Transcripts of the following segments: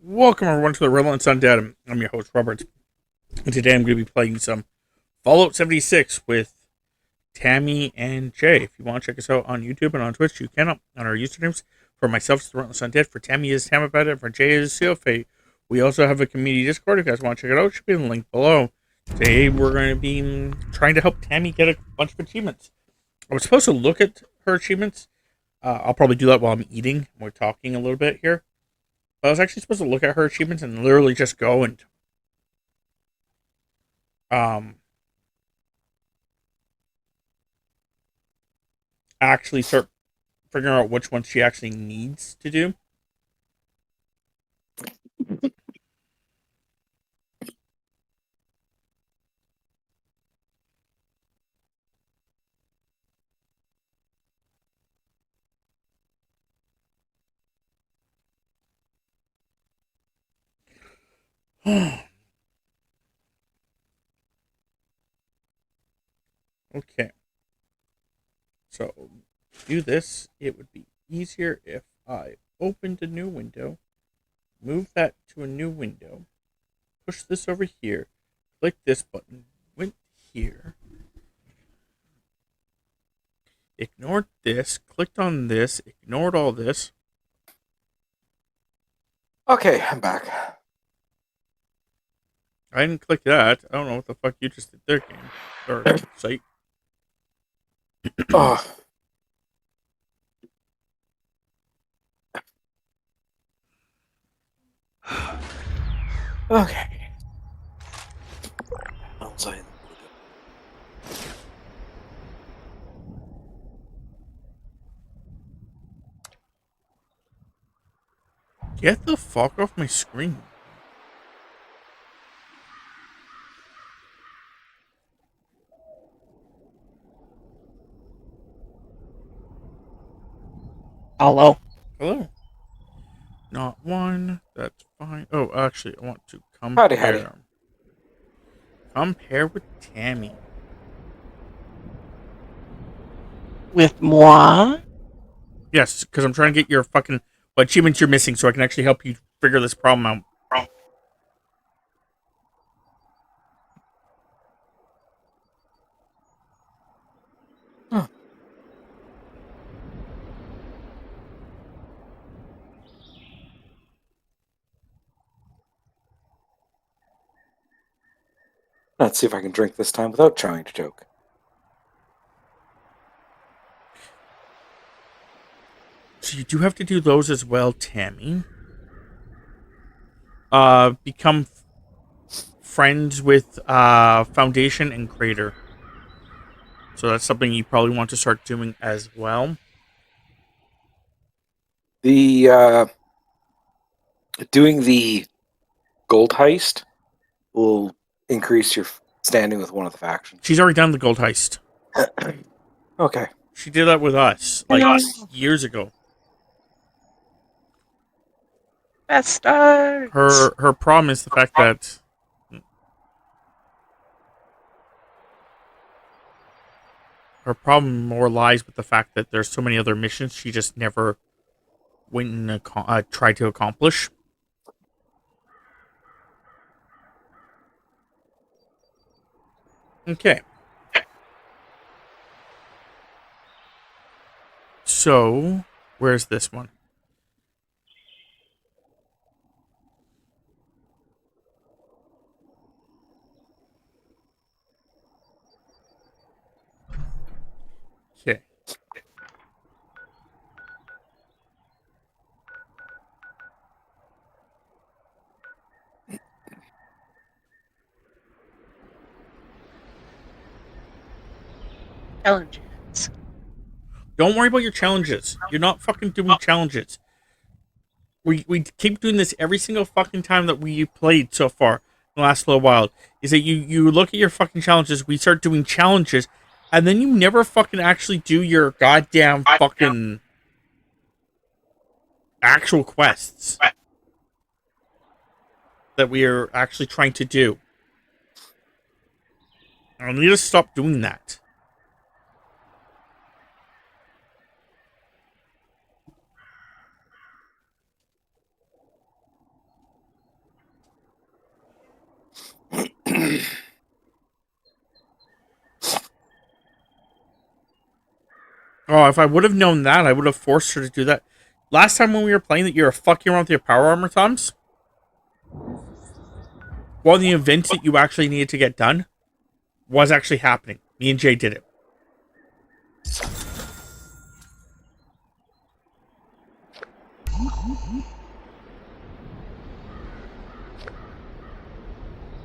Welcome everyone to the Relentless Undead. I'm your host Robert, and today I'm going to be playing some Fallout 76 with Tammy and Jay. If you want to check us out on YouTube and on Twitch, you can on our usernames. For myself, it's the Relentless Undead. For Tammy is Tammy Bryant, and for Jay is CFA. We also have a community Discord. If you guys want to check it out, it should be in the link below. Today we're going to be trying to help Tammy get a bunch of achievements. I was supposed to look at her achievements. I'll probably do that while I'm eating. We're talking a little bit here. I was actually supposed to look at her achievements and literally just go and um actually start figuring out which ones she actually needs to do. Okay. So to do this, it would be easier if I opened a new window, move that to a new window, push this over here, click this button, went here, ignored this, clicked on this, ignored all this. Okay, I'm back. I didn't click that. I don't know what the fuck you just did there, game. Or site. Oh. Okay. Outside. Get the fuck off my screen. Hello. Hello. Not one. That's fine. Oh, actually, I want to Howdy, compare. howdy. Compare with Tammy. With moi? Yes, because I'm trying to get your fucking what achievements you're missing so I can actually help you figure this problem out. Huh. Let's see if I can drink this time without trying to choke. So you do have to do those as well, Tammy. Become friends with Foundation and Crater. So that's something you probably want to start doing as well. The doing the gold heist will increase your standing with one of the factions. She's already done the gold heist. Okay. She did that with us like years ago. Bastards. Her problem is the fact that her problem more lies with the fact that there's so many other missions she just never went and tried to accomplish. Okay. So, where's this one? Okay. Challenges. Don't worry about your challenges. You're not fucking doing challenges. We keep doing this every single fucking time that we played so far in the last little while. Is that you look at your fucking challenges, we start doing challenges, and then you never fucking actually do your goddamn fucking actual quests that we are actually trying to do. I need to stop doing that. Oh, if I would have known that, I would have forced her to do that. Last time when we were playing that you were fucking around with your power armor, Toms, one of the events that you actually needed to get done was actually happening. Me and Jay did it.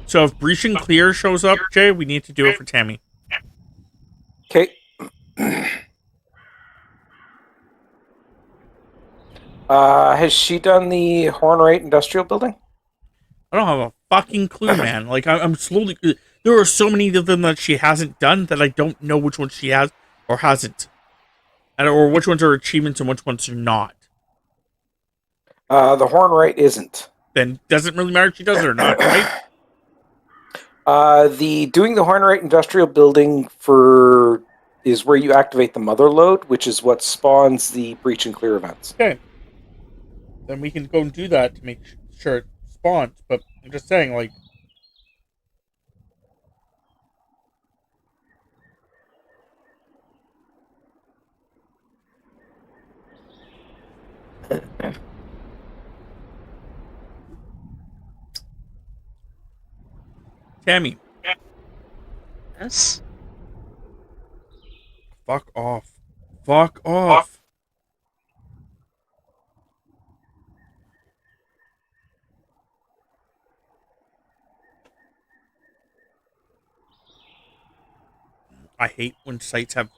So if Breach and Clear shows up, Jay, we need to do it for Tammy. Okay. Has she done the Hornwright Industrial Building? I don't have a fucking clue, man. Like, I'm slowly... There are so many of them that she hasn't done that I don't know which ones she has or hasn't. Or which ones are achievements and which ones are not. The Hornwright isn't. Then doesn't really matter if she does it or not, right? The doing the Hornwright Industrial Building is where you activate the Mother Load, which is what spawns the Breach and Clear events. Okay. Then we can go and do that to make sure it spawns. But I'm just saying, like... Tammy. Yes. Fuck off. Fuck off. I hate when sites have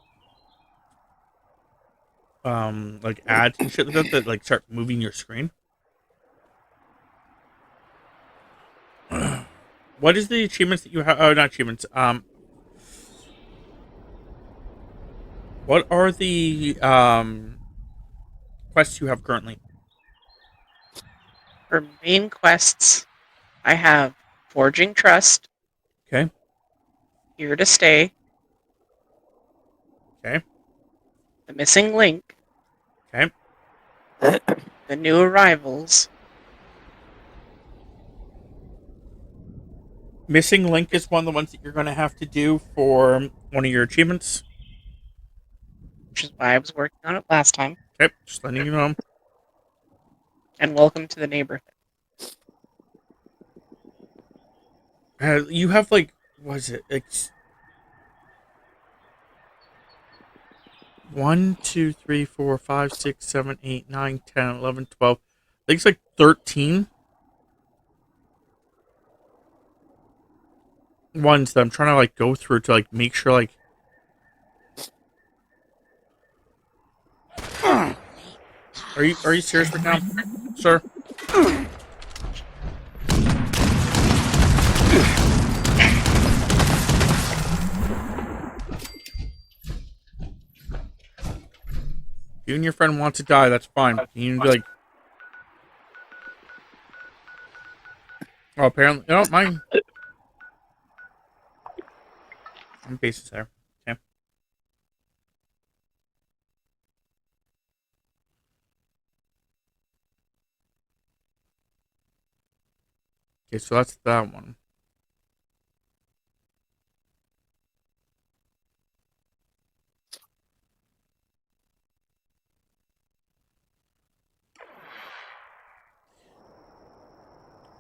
like ads and shit like that like start moving your screen. What is the achievements that you have? Oh, not achievements. What are the quests you have currently? For main quests, I have Forging Trust. Okay. Here to Stay. Okay. The Missing Link. Okay. The New Arrivals. Missing Link is one of the ones that you're going to have to do for one of your achievements. Which is why I was working on it last time. Okay, just letting you know. And Welcome to the Neighborhood. You have like, what is it? It's 1, 2, 3, 4, 5, 6, 7, 8, 9, 10, 11, 12. I think it's like 13 ones that I'm trying to like go through to like make sure like Are you serious right now, sir? You and your friend want to die, that's fine. You need to be like... Oh, apparently... No, mine... I'm bases there. Okay. Okay, so that's that one.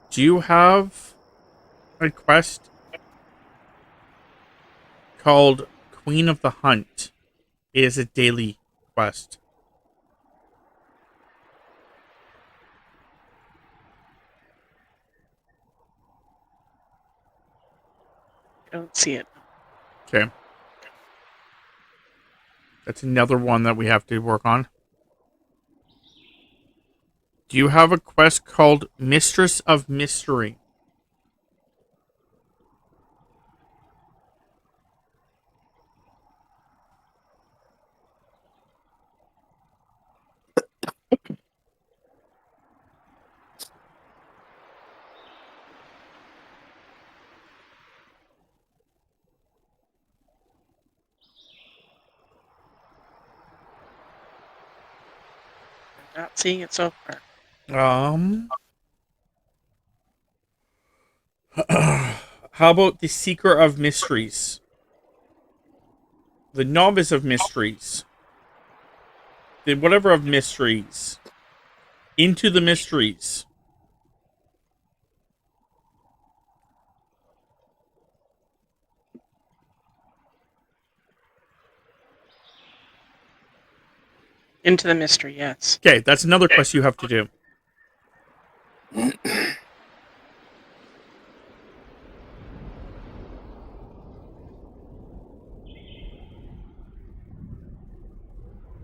Do you have a quest called Queen of the Hunt? It is a daily quest. I don't see it. Okay. That's another one that we have to work on. Do you have a quest called Mistress of Mystery? I'm not seeing it so far. How about the Seeker of Mysteries? The Novice of Mysteries. The whatever of Mysteries. Into the Mysteries. Into the mystery, yes. Okay, that's another quest you have to do.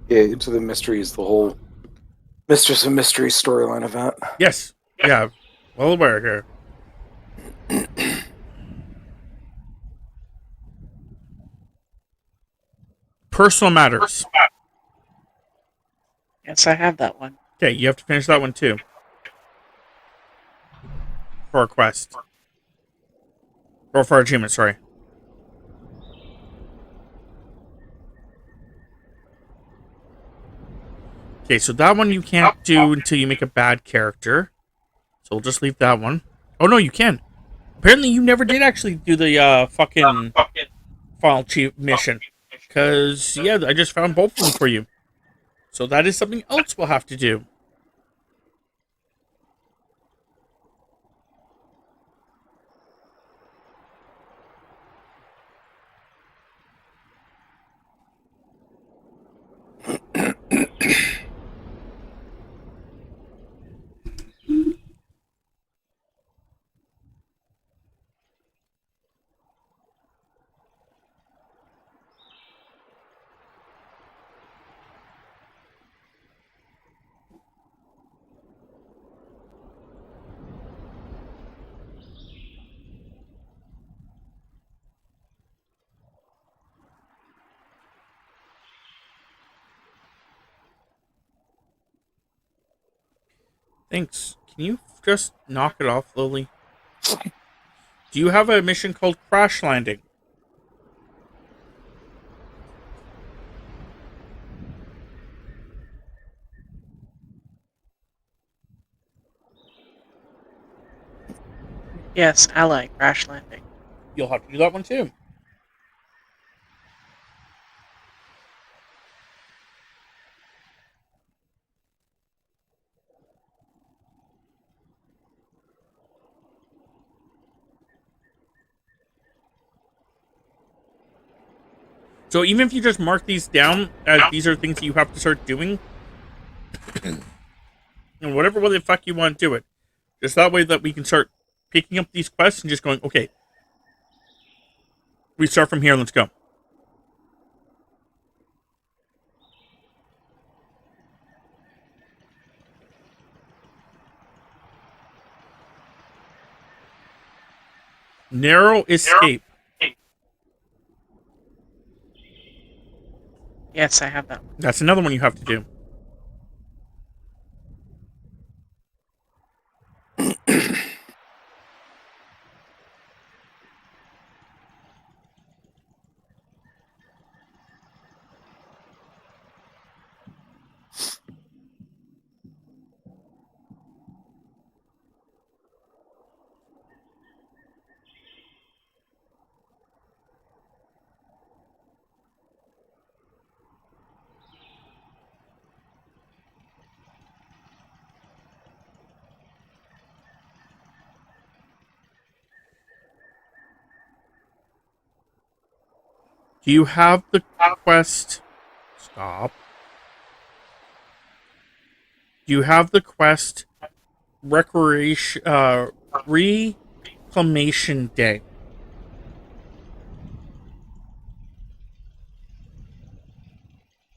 Yeah, Into the Mystery is the whole Mistress of Mystery storyline event. Yes. Yeah. Well aware here. Personal Matters. Yes, I have that one. Okay, you have to finish that one too. For a quest. Or for achievement, sorry. Okay, so that one you can't do until you make a bad character. So we'll just leave that one. Oh no, you can. Apparently you never did actually do the fucking final chief mission. Because, yeah, I just found both of them for you. So that is something else we'll have to do. Thanks. Can you just knock it off, Lily? Do you have a mission called Crash Landing? Yes, ally crash landing. You'll have to do that one too. So even if you just mark these down as these are things that you have to start doing, and whatever way the fuck you want to do it, just that way that we can start picking up these quests and just going, okay, we start from here, let's go. Narrow escape. Yes, I have that one. That's another one you have to do. Do you have the quest? Stop. Do you have the quest Reclamation Day?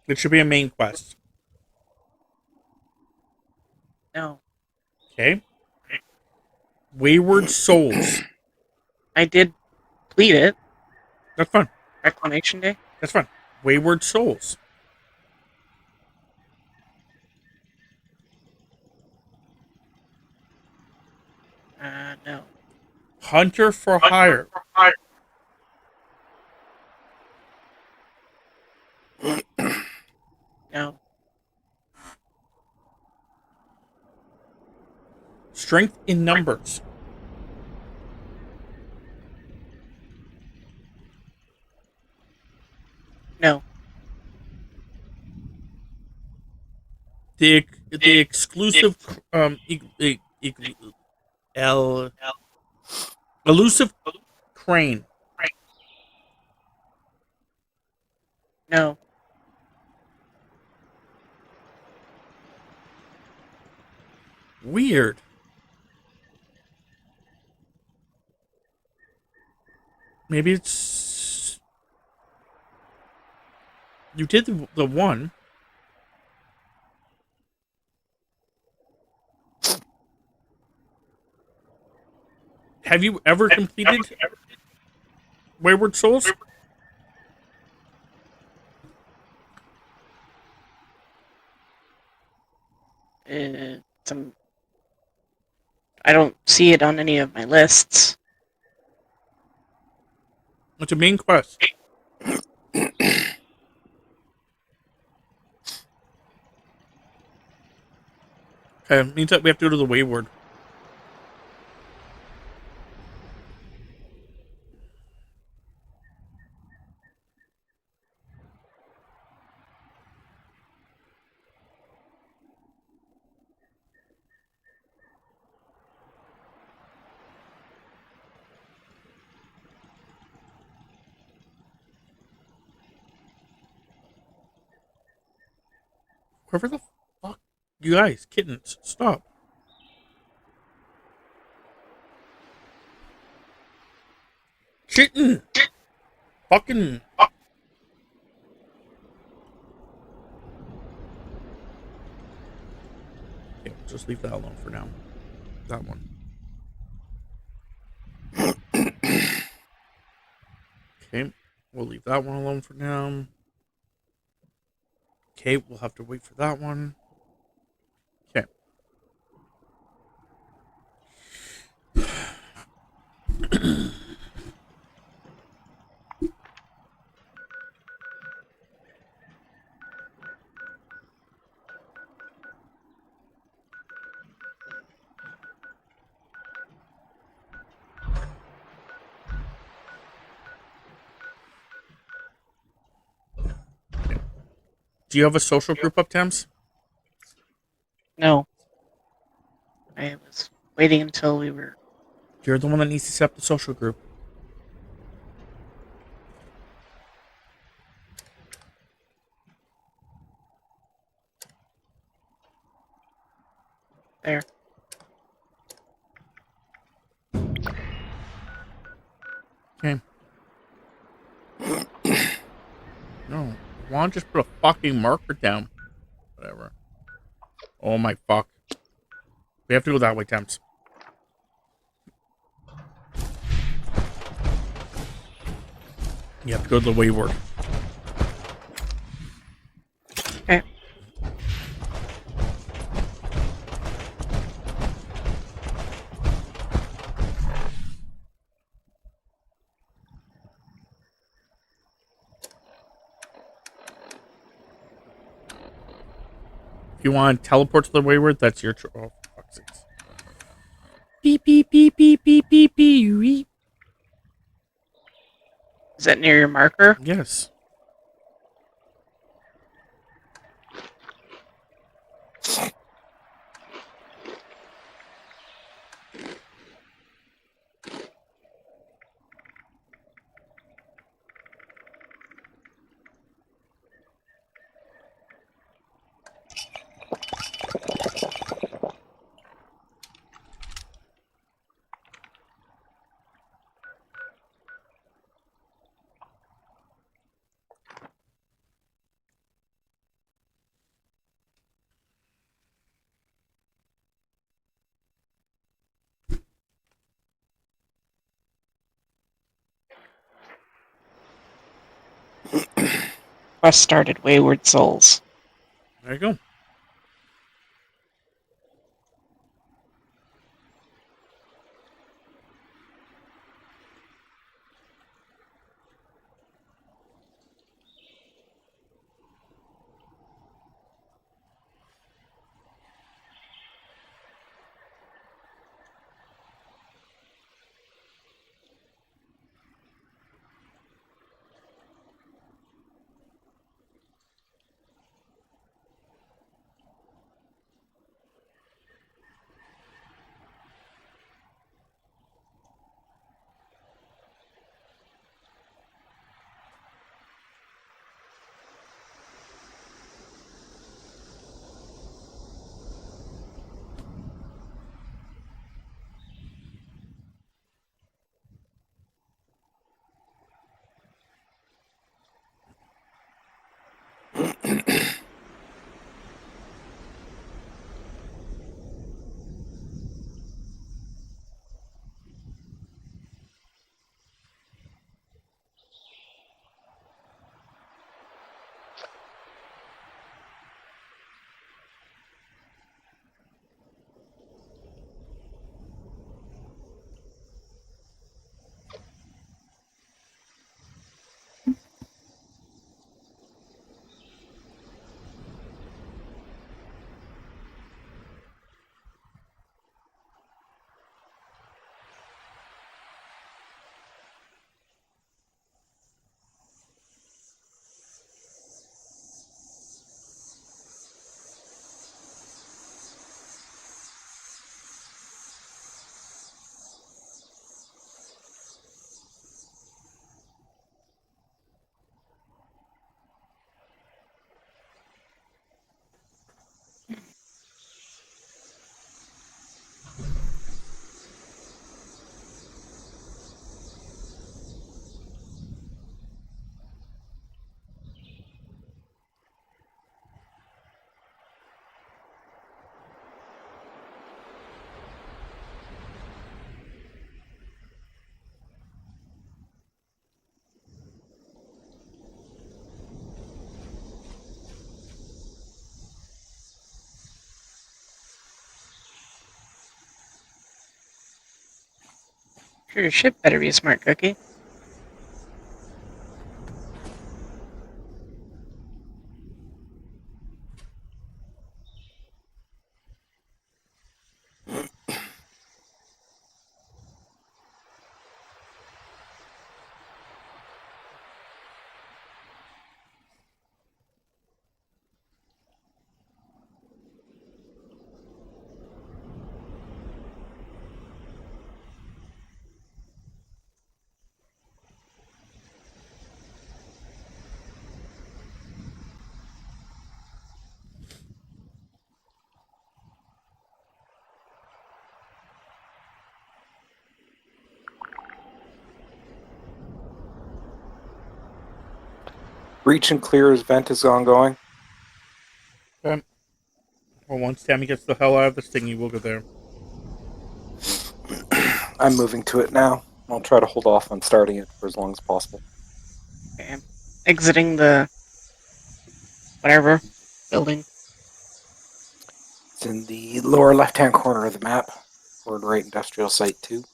It should be a main quest. No. Okay. Wayward Souls. I did complete it. That's fun. Reclamation Day? That's fun. Wayward Souls. No. Hunter for Hire. No. Strength in Numbers. the exclusive el, elusive crane. No. Weird. Maybe it's you did the one. Have you ever completed Wayward Souls? Some. I don't see it on any of my lists. It's a main quest. Okay, it means that we have to go to the Wayward. Whoever the fuck, you guys, kittens, stop. Kitten! Fucking. Okay, we'll just leave that alone for now. That one. Okay, we'll leave that one alone for now. Okay, we'll have to wait for that one. Okay. Do you have a social group up, Thames? No. I was waiting until we were. You're the one that needs to set up the social group. There. Okay. No. Why don't you just put a fucking marker down? Whatever. Oh my fuck. We have to go that way, Thames. You have to go to the Wayward. Okay. If you want to teleport to the Wayward, that's your choice. Oh, fuck's sake. Beep, beep, beep, beep, beep, beep, beep. Is that near your marker? Yes. Quest started. Wayward Souls. There you go. Sure, your ship better be a smart cookie. Breach and clear as vent is ongoing. Well, once Tammy gets the hell out of this thing, you will go there. I'm moving to it now. I'll try to hold off on starting it for as long as possible. Okay, I'm exiting the whatever building. It's in the lower left-hand corner of the map. Word right industrial site 2.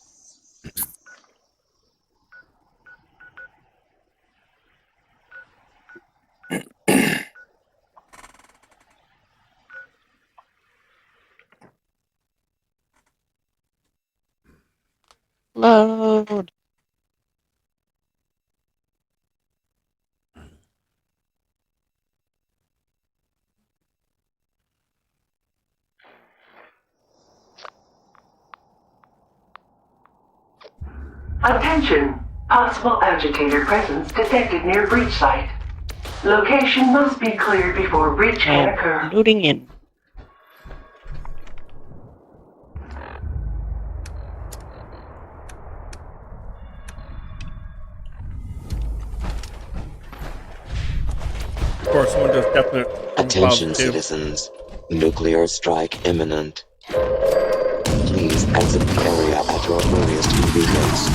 Load. Attention! Possible agitator presence detected near breach site. Location must be cleared before breach can occur. Loading in. Of course, someone does definite. Attention, citizens. Nuclear strike imminent. Please exit the area at your earliest convenience.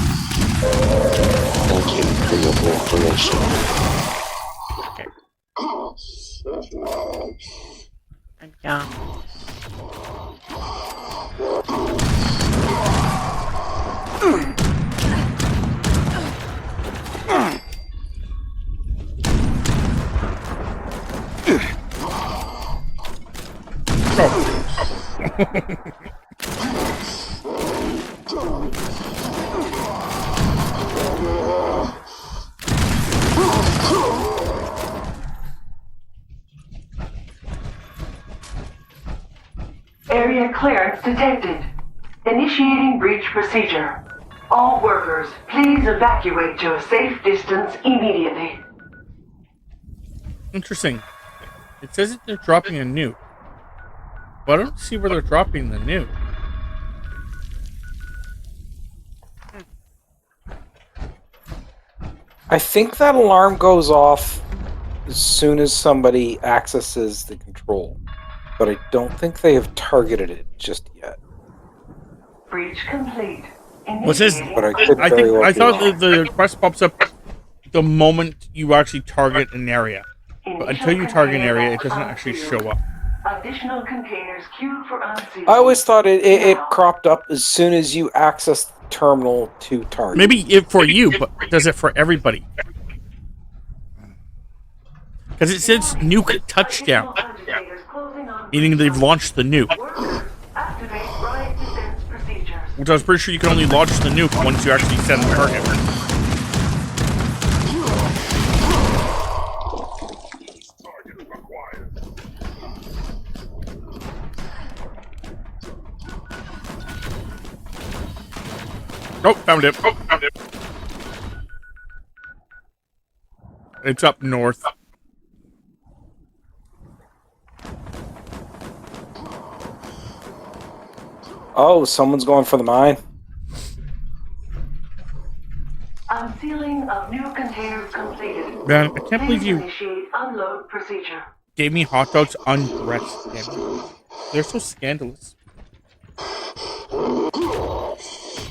Thank you for your cooperation. And yeah. Area clearance detected. Initiating breach procedure. All workers, please evacuate to a safe distance immediately. Interesting. It says that they're dropping a nuke, but I don't see where they're dropping the nuke. I think that alarm goes off as soon as somebody accesses the control, but I don't think they have targeted it just yet. Breach complete. What's this? Initiating- But I could I very think well I be thought wrong. the quest pops up the moment you actually target an area, but until you target an area, it doesn't actually show up. Additional containers queued for unsealing. I always thought it cropped up as soon as you access the terminal to target. Maybe it for you, but does it for everybody? Because it says nuke touchdown, meaning they've launched the nuke. Workers, activate riot defense procedures. Which I was pretty sure you can only launch the nuke once you actually set a target. Oh, found it. It's up north. Oh, someone's going for the mine. Unsealing of new containers completed. Man, I can't believe Please you initiate unload procedure. gave me hot dogs undressed. Damn it. They're so scandalous.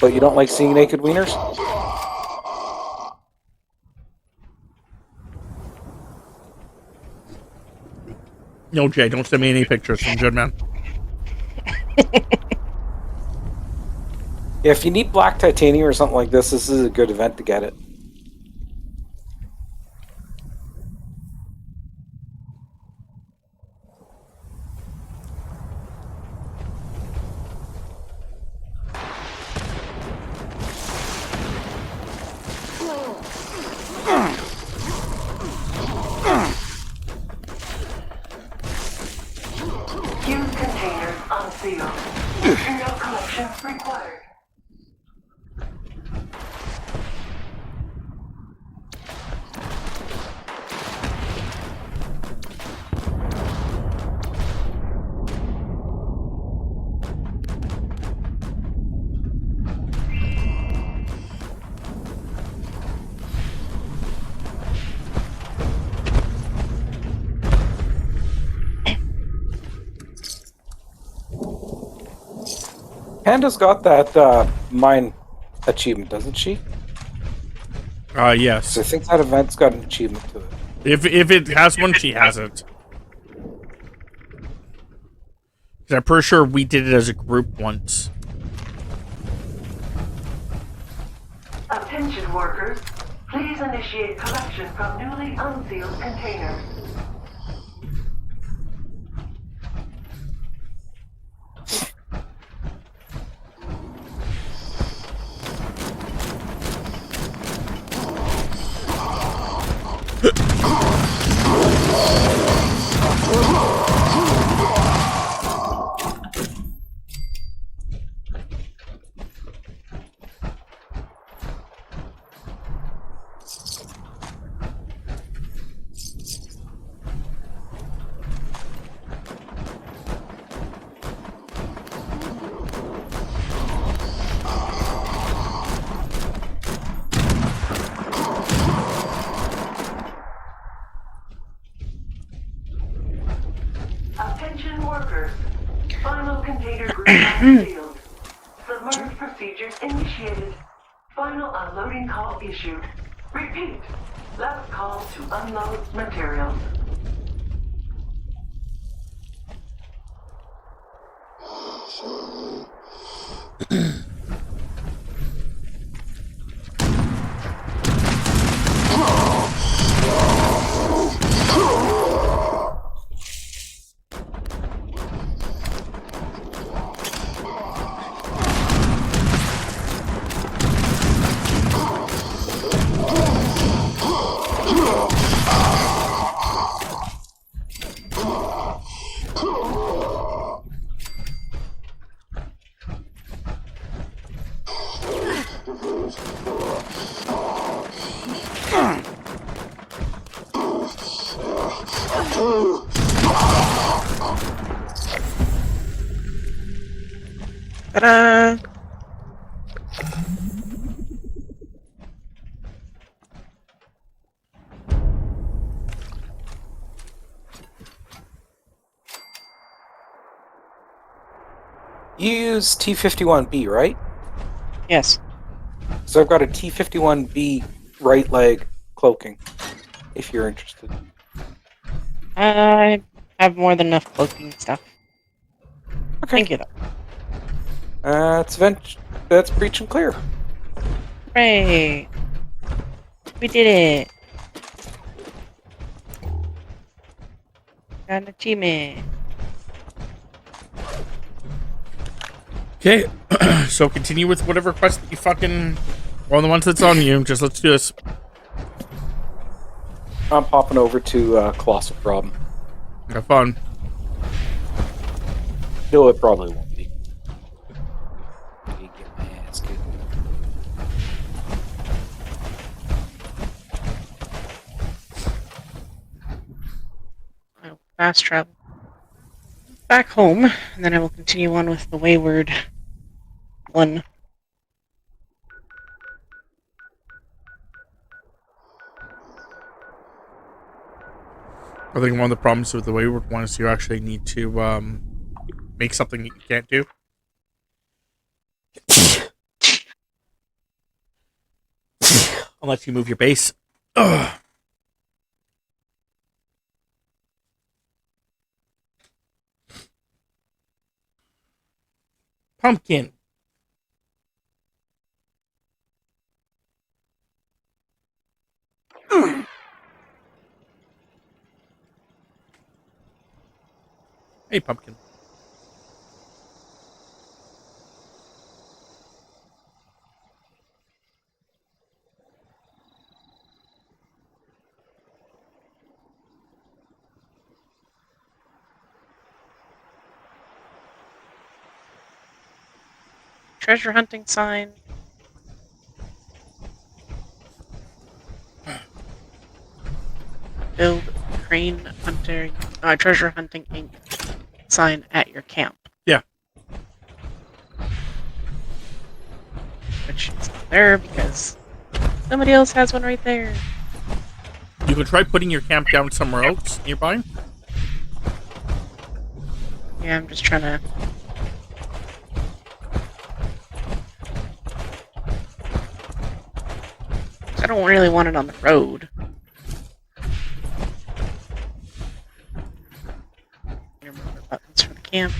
But you don't like seeing naked wieners? No, Jay, don't send me any pictures. I'm good, man. Yeah, if you need black titanium or something like this is a good event to get it. Use containers unsealed. Material collection required. Panda's got that mine achievement, doesn't she? Yes. So I think that event's got an achievement to it. If it has one, she has it. 'Cause I'm pretty sure we did it as a group once. Attention workers, please initiate collection from newly unsealed containers. Attention workers, final container group unsealed. Submerge procedures initiated. Final unloading call issued. Repeat, last call to unload materials. Ta-da! You use T51B, right? Yes. So I've got a T51B right leg cloaking, if you're interested. I have more than enough cloaking stuff. Okay. Thank you, though. That's breach and clear. Hooray! We did it! Got an achievement. Okay, so continue with whatever quest that you fucking... Well, the ones that's on you. Just let's do this. I'm popping over to Colossal Problem. Have fun. No, it probably won't be. Get my ass kicked. I'll fast travel back home, and then I will continue on with the Wayward one. I think one of the problems with the Wayward one is you actually need to make something that you can't do. Unless you move your base. Ugh. Pumpkin. Hey, Pumpkin. Treasure hunting sign. Build crane hunter, treasure hunting ink sign at your camp. Yeah. Which is not there because somebody else has one right there. You could try putting your camp down somewhere else nearby. Yeah, I'm just trying to. I don't really want it on the road. Remember buttons for the camp.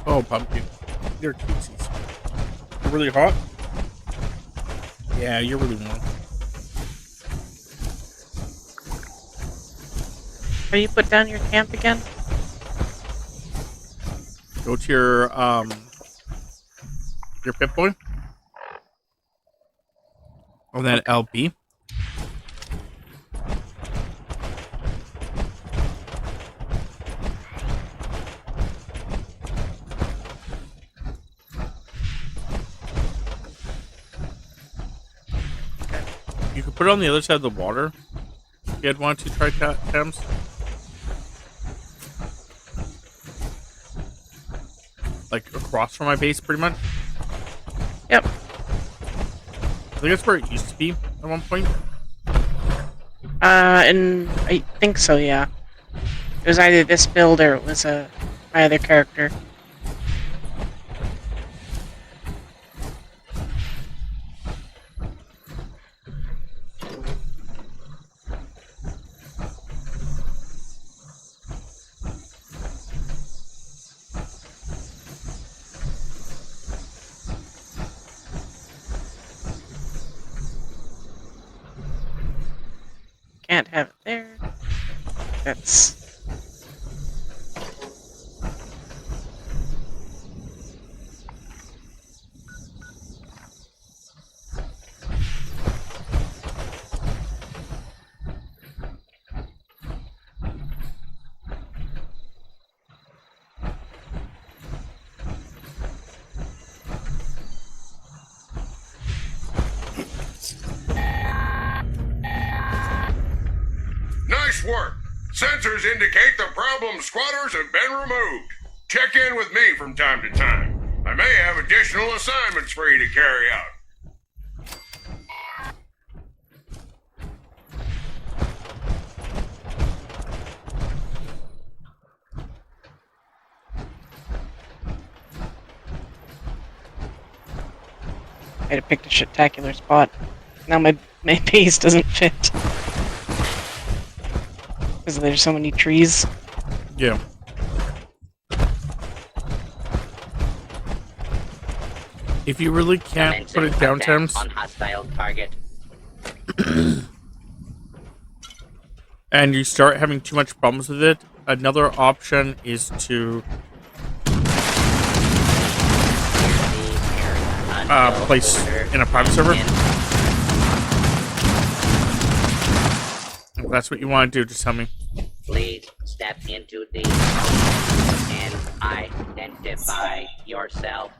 Oh, Pumpkin. You're cutesies. You're really hot? Yeah, you're really warm. How do you put down your camp again? Go to your Pip-Boy. And then LB. You could put it on the other side of the water. If you had wanted to try Thames. Like across from my base, pretty much. Yep. I think that's where it used to be at one point. And I think so, yeah. It was either this build or it was my other character. Can't have it there. That's... Nice work. Sensors indicate the problem squatters have been removed. Check in with me from time to time. I may have additional assignments for you to carry out. I had to pick a spectacular spot. Now my base doesn't fit. Because there's so many trees. Yeah. If you really can't put it down, Thames, on hostile target. and you start having too much problems with it, another option is to place in a private server. If that's what you want to do, just tell me. Please step into the and identify yourself.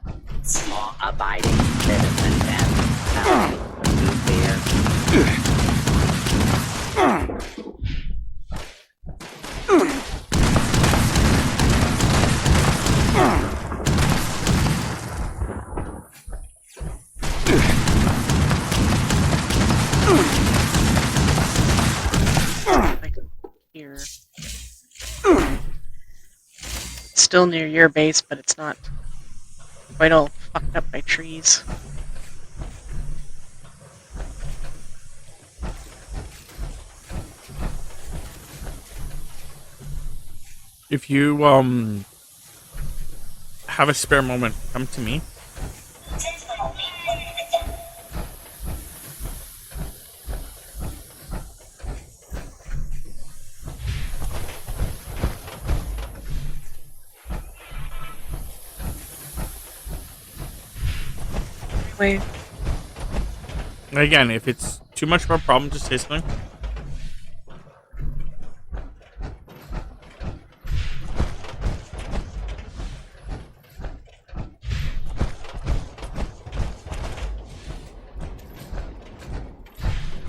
Law-abiding citizens have nothing to I can hear. It's still near your base, but it's not quite all fucked up by trees. If you have a spare moment, come to me. Wait. Again, if it's too much of a problem, just say something.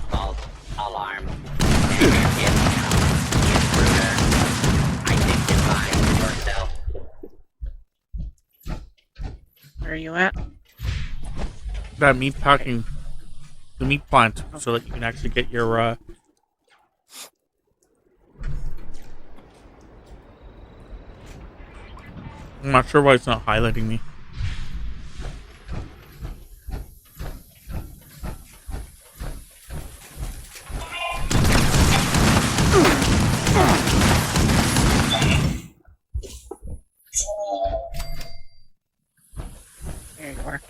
False alarm. Intruder. Identify yourself. Where are you at? That meat packing, the meat plant, so that you can actually get your. I'm not sure why it's not highlighting me. There you are.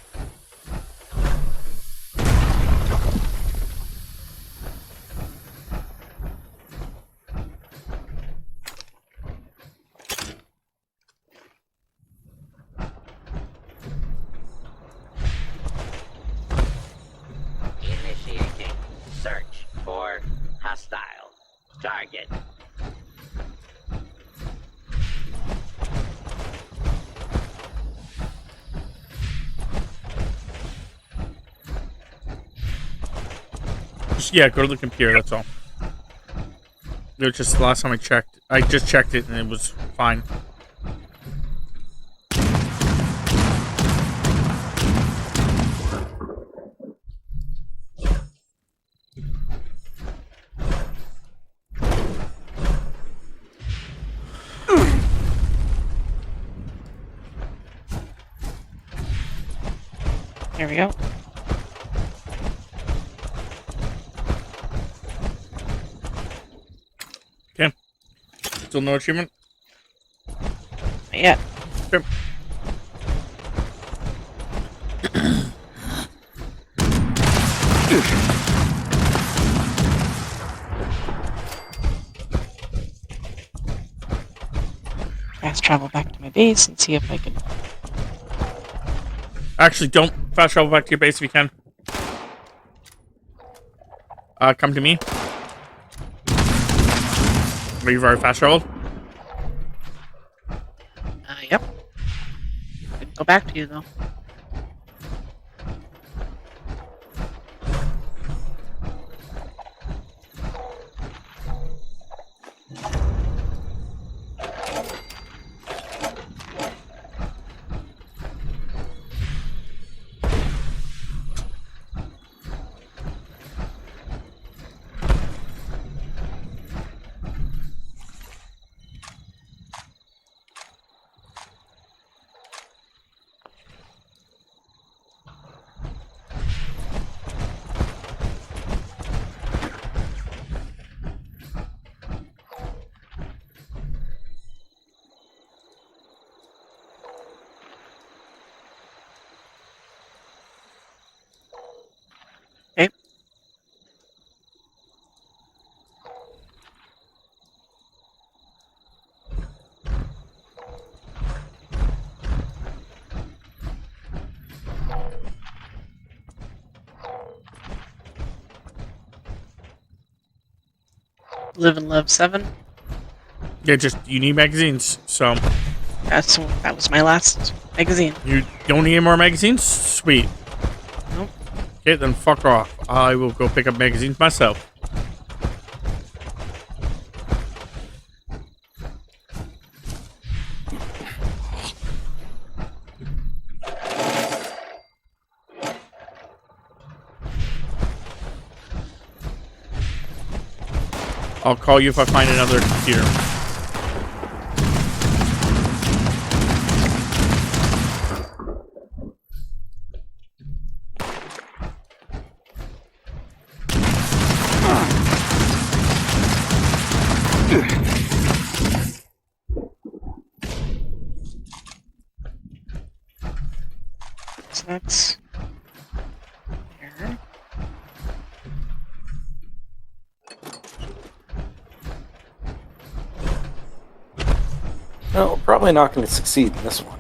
Initiating search for hostile target. Just, yeah, go to the computer. That's all. It was just the last time I checked. I just checked it and it was fine. There we go. Okay. Still no achievement? Not yet. Okay. Fast travel back to my base and see if I can. Actually, don't fast travel back to your base if you can. Come to me. Are you very fast traveled? Yep. I can go back to you though. Okay. Live and Love 7. Yeah, just you need magazines. So That was my last magazine. you don't need any more magazines? Sweet. Nope. Okay, then fuck off. I will go pick up magazines myself. I'll call you if I find another computer. So that's there. No, probably not going to succeed in this one.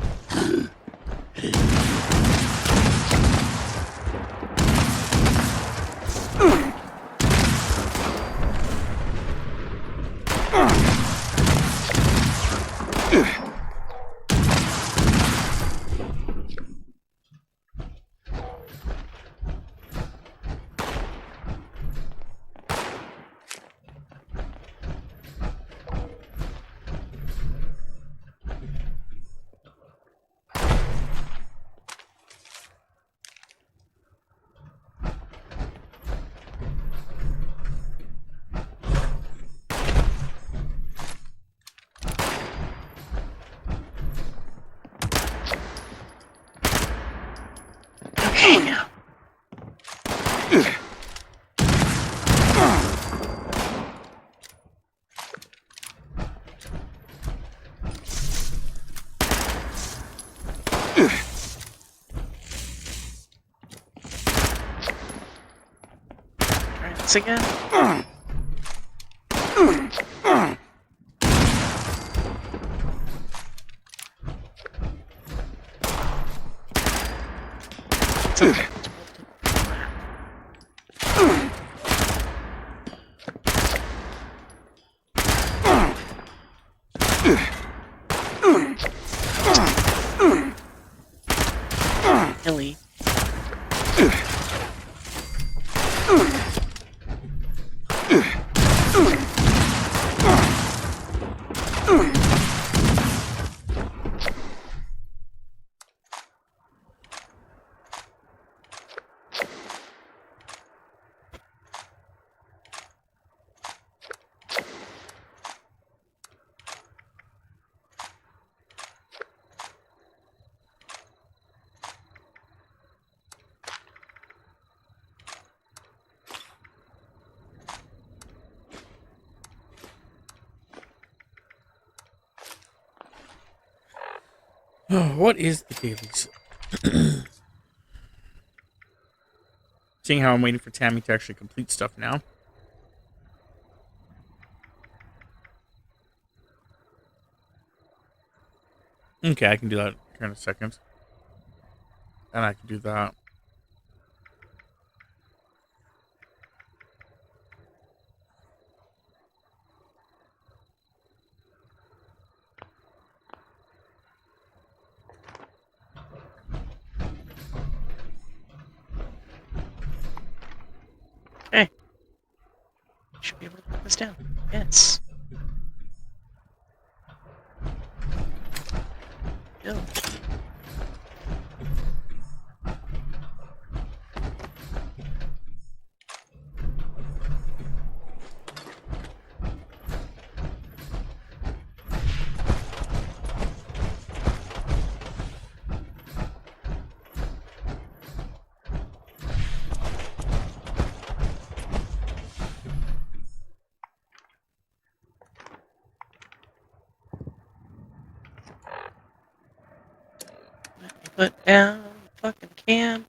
Okay, now. Try this again. It's okay. Hilly. What is the dailies? Seeing how I'm waiting for Tammy to actually complete stuff now. Okay, I can do that here in a second. And I can do that. Okay. Should be able to put this down. Yes. Go. Put down the fucking camp.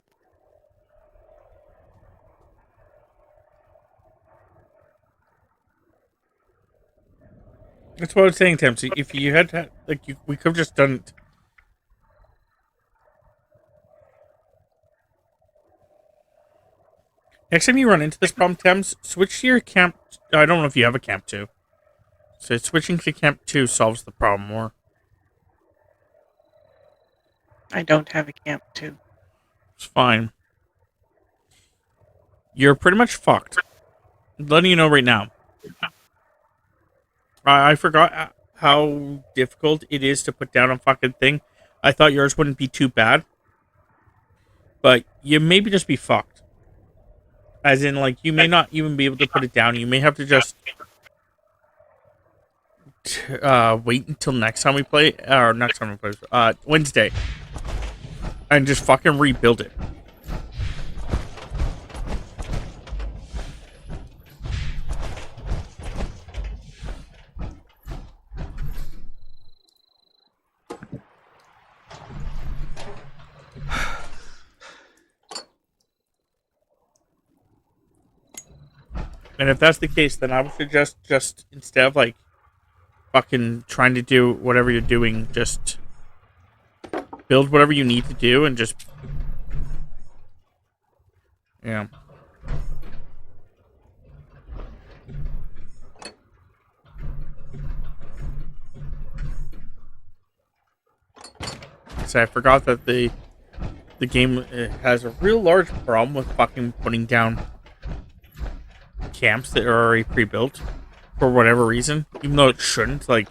That's what I was saying, Tim. So if you had to, like, we could have just done it. Next time you run into this problem, Thames, switch to your camp. I don't know if you have a camp 2. So switching to camp 2 solves the problem more. I don't have a camp too. It's fine. You're pretty much fucked. I'm letting you know right now. I forgot how difficult it is to put down a fucking thing. I thought yours wouldn't be too bad. But you maybe just be fucked. As in, like, you may not even be able to put it down. You may have to just wait until next time we play, or next time we play, Wednesday, and just fucking rebuild it. And if that's the case, then I would suggest just instead of like fucking trying to do whatever you're doing, just build whatever you need to do and just yeah. So I forgot that the game has a real large problem with fucking putting down camps that are already pre-built for whatever reason, even though it shouldn't. Like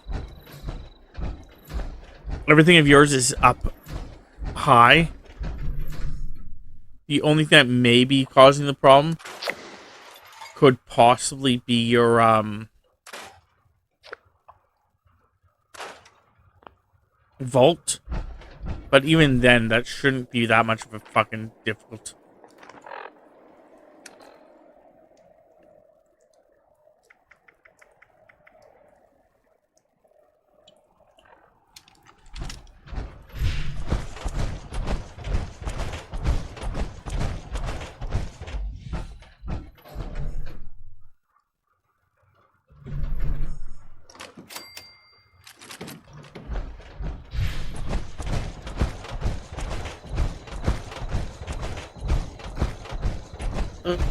everything of yours is up high. The only thing that may be causing the problem could possibly be your vault. But even then, that shouldn't be that much of a fucking difficult.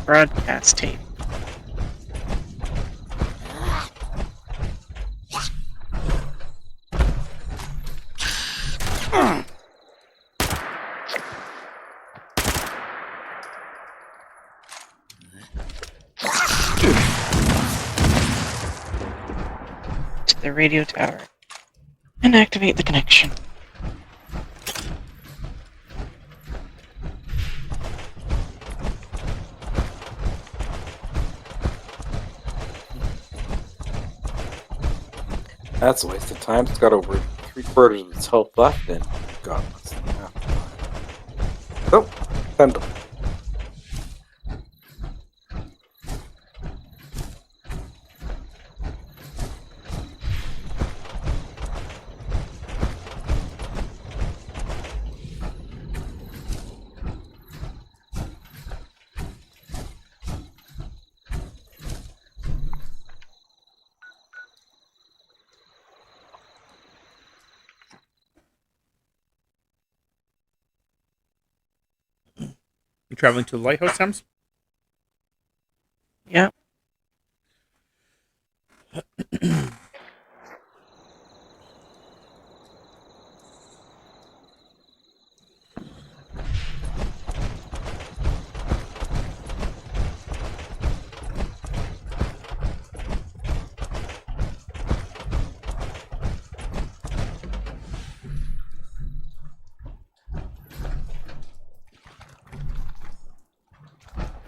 Broadcast tape. To the radio tower. And activate the connection. That's a waste of time. It's got over 3/4 of its health left, and God, what's that half? Oh, pendulum. You traveling to the lighthouse, Thames? Yep.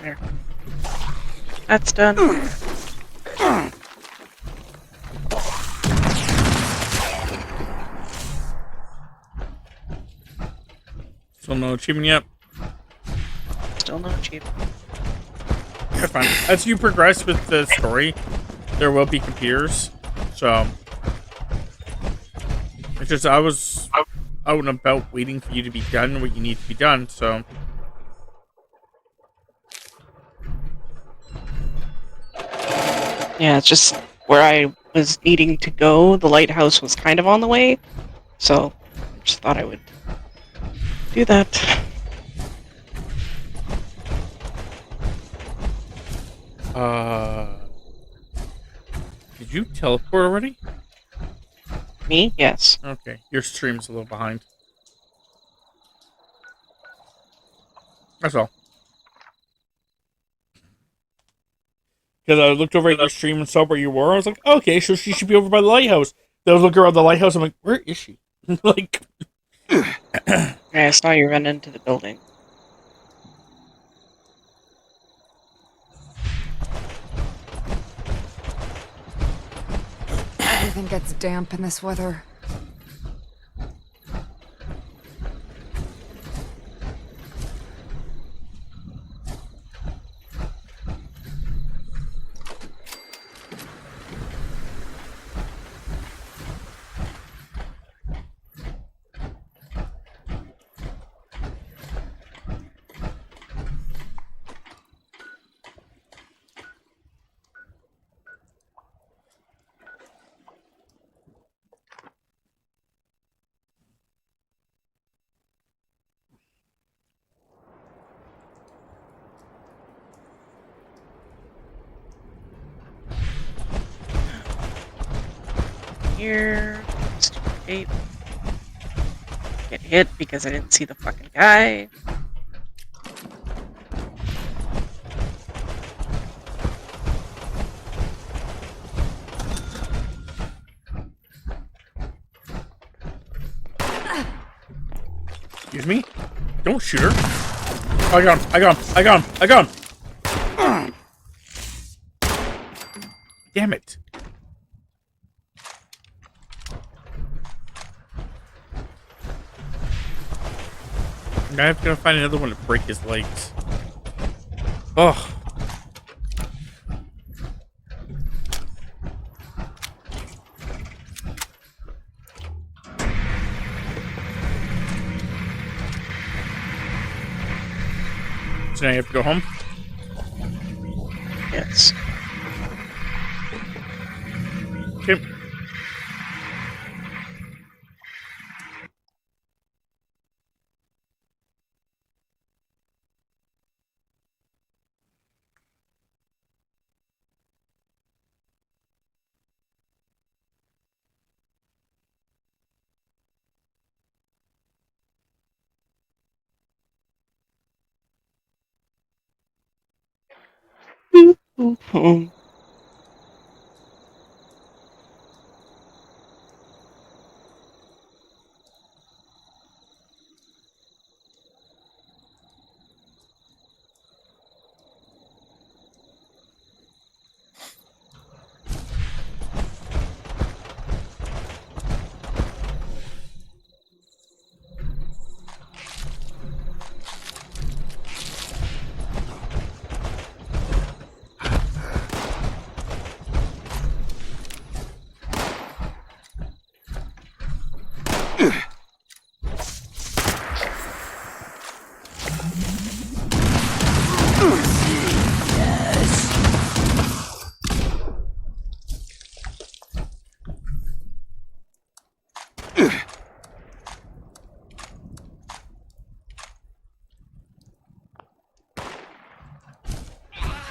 There. That's done. Still no achievement yet. Still no achievement. You're fine. As you progress with the story, there will be computers. So it's just I was out and about waiting for you to be done what you need to be done. So Yeah, it's just where I was needing to go. The lighthouse was kind of on the way, so I just thought I would do that. Did you teleport already? Me? Yes. Okay, your stream's a little behind. That's all. Because I looked over at your stream and saw where you were. I was like, okay, so she should be over by the lighthouse. Then I was looking around the lighthouse. I'm like, where is she? Like, Yeah, I saw you run into the building. Everything gets damp in this weather. here. Stupid ape. Get hit because I didn't see the fucking guy. Excuse me? Don't shoot her. Oh, I got him. I got him. Damn it. I have to find another one to break his legs. Oh. So now you have to go home? Yes. Okay. Home.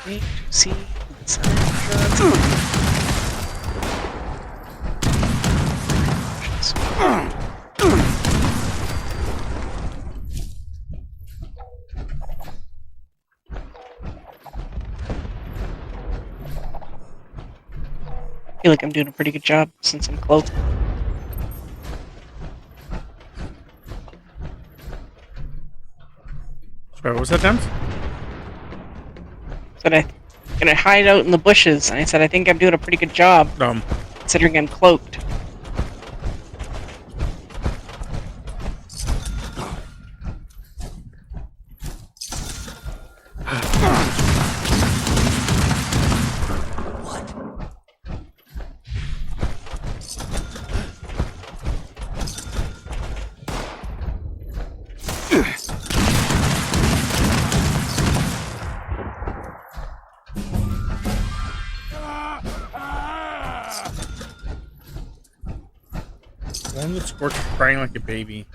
Wait to see inside I feel like I'm doing a pretty good job since I'm cloaked. Sorry, what was that, Dance? Said I'm gonna hide out in the bushes, and I said I think I'm doing a pretty good job considering I'm cloaked. One that Scorch is crying like a baby.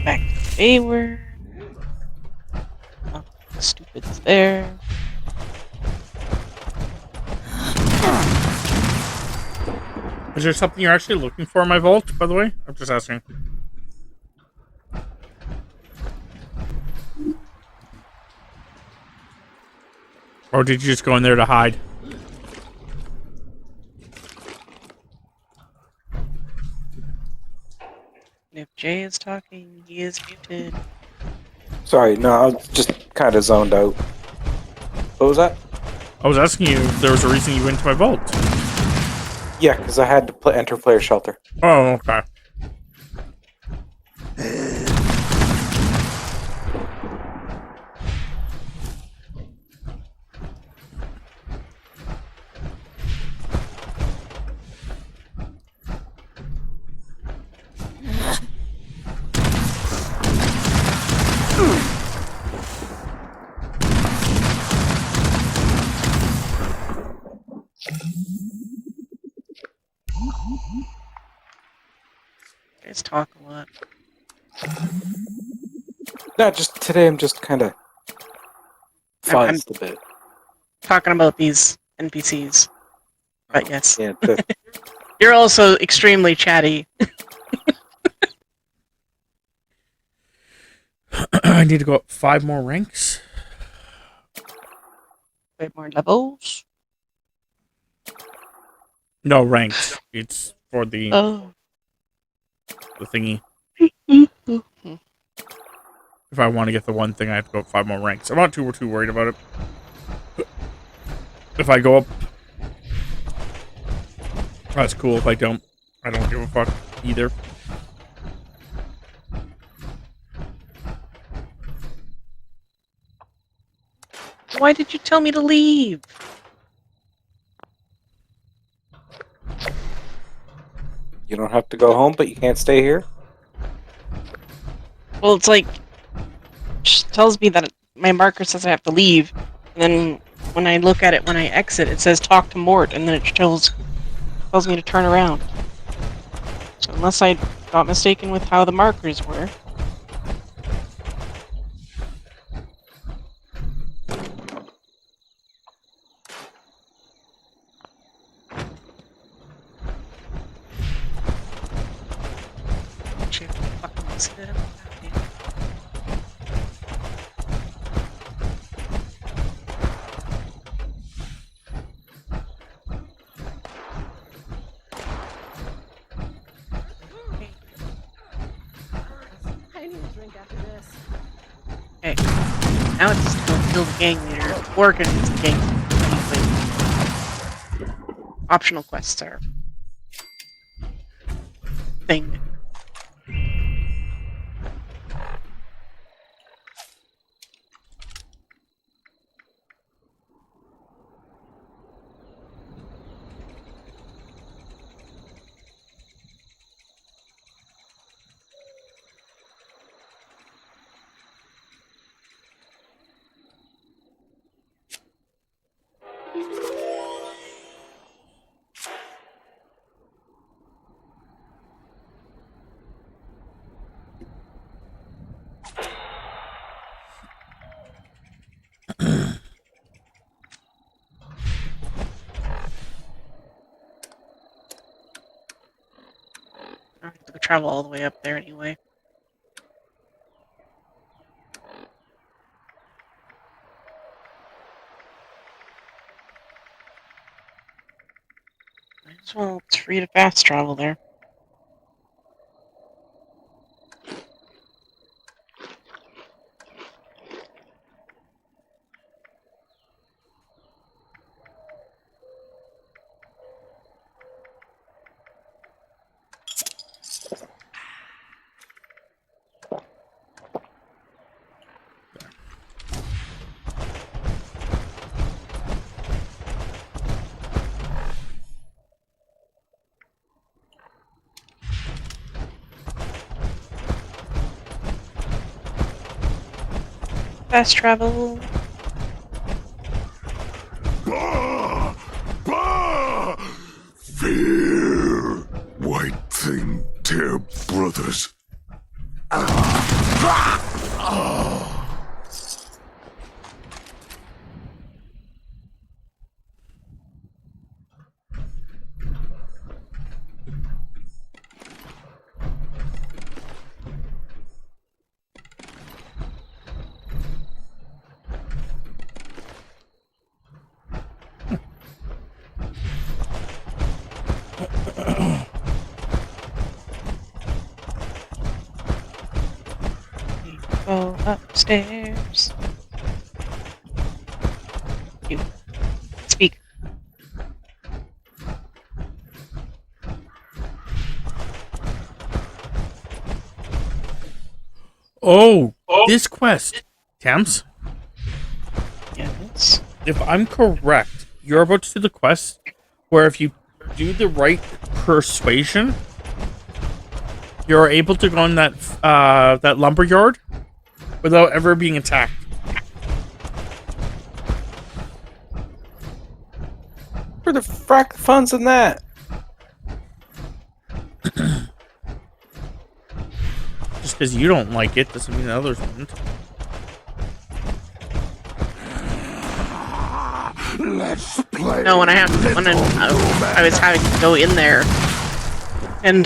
Back to Wayward. Oh, stupid's there. Is there something you're actually looking for in my vault, by the way? I'm just asking. Or did you just go in there to hide? If Jay is talking, he is muted. Sorry, no, I was just kind of zoned out. What was that? I was asking you if there was a reason you went to my vault. Yeah, because I had to enter player shelter. Oh, okay. Guys talk a lot. No, just today I'm just kind of I'm fuzzed a bit. talking about these NPCs. But yes. Yeah, You're also extremely chatty. I need to go up 5 more ranks. Bit more levels. No, ranks. It's for the Oh. thingy. If I want to get the one thing, I have to go up 5 more ranks. I'm not too worried about it. If I go up, that's cool. If I don't give a fuck either. Why did you tell me to leave? you don't have to go home, but you can't stay here. Well, it's like, she tells me that my marker says I have to leave, and then when I look at it when I exit, it says talk to Mort, and then it tells me to turn around. So unless I got mistaken with how the markers were. Shit, fucking sit up. I need a drink after this. Okay. Now it's just to kill the gang leader. Or convince the gang leader. Optional quests are thing. I don't have to travel all the way up there anyway. Might as well, it's free to fast travel there. Fast travel. Bah! Bah! Fear! White thing, tear brothers. Go upstairs. Oh, this quest, Thames. Yes. If I'm correct, you're about to do the quest where if you do the right persuasion, you're able to go in that lumber yard without ever being attacked. Where the frack the fun's in that? Just because you don't like it doesn't mean the others wouldn't. Let's play. No, when I was having to go in there and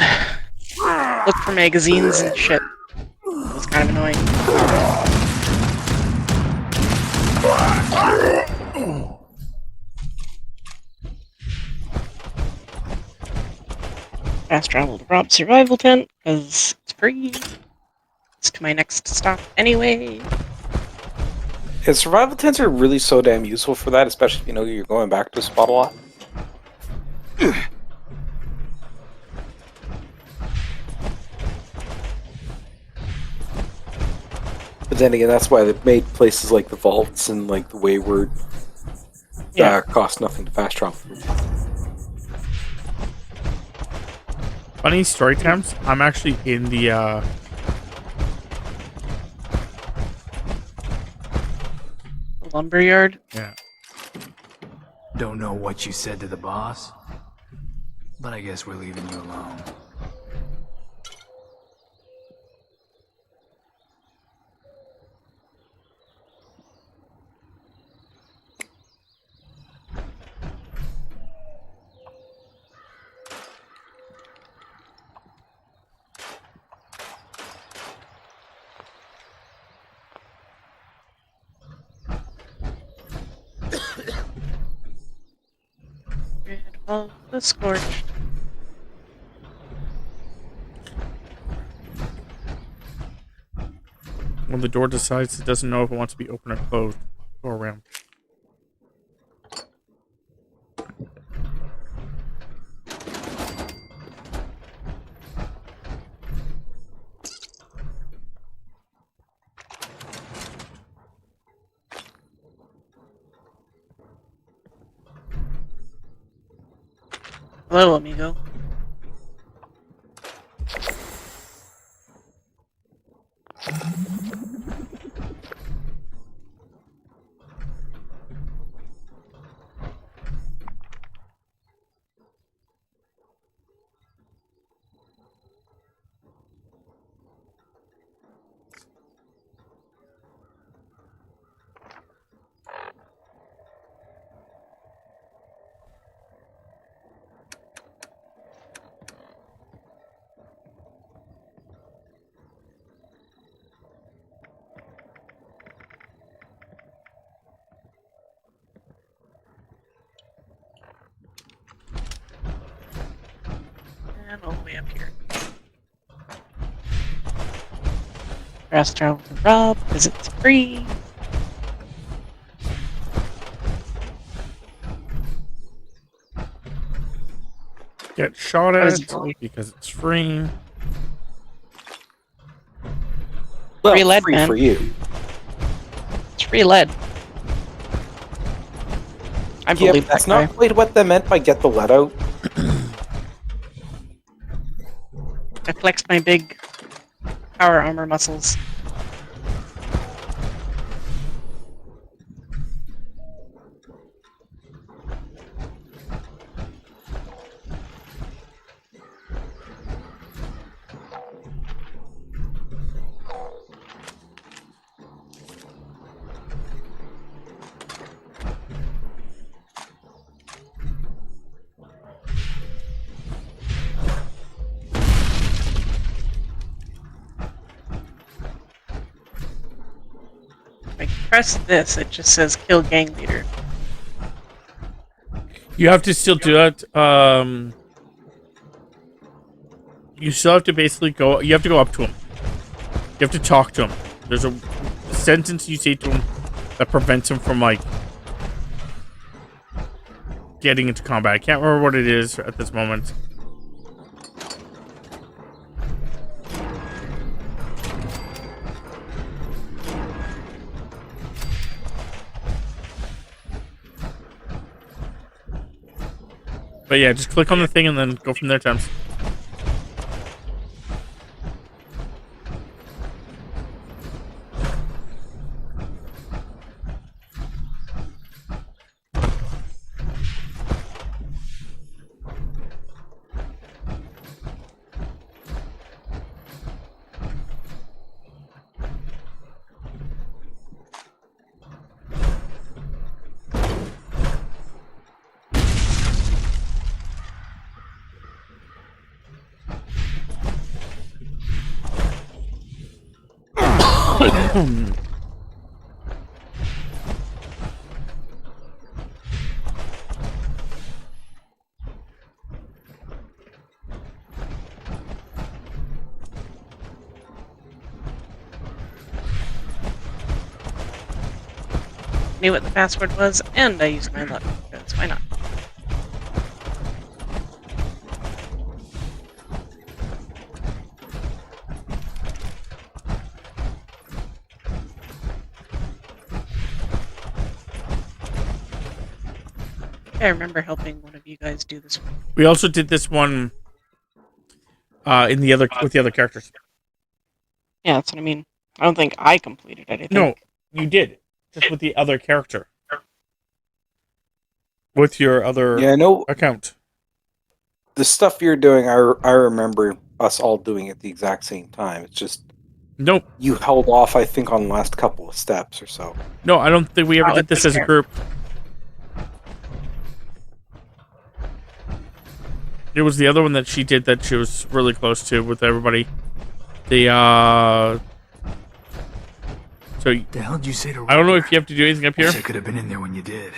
look for magazines and shit. It was kind of annoying. Fast travel to Rob's survival tent because it's free. It's to my next stop anyway. Yeah, survival tents are really so damn useful for that, especially if you know you're going back to a spot a lot. But then again, that's why they've made places like the vaults and like the Wayward cost nothing to fast travel through. Funny story times. I'm actually in the Lumberyard. yeah. Don't know what you said to the boss, but I guess we're leaving you alone. Rid of the scorched. When the door decides it doesn't know if it wants to be open or closed, go around. Hello, amigo. And all the way up here. Fast travel to Rob because it's free. Get shot That at was easy. because it's free. Well, Free lead, free man. for you. It's free lead. I Yeah, believe but that's that guy. not quite what they meant by get the lead out. I flex my big power armor muscles. If I press this, it just says kill gang leader. You have to still do it. You still have to basically go. You have to go up to him. You have to talk to him. There's a sentence you say to him that prevents him from like getting into combat. I can't remember what it is at this moment. But yeah, just click on the thing and then go from there, Thames. Knew what the password was, and I used my luck, because why not? I remember helping one of you guys do this one. We also did this one with the other characters. Yeah, that's what I mean. I don't think I completed it. I think. No, you did. Just with the other character. With your other account. The stuff you're doing, I remember us all doing at the exact same time. It's just... Nope. You held off, I think, on the last couple of steps or so. No, I don't think we ever did this as a group. It was the other one that she did that she was really close to with everybody. So The hell did you say to I don't know if you have to do anything up here. I could have been in there when you did.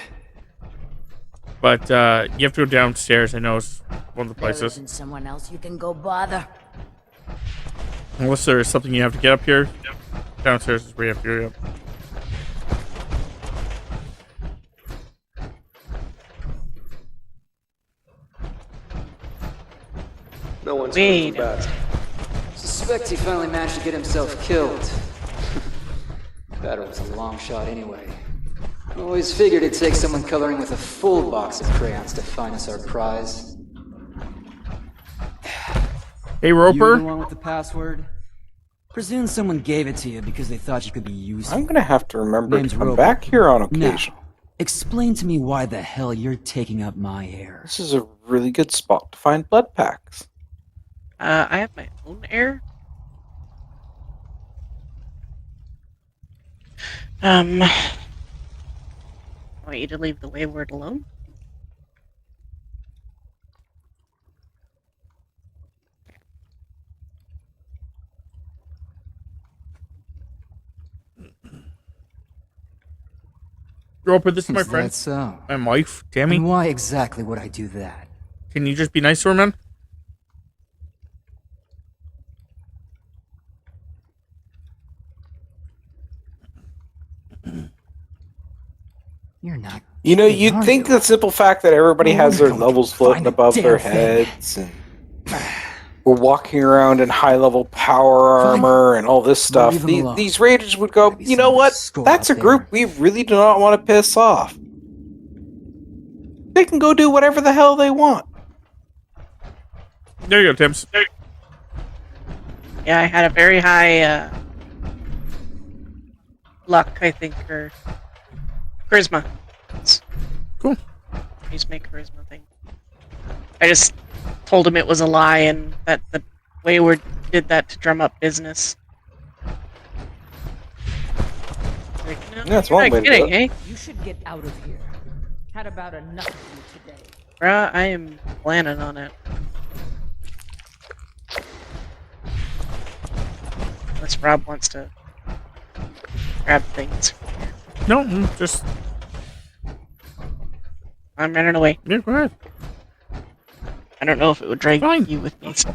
But you have to go downstairs. I know it's one of the places. There isn't someone else you can go bother. Unless there is something you have to get up here. Downstairs is where you have to go. No one's Wait. Suspect he finally managed to get himself killed. That was a long shot anyway. Always figured it'd take someone coloring with a full box of crayons to find us our prize. Hey, Roper. You the one with the password? Presume someone gave it to you because they thought you could be useful. I'm gonna have to remember Name's to come Roper. back here on occasion. Now, explain to me why the hell you're taking up my hair. This is a really good spot to find blood packs. I have my own heir. I want you to leave the wayward alone. Roper, this is my Is friend. that so? My wife, Tammy. And why exactly would I do that? Can you just be nice to her, man? You're not. You know, you'd think the simple fact that everybody has their levels floating above their heads, and we're walking around in high-level power armor and all this stuff, leave 'em alone. these raiders would go, you know what? That's a group we really do not want to piss off. They can go do whatever the hell they want. There you go, Tims. Yeah, I had a very high luck, I think, or charisma. Cool. I used to make charisma thing. I just told him it was a lie and that the Wayward did that to drum up business. Like, no, That's you're one not way to do kidding, it. eh? You should get out of here. Had about enough of you today. Bruh, I am planning on it. Unless Rob wants to grab things. No, just... I'm running away. Yeah, go ahead. I don't know if it would drag you with me. So.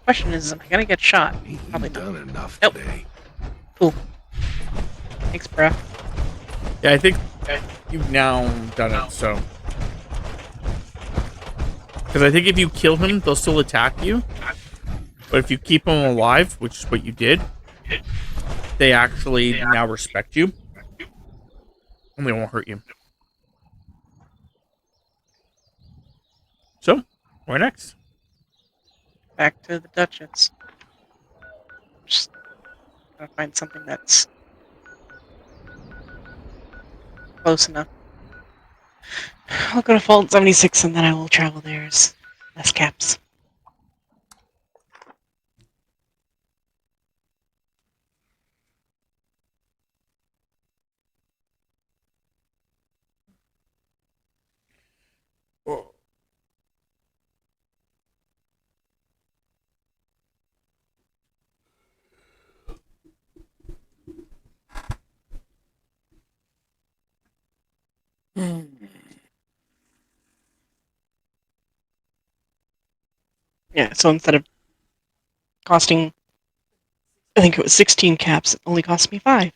Question is, am I gonna get shot? Probably not. Done enough Nope. today. Cool. Thanks, bruh. Yeah, I think you've now done it, so. Because I think if you kill him, they'll still attack you. But if you keep him alive, which is what you did, they actually now respect you. And they won't hurt you. So, where next? Back to the Duchess. Just gotta find something that's close enough. I'll go to Fault 76 and then I will travel there as less caps. Yeah, so instead of costing, I think it was 16 caps, it only cost me 5.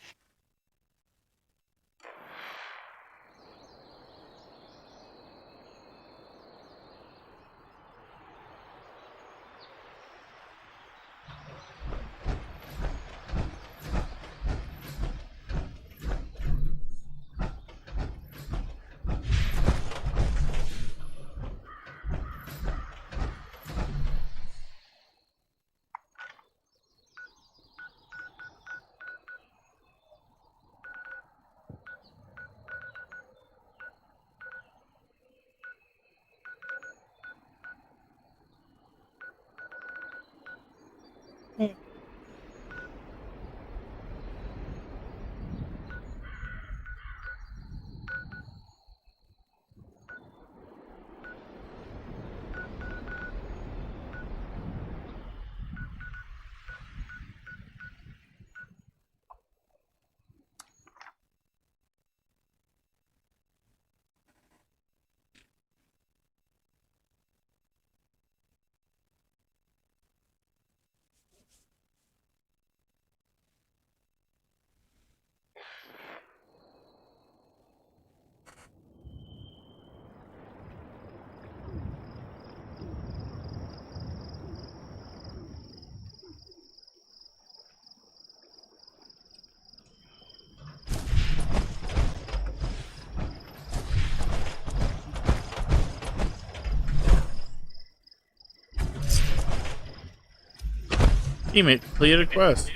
Teammate, completed a quest.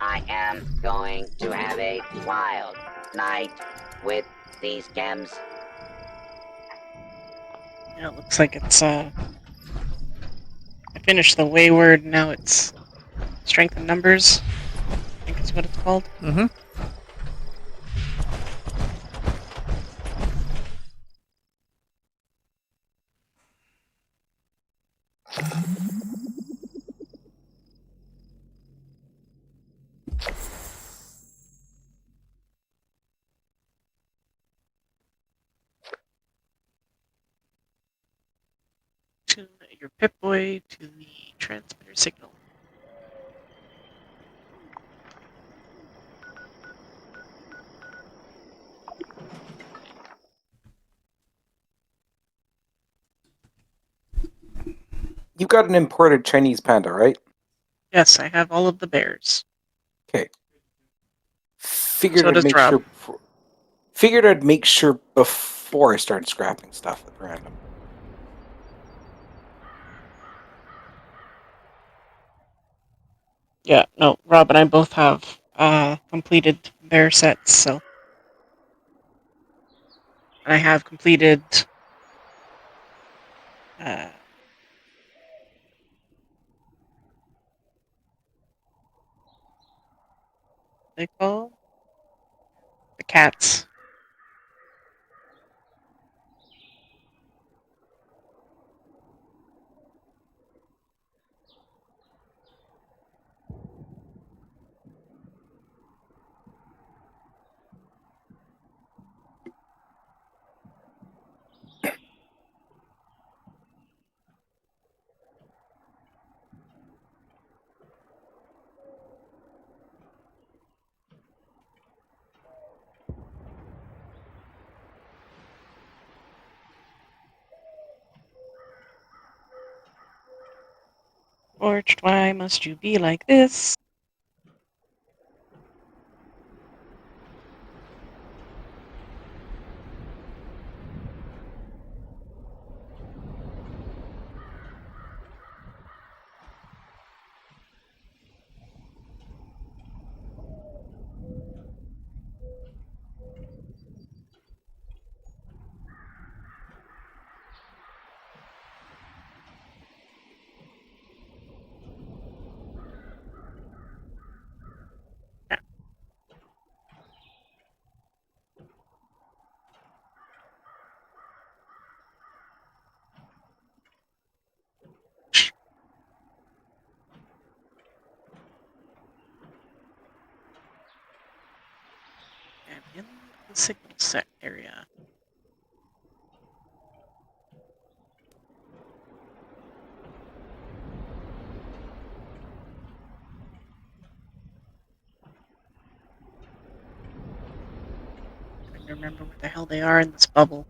I am going to have a wild night with these chems. Yeah, it looks like it's, I finished the Wayward, now it's Strength in Numbers, I think is what it's called. Mm-hmm. Tune your Pip-Boy to the transmitter signal. You got an imported Chinese panda, right? Yes, I have all of the bears. Okay. Figured So I'd does make Rob. sure. Figured I'd make sure before I started scrapping stuff at random. Yeah, no, Rob and I both have completed bear sets, so. And I have completed they call the cats. Scorched, why must you be like this? I'm in the signal set area. Trying to remember where the hell they are in this bubble.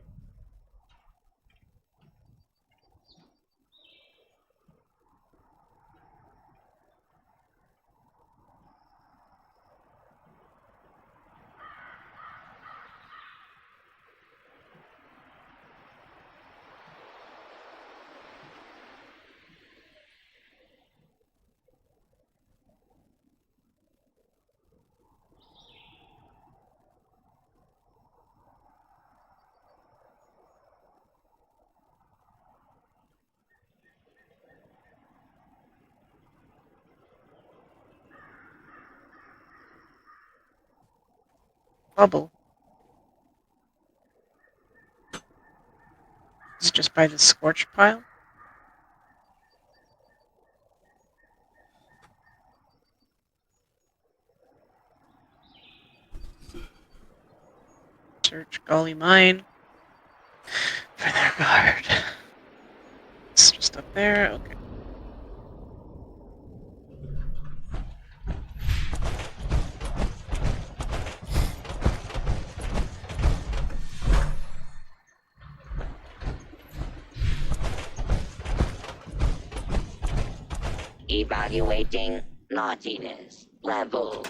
Bubble. Is it just by the scorched pile? Search Gully Mine for their guard. It's just up there. Okay. Evaluating naughtiness levels.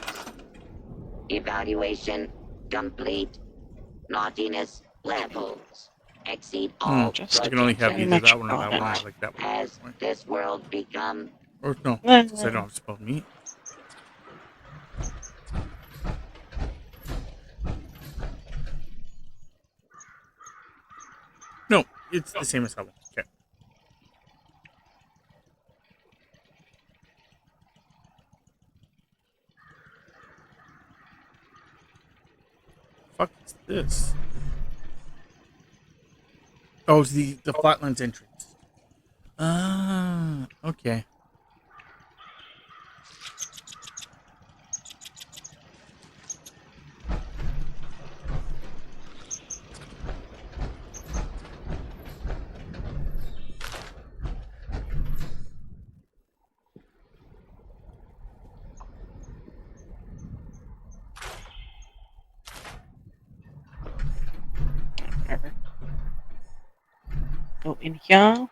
Evaluation complete. Naughtiness levels exceed all I can only have either that one or that one. I like that one. Has this world become... Or no, because I don't have spelled meat. No, it's the same as that one. Okay. Fuck is this? Oh, it's the Flatlands entrance. Ah, okay. Go in here.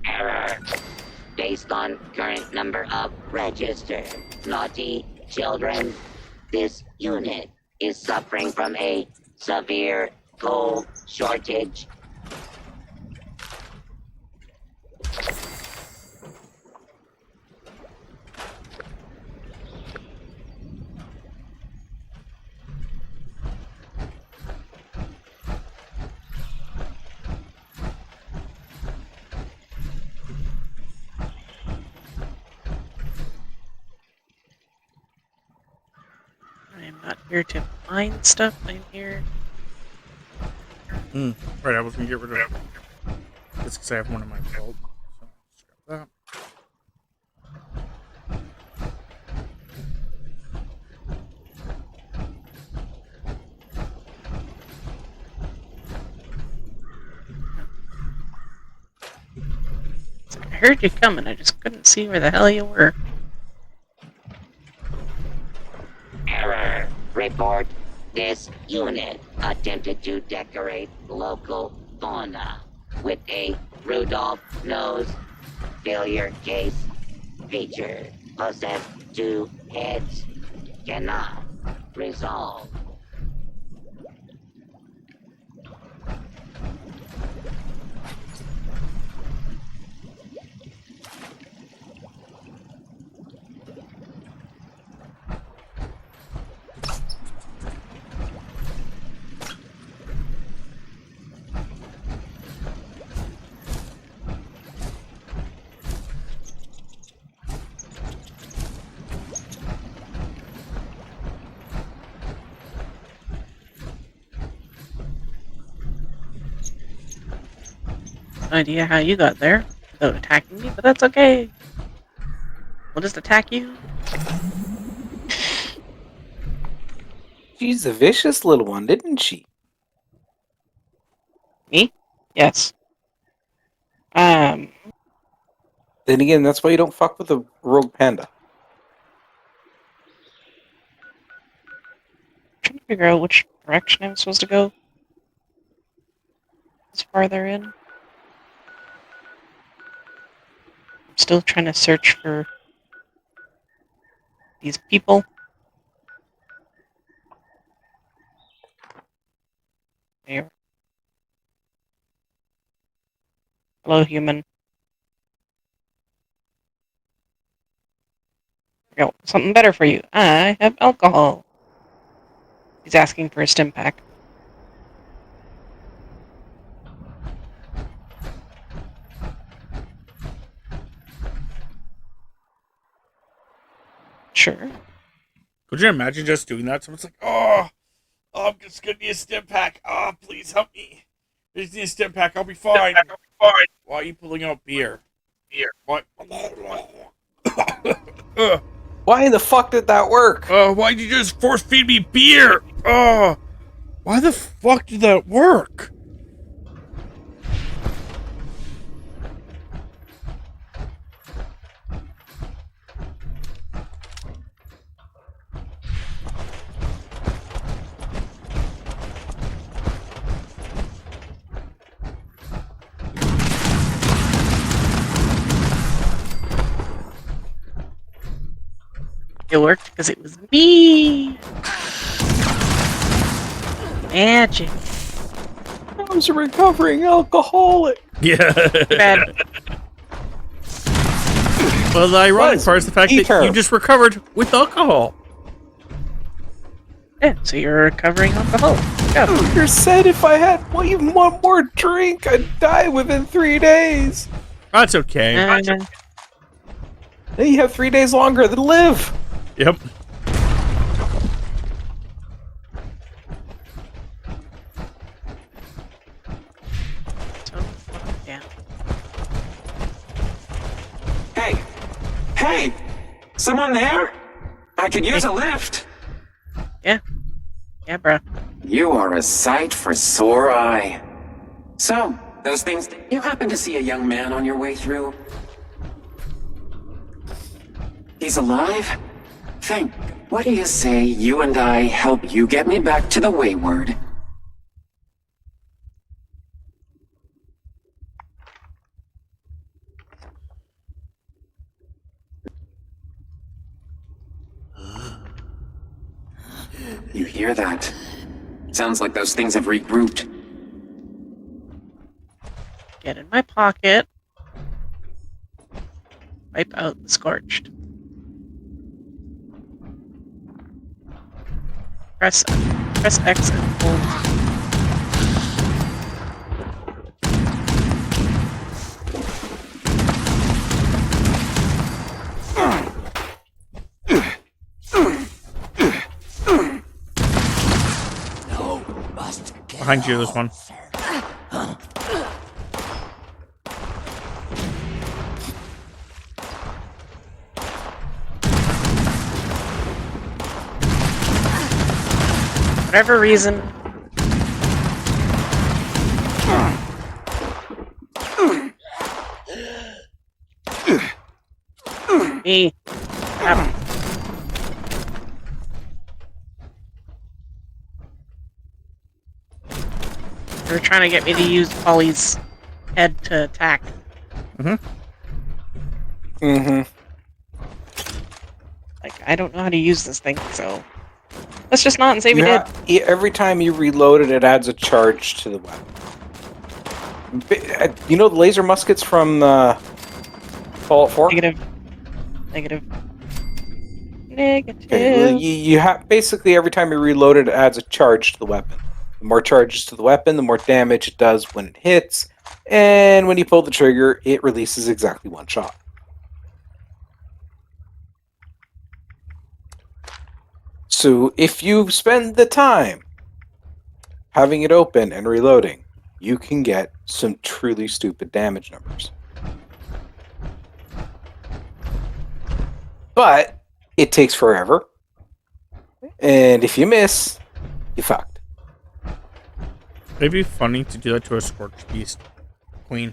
Error. Based on current number of registered naughty children, this unit is suffering from a severe coal shortage. I'm not here to find stuff. I'm here. Right, I was gonna get rid of that. Just because I have one in my belt. So scrap that. I heard you coming, I just couldn't see where the hell you were. Error. Report. This unit attempted to decorate local fauna with a Rudolph nose. Failure case. Feature. Possess 2 heads. Cannot resolve. No idea how you got there without attacking me, but that's okay. We'll just attack you. She's a vicious little one, didn't she? Me? Yes. Then again, that's why you don't fuck with a rogue panda. Trying to figure out which direction I'm supposed to go. It's farther in. I'm still trying to search for these people. There. Hello, human. I got something better for you. I have alcohol. He's asking for a stim pack. Sure. Could you imagine just doing that? Someone's like, oh, I'm just gonna need a stim pack. Oh, please help me. I just need a stim pack. I'll be fine. Why are you pulling out beer? What? Why the fuck did that work? Why did you just force feed me beer? Why the fuck did that work? It worked because it was me. Magic. I was a recovering alcoholic. Yeah. Bad. Well, the ironic part is the fact that you just recovered with alcohol. Yeah, so you're a recovering alcoholic. Go. You said if I had even one more drink, I'd die within 3 days. That's okay. Then you have 3 days longer to live. Yep. Yeah. Hey! Someone there? I could use a lift. Yeah, bro. You are a sight for sore eye. So, those things... You happen to see a young man on your way through? He's alive? Think, what do you say you and I help you get me back to the Wayward? You hear that? Sounds like those things have regrouped. Get in my pocket. Wipe out the scorched. Press X and hold. Behind you, this one. Whatever reason. me. They're trying to get me to use Polly's head to attack. Like, I don't know how to use this thing, so let's just not and say we did. Every time you reload it, it adds a charge to the weapon. You know the laser muskets from Fallout 4? Negative. Okay, well, you have basically every time you reload it, it adds a charge to the weapon. The more charges to the weapon, the more damage it does when it hits, and when you pull the trigger, it releases exactly one shot. So if you spend the time having it open and reloading, you can get some truly stupid damage numbers. But it takes forever, and if you miss, you fucked. It'd be funny to do that to a Scorched Beast Queen.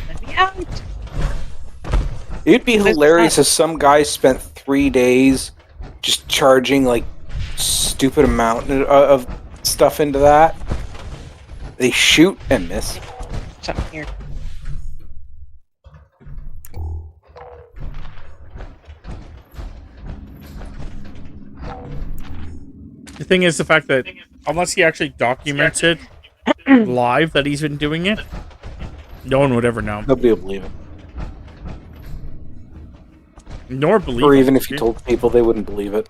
Let me out. It'd be hilarious if some guy spent 3 days just charging like stupid amount of stuff into that. They shoot and miss. Something here. The thing is the fact that unless he actually documents it live that he's been doing it, no one would ever know. Nobody will believe it. Nor believe Or it. even if you told people, they wouldn't believe it.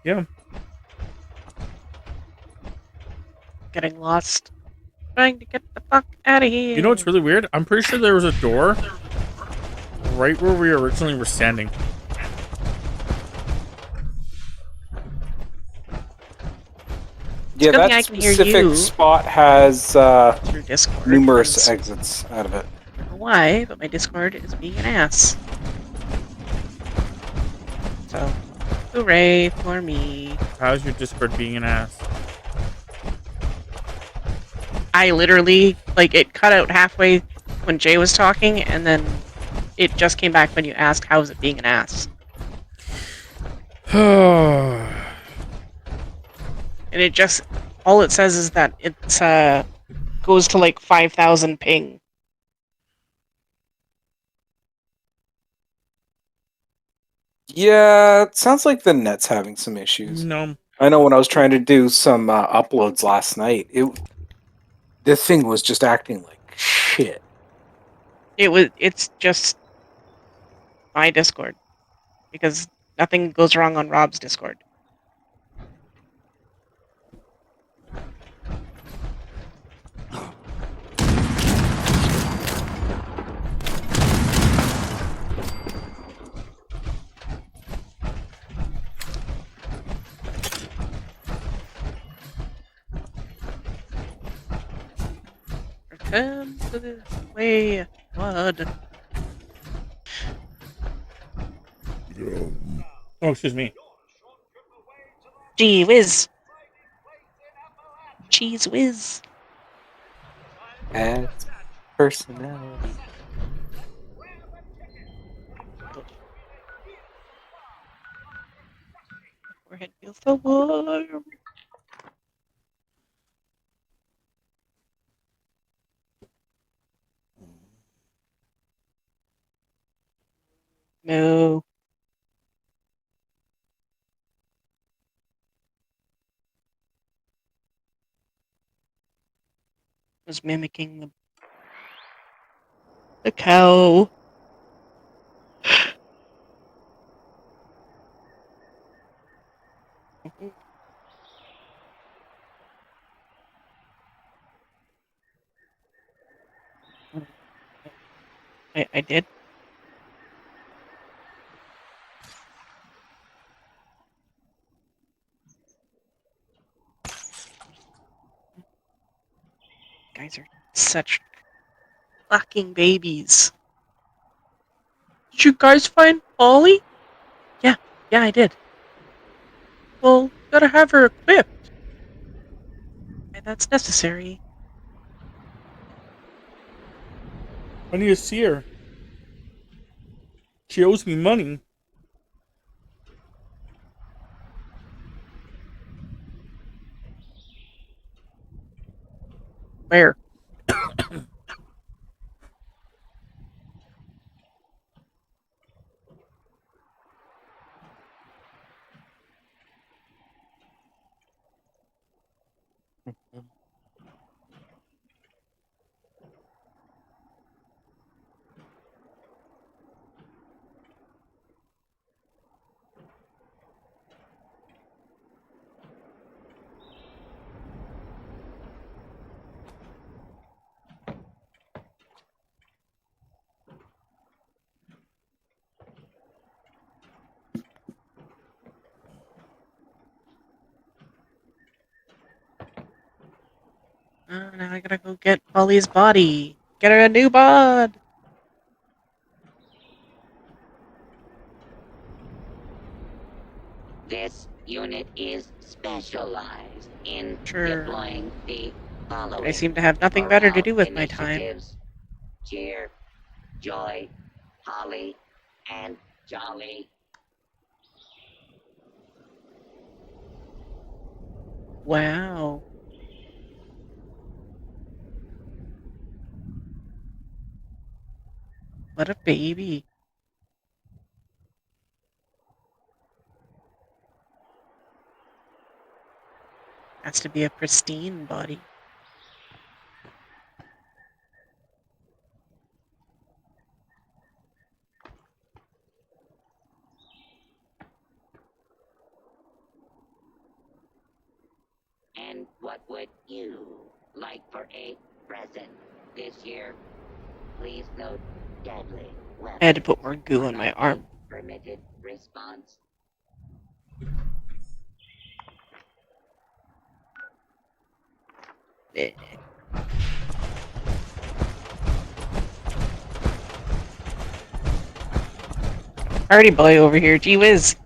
Yeah. Getting lost. Trying to get the fuck out of here. You know what's really weird? I'm pretty sure there was a door right where we originally were standing. Yeah, that specific spot has numerous exits out of it. I don't know why, but my Discord is being an ass. So, hooray for me. How's your Discord being an ass? I literally, like, it cut out halfway when Jay was talking, and then it just came back when you asked, how is it being an ass? And it just, all it says is that it's, goes to like 5,000 ping. Yeah, it sounds like the net's having some issues. No. I know when I was trying to do some uploads last night, the thing was just acting like shit. It's just my Discord. Because nothing goes wrong on Rob's Discord. Return to the way, blood. Oh, excuse me. Gee whiz. Cheese whiz. Adds personality. Forehead feels so warm. No. Was mimicking the cow. I did. Guys are such fucking babies. Did you guys find Polly? Yeah, I did. Well, gotta have her equipped. that's necessary. I need to see her. She owes me money. Where? Now I gotta go get Polly's body. Get her a new bod. This unit is specialized in Sure. deploying the following. I seem to have nothing better to do with my time. initiatives: Cheer, Joy, Holly, and Jolly. Wow. What a baby. Has to be a pristine body. And what would you like for a present this year? Please note deadly weapons. I had to put more goo on my arm. Permitted response. Party boy over here, gee whiz.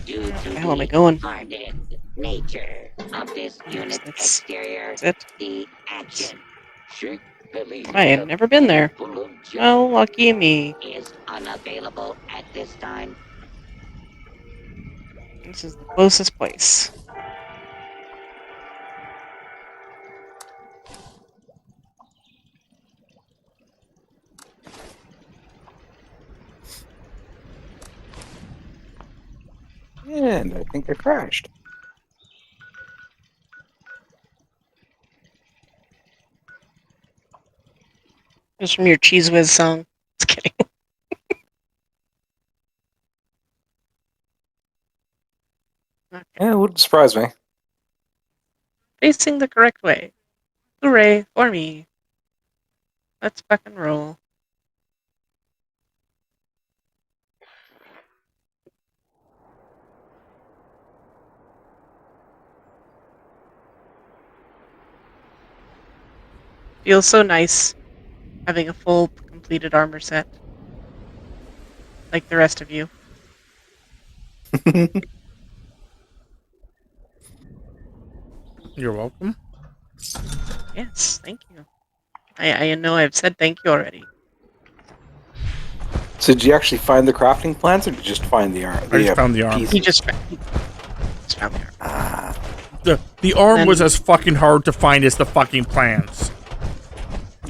Due to Where the hell am I the going? hardened nature of this unit's exterior, the action should believe I have never been there. Oh, lucky me. is unavailable at this time. This is the closest place. And I think I crashed. Just from your Cheese Whiz song. Just kidding. Yeah, it wouldn't surprise me. Facing the correct way. Hooray for me. Let's fucking roll. Feels so nice having a full completed armor set. Like the rest of you. You're welcome. Yes, thank you. I know I've said thank you already. So did you actually find the crafting plans, or did you just find the arm? I just found the arm. He just found the arm. The arm Then- was as fucking hard to find as the fucking plans.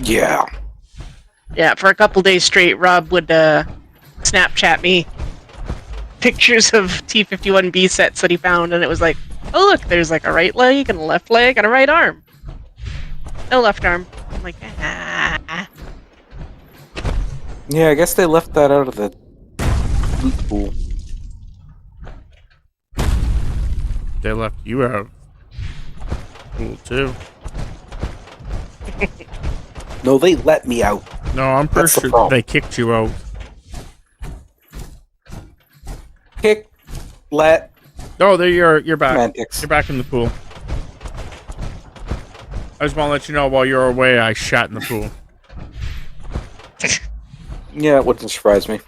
Yeah. Yeah, for a couple days straight, Rob would Snapchat me pictures of T-51B sets that he found, and it was like, oh look, there's like a right leg and a left leg and a right arm. No left arm. I'm like, ah. Yeah, I guess they left that out of the loot pool. They left you out. Cool too. No, they let me out. No, I'm pretty That's the sure problem. they kicked you out. Kick, let. Oh, there you're back. Semantics. You're back in the pool. I just want to let you know while you're away, I shot in the pool. Yeah, it wouldn't surprise me.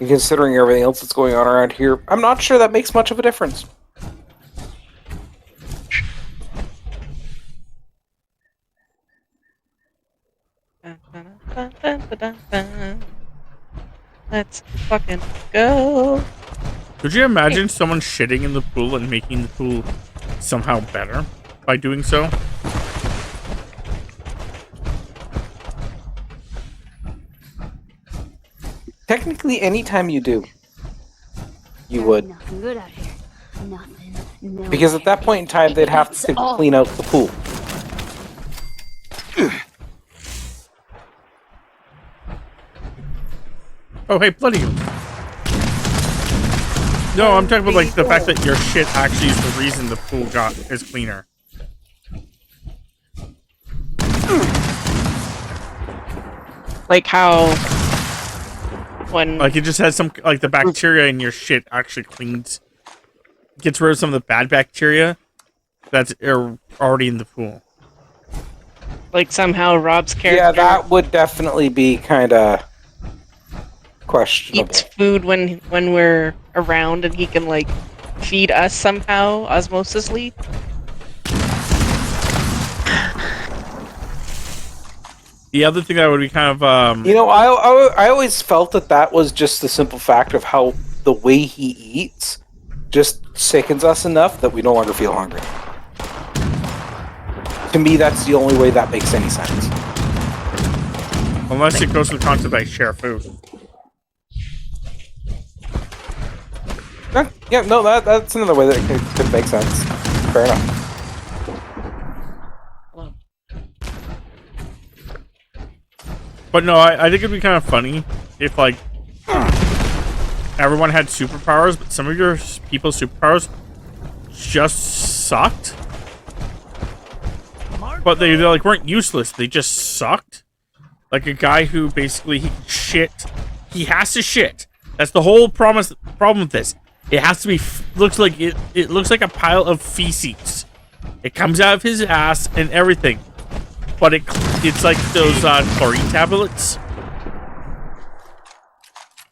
And considering everything else that's going on around here, I'm not sure that makes much of a difference. dun, dun, dun, dun, dun. Let's fucking go. Could you imagine someone shitting in the pool and making the pool somehow better by doing so? Technically, anytime you do, you would. Nothing good out here. Nothing. No. Because at that point in time, they'd have to clean out the pool. Oh, hey, bloody you. No, I'm talking about like the fact that your shit actually is the reason the pool is cleaner. Like how when like it just has some like the bacteria in your shit actually gets rid of some of the bad bacteria that's already in the pool. Like somehow Rob's character Yeah, that would definitely be kind of questionable. eats food when we're around, and he can like feed us somehow osmosisly. The other thing that would be kind of You know, I always felt that was just the simple fact of how the way he eats just sickens us enough that we no longer feel hungry. To me, that's the only way that makes any sense. unless it goes to the concept that I share food. Yeah, no, that's another way that it could make sense. Fair enough. But no, I think it'd be kind of funny if, like, everyone had superpowers, but some of your people's superpowers just sucked. But they like weren't useless. They just sucked. Like a guy who basically he has to shit. That's the whole problem with this. It has to be looks like a pile of feces. It comes out of his ass and everything. But it's like those chlorine tablets.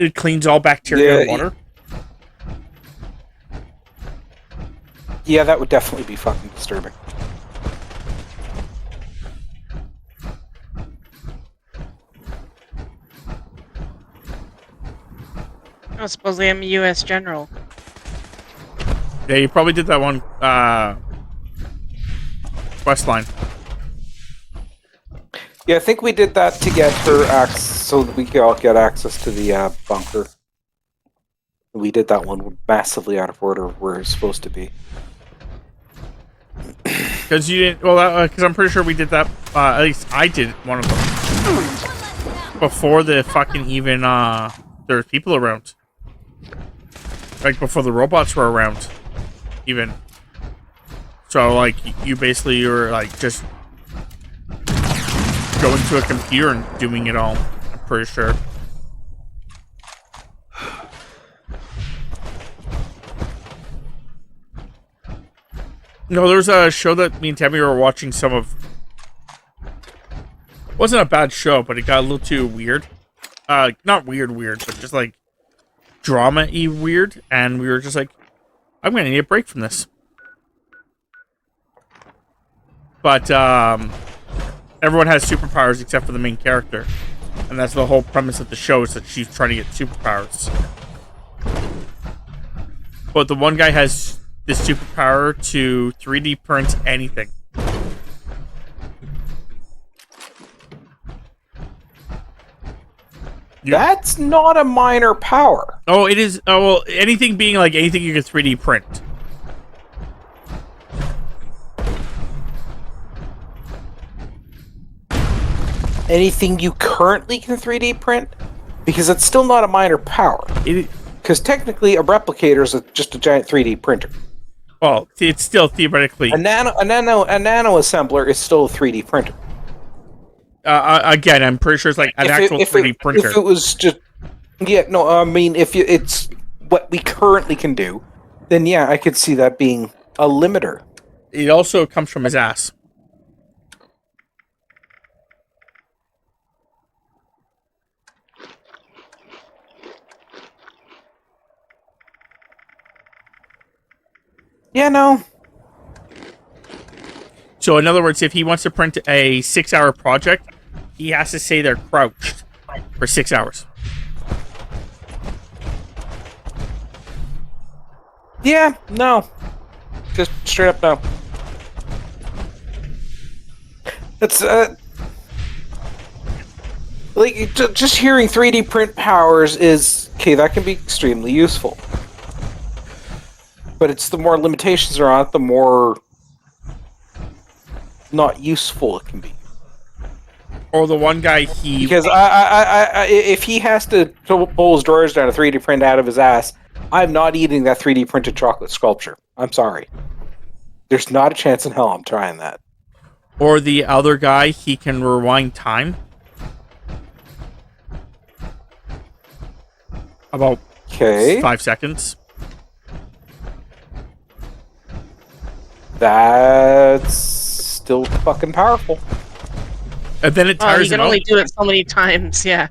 It cleans all bacteria and water. Yeah, that would definitely be fucking disturbing. Oh, supposedly I'm a U.S. general. Yeah, you probably did that one quest line. Yeah, I think we did that to get her access, so that we could all get access to the bunker. We did that one massively out of order of where it's supposed to be. Because you didn't. Well, because I'm pretty sure we did that. At least I did one of them before the fucking even there was people around. Like before the robots were around, even. So like you basically were like just going to a computer and doing it all. I'm pretty sure. No, there was a show that me and Tammy were watching some of. It wasn't a bad show, but it got a little too weird. Not weird, but just like drama-y weird. And we were just like, I'm gonna need a break from this. But everyone has superpowers except for the main character. And that's the whole premise of the show, is that she's trying to get superpowers. But the one guy has this superpower to 3D print anything. That's not a minor power. Oh, it is. Oh, well, anything being like anything you can 3D print. Anything you currently can 3D print? Because it's still not a minor power. Because technically, a replicator is just a giant 3D printer. Well, it's still theoretically a nano assembler is still a 3D printer. Again, I'm pretty sure it's like an actual 3D printer. If it was just, yeah, no, I mean, if it's what we currently can do, then yeah, I could see that being a limiter. It also comes from his ass. Yeah, no. So in other words, if he wants to print a 6-hour project, he has to stay there crouched for 6 hours. Yeah, no. Just straight up no. It's like just hearing 3D print powers is okay. That can be extremely useful, but it's the more limitations are on it, the more not useful it can be. Or the one guy because I if he has to pull his drawers down to 3D print out of his ass, I'm not eating that 3D printed chocolate sculpture. I'm sorry. There's not a chance in hell I'm trying that. Or the other guy, he can rewind time. About 5 seconds. That's still fucking powerful. And then it tires you can him only out. do it so many times, yeah.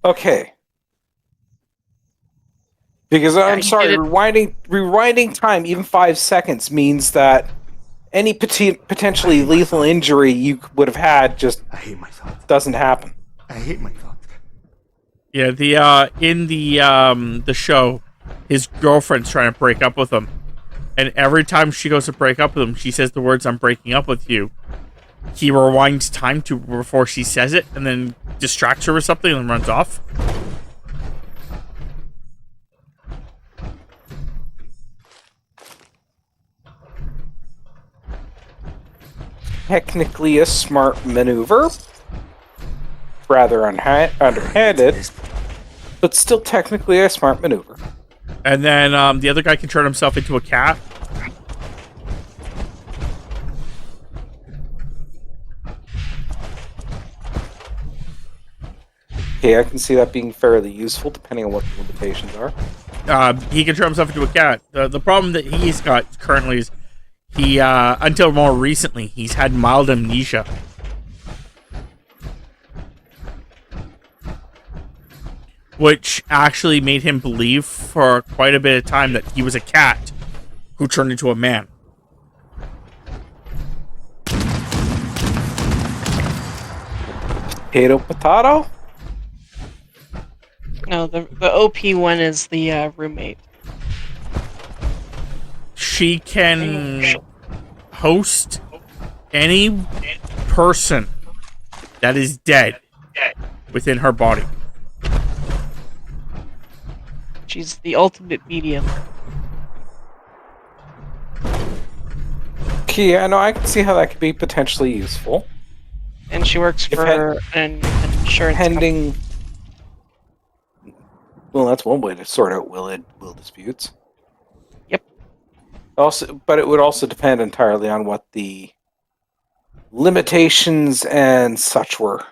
Okay. Because I'm he sorry, did it- rewinding time even 5 seconds means that any potentially lethal injury you would have had just doesn't happen. I hate my thoughts. Yeah, in the show, his girlfriend's trying to break up with him. And every time she goes to break up with him, she says the words, "I'm breaking up with you." He rewinds time to before she says it, and then distracts her with something and runs off. Technically a smart maneuver. Rather underhanded, but still technically a smart maneuver. And then the other guy can turn himself into a cat. Okay, I can see that being fairly useful depending on what the limitations are. He can turn himself into a cat. The problem that he's got currently is he, until more recently, he's had mild amnesia. Which actually made him believe for quite a bit of time that he was a cat who turned into a man. Potato? No, the OP one is the roommate. She can host any person that is dead within her body. She's the ultimate medium. Okay, I know I can see how that could be potentially useful. And she works for an insurance pending. Well, that's one way to sort out will disputes. Yep. Also, but it would also depend entirely on what the limitations and such were.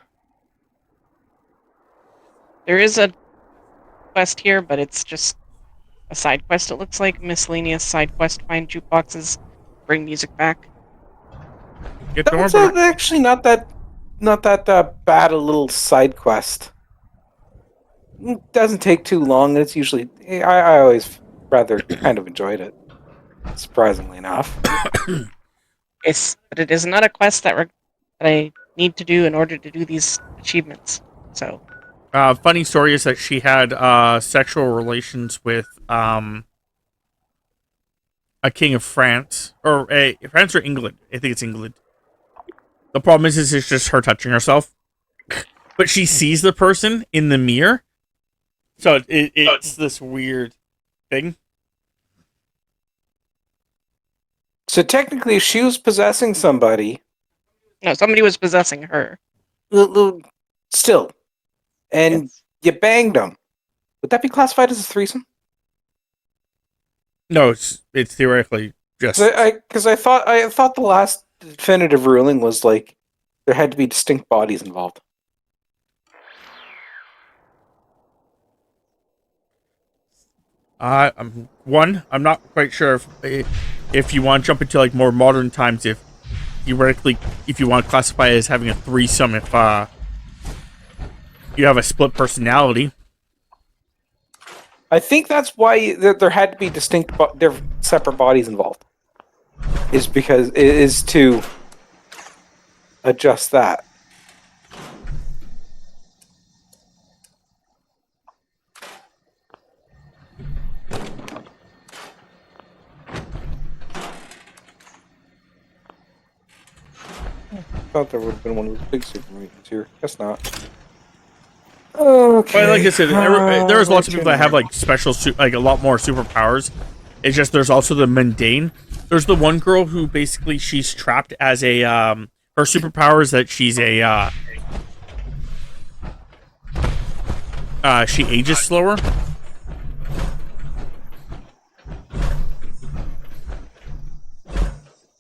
There is a quest here, but it's just a side quest. It looks like miscellaneous side quest. Find jukeboxes, bring music back. That's actually not that bad a little side quest. It doesn't take too long, and it's usually I always rather kind of enjoyed it. Surprisingly enough. Yes, but it is not a quest that I need to do in order to do these achievements. So. Funny story is that she had sexual relations with a king of France, or France or England. I think it's England. The problem is it's just her touching herself, but she sees the person in the mirror, so it's this weird thing. So technically, if she was possessing somebody, no, somebody was possessing her. Still. And you banged them. Would that be classified as a threesome? No, it's theoretically just. Because I thought the last definitive ruling was like there had to be distinct bodies involved. I'm not quite sure if you want to jump into like more modern times, if theoretically if you want to classify it as having a threesome, if you have a split personality. I think that's why there had to be separate bodies involved. Is to adjust that. thought there would have been one of those big super mutants here. Guess not. Okay. But like I said, there's lots of people that have like special, like a lot more superpowers. It's just there's also the mundane. There's the one girl who basically she's trapped as a her superpower is that she's a she ages slower.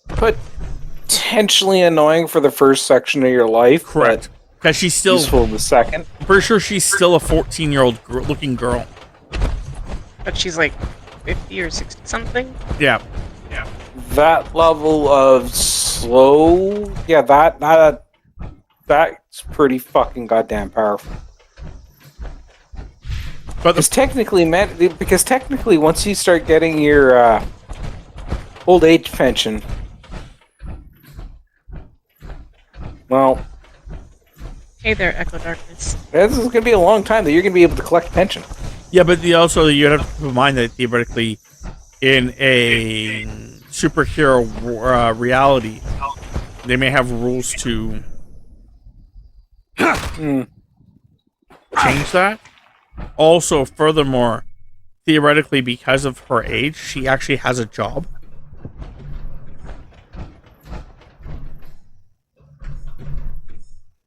Potentially annoying for the first section of your life. Correct. Because she's still useful in the second. I'm pretty sure she's still a 14-year-old looking girl. But she's like 50 or 60 something. Yeah. That level of slow, yeah, that's pretty fucking goddamn powerful. But because technically, once you start getting your old age pension, well, Hey there, Echo Darkness. this is going to be a long time that you're going to be able to collect pension. Yeah, but you have to keep in mind that theoretically, in a superhero reality, they may have rules to change that. Also, furthermore, theoretically, because of her age, she actually has a job.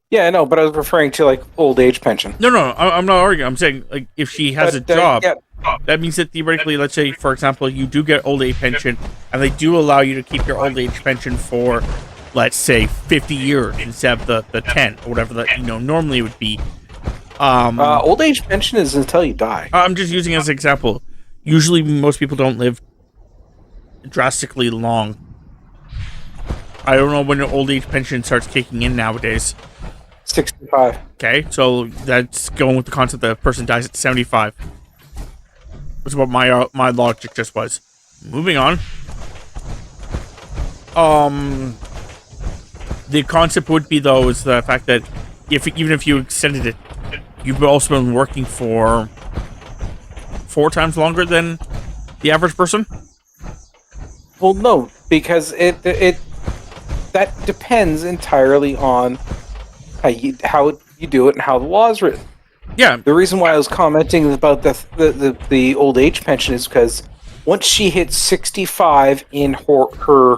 Yeah, I know, but I was referring to like old age pension. No, I'm not arguing. I'm saying like if she has a job, that means that theoretically, let's say for example, you do get old age pension, and they do allow you to keep your old age pension for, let's say, 50 years instead of the 10 or whatever that normally would be. Old age pension is until you die. I'm just using it as an example. Usually, most people don't live drastically long. I don't know when your old age pension starts kicking in nowadays. 65. Okay, so that's going with the concept that a person dies at 75. That's what my logic just was. Moving on. The concept would be though is the fact that even if you extended it, you've also been working for 4 times longer than the average person. Well, no, because it that depends entirely on how you do it and how the law is written. Yeah. The reason why I was commenting about the old age pension is because once she hits 65 in her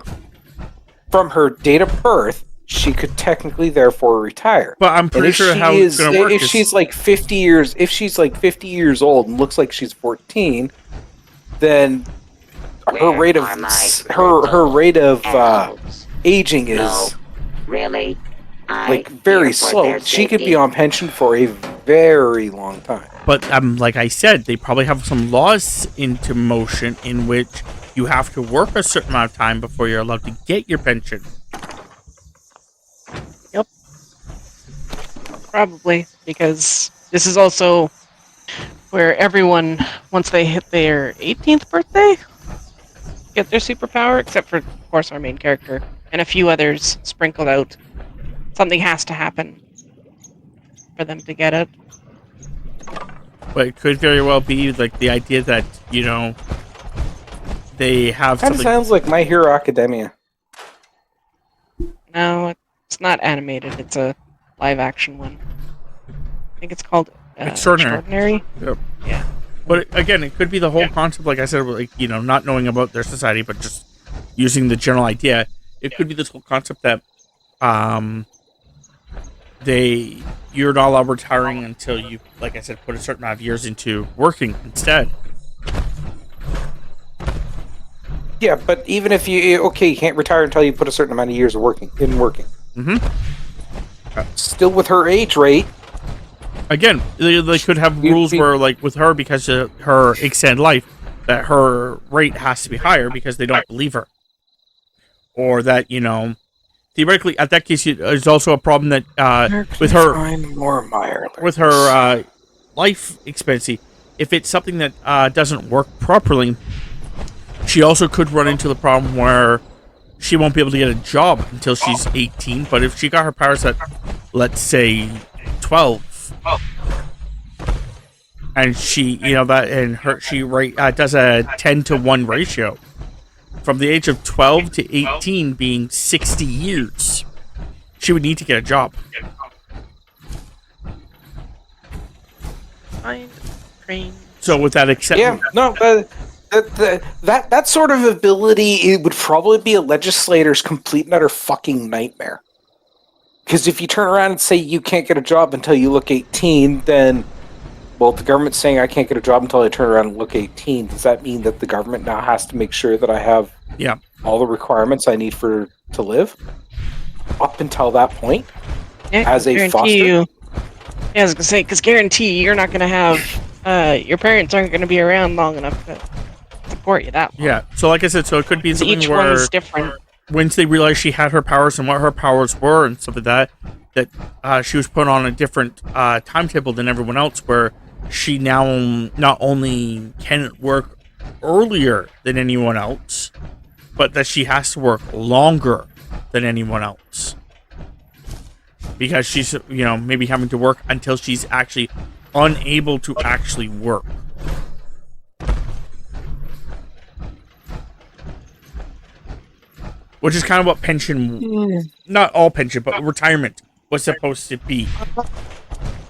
from her date of birth, she could technically therefore retire. But I'm pretty sure how it's going to work if she's like 50 years old and looks like she's 14, then her rate of aging is really like very slow. She could be on pension for a very long time. But like I said, they probably have some laws into motion in which you have to work a certain amount of time before you're allowed to get your pension. Yep. Probably, because this is also where everyone, once they hit their 18th birthday, get their superpower, except for, of course, our main character, and a few others sprinkled out. Something has to happen for them to get it. But it could very well be like the idea that, they have Kind of sounds like My Hero Academia. No, it's not animated. It's a live-action one. I think it's called Extraordinary. Yep. Yeah. But again, it could be the whole concept, like I said, like, not knowing about their society, but just using the general idea. It could be this whole concept that you're not allowed retiring until you, like I said, put a certain amount of years into working instead. Yeah, but even if you can't retire until you put a certain amount of years of working. Mm-hmm. Still with her age rate. Again, they could have rules where, like, with her, because of her extended life, that her rate has to be higher because they don't believe her. Or that, theoretically, at that case, there's also a problem that with her life expectancy, if it's something that doesn't work properly, she also could run into the problem where she won't be able to get a job until she's 18. But if she got her powers at, let's say, 12, and she, she does a 10-to-1 ratio. From the age of 12 to 18 being 60 years, she would need to get a job. Fine. Train. So with that exception, Yeah, no, that sort of ability, it would probably be a legislator's complete and utter fucking nightmare. Because if you turn around and say you can't get a job until you look 18, then, well, the government's saying I can't get a job until I turn around and look 18. Does that mean that the government now has to make sure that I have all the requirements I need to live up until that point? Yeah, as a foster? Yeah, I was gonna say, because guarantee you're not gonna have your parents aren't gonna be around long enough to support you that long. yeah. So like I said, so it could be something Each where one's different. once they realized she had her powers and what her powers were and stuff like that she was put on a different timetable than everyone else, where she now not only can work earlier than anyone else, but that she has to work longer than anyone else. Because she's, maybe having to work until she's actually unable to actually work. Which is kind of what pension, not all pension, but retirement was supposed to be.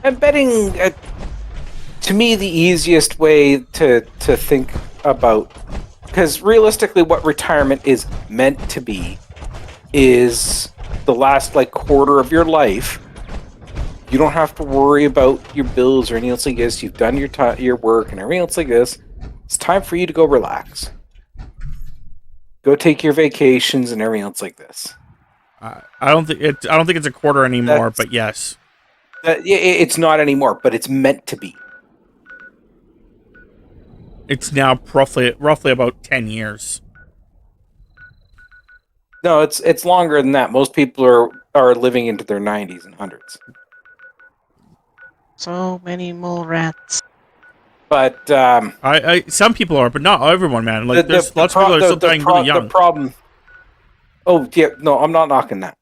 I'm betting, to me, the easiest way to think about, because realistically what retirement is meant to be is the last quarter of your life. You don't have to worry about your bills or anything else like this. You've done your work and everything else like this. It's time for you to go relax. Go take your vacations and everything else like this. I don't think it's a quarter anymore, but yes. It's not anymore, but it's meant to be. It's now roughly about 10 years. No, it's longer than that. Most people are living into their 90s and 100s. So many mole rats. But some people are, but not everyone, man. There's lots of people that are still dying really young. The problem. Oh yeah, no, I'm not knocking that.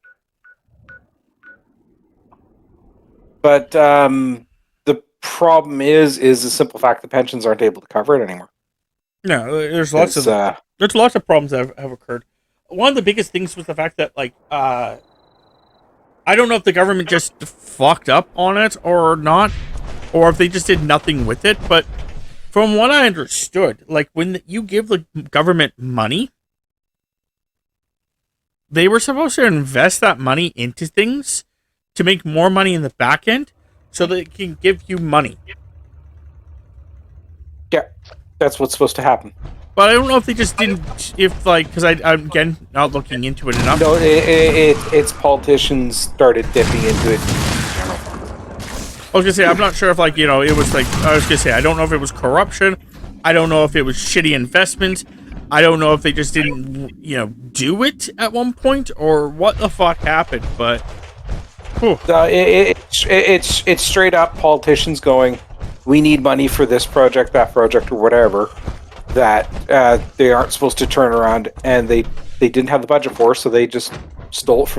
But the problem is the simple fact that pensions aren't able to cover it anymore. No, there's lots of problems that have occurred. One of the biggest things was the fact that I don't know if the government just fucked up on it or not, or if they just did nothing with it. But from what I understood, when you give the government money, they were supposed to invest that money into things to make more money in the back end so that it can give you money. Yeah, that's what's supposed to happen. But I don't know if they just didn't, because I'm, again, not looking into it enough. No, it's politicians started dipping into it. I was going to say, I'm not sure if, it was, I was going to say, I don't know if it was corruption. I don't know if it was shitty investments. I don't know if they just didn't, do it at one point or what the fuck happened, but... It's straight up politicians going, we need money for this project, that project, or whatever, that they aren't supposed to turn around, and they didn't have the budget for, so they just stole it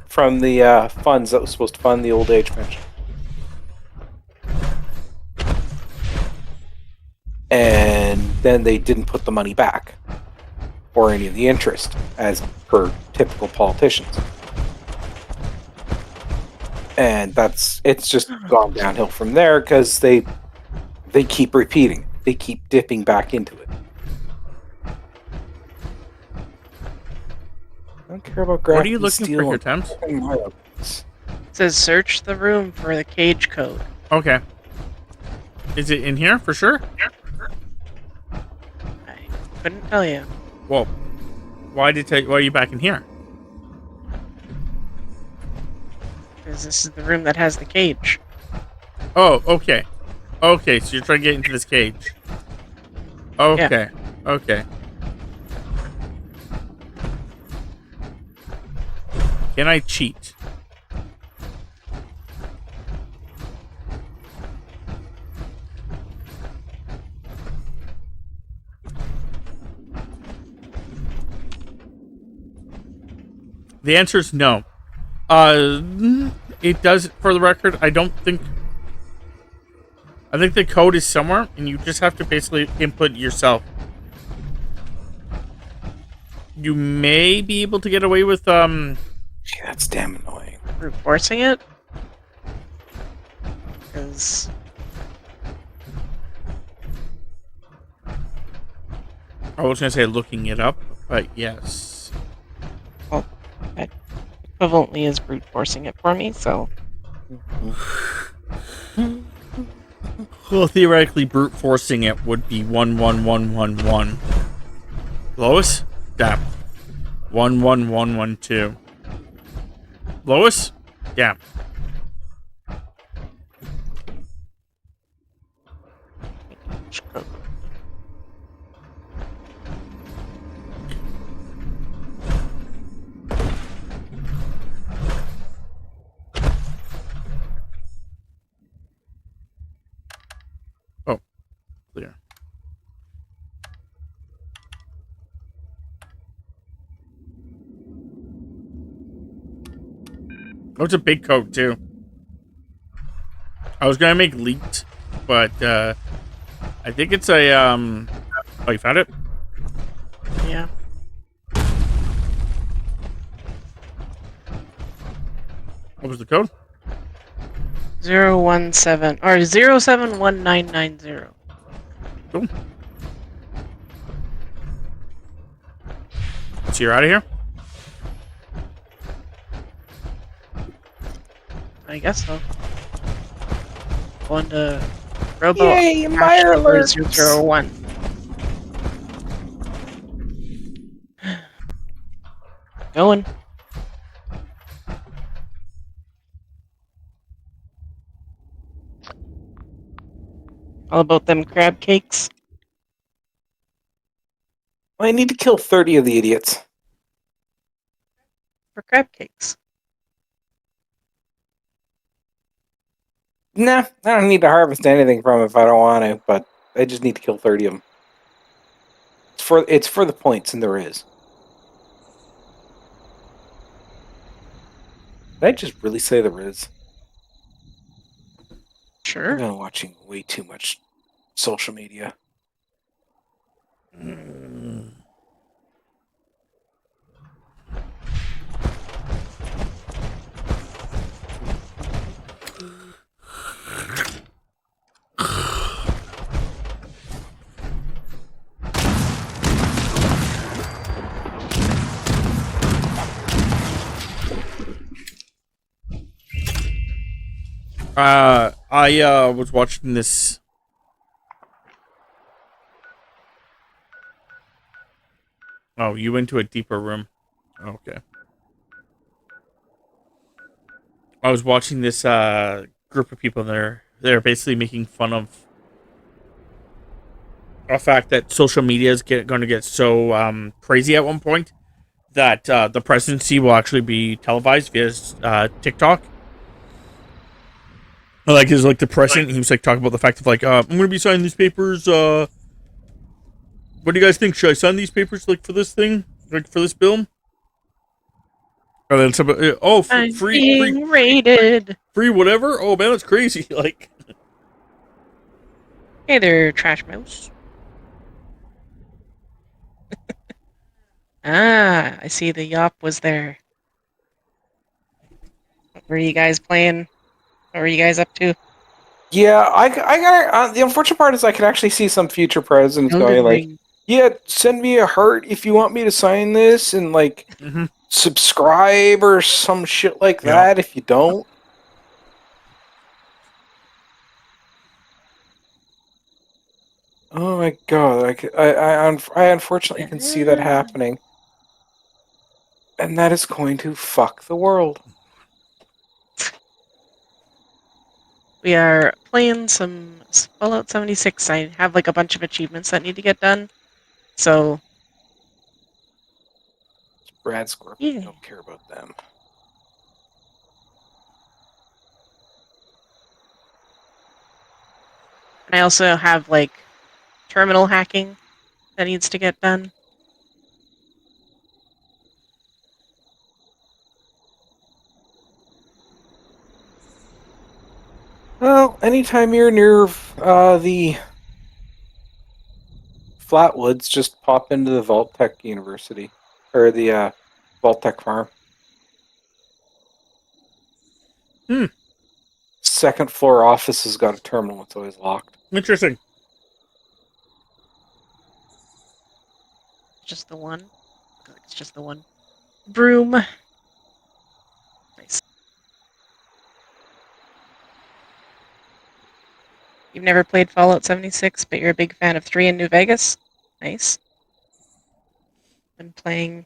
from the funds that was supposed to fund the old age pension. And then they didn't put the money back, or any of the interest, as per typical politicians. And it's just gone downhill from there because they keep repeating. They keep dipping back into it. I don't care about What are you looking for here, Thames? It says search the room for the cage code. Okay. Is it in here for sure? I couldn't tell you. Well, why are you back in here? Because this is the room that has the cage. Oh, okay. Okay, so you're trying to get into this cage. Okay. Yeah. Okay. Can I cheat? The answer is no. It does, for the record. I think the code is somewhere, and you just have to basically input yourself. You may be able to get away with Yeah, that's damn annoying. brute forcing it. Because I was gonna say looking it up, but yes. well, that equivalently is brute forcing it for me. So Well, theoretically, brute forcing it would be 11111. Lois? Yeah. 11112. Lois? Yeah. Oh, clear. Oh, it's a big coat, too. I was gonna make leaked, but, I think it's a, Oh, you found it? yeah. What was the code? 017 or 071990. Cool. So you're out of here? I guess so. Going to Robo. Yay, Meyer alerts! 001. Going. All about them crab cakes. I need to kill 30 of the idiots. For crab cakes. Nah, I don't need to harvest anything from it if I don't want to, but I just need to kill 30 of them. It's for the points, and there is. Did I just really say there is? Sure. I've been watching way too much social media. I was watching this. Oh, you went to a deeper room. Okay. I was watching this group of people there. They're basically making fun of the fact that social media is going to get so crazy at one point that the presidency will actually be televised via TikTok. Like, his like the president, he was like talking about the fact of like, I'm going to be signing these papers. What do you guys think? Should I sign these papers like for this thing, like for this bill? And then somebody, free raided. Free whatever. Oh man, that's crazy. Like, hey there, trash mouse. I see the Yop was there. What were you guys playing? What were you guys up to? Yeah, I got the unfortunate part is I could actually see some future presidents going like, yeah, send me a heart if you want me to sign this, and like subscribe or some shit like that if you don't. Oh my god, I unfortunately can see that happening. And that is going to fuck the world. We are playing some Fallout 76. I have like a bunch of achievements that need to get done. So Brad Scorpion, yeah. Don't care about them. I also have like terminal hacking that needs to get done. Well, anytime you're near the Flatwoods, just pop into the Vault-Tec University or the Vault-Tec farm. Second floor office has got a terminal. It's always locked. Interesting. Just the one. It's just the one. Broom. Nice. You've never played Fallout 76, but you're a big fan of 3 in New Vegas? Nice. I'm playing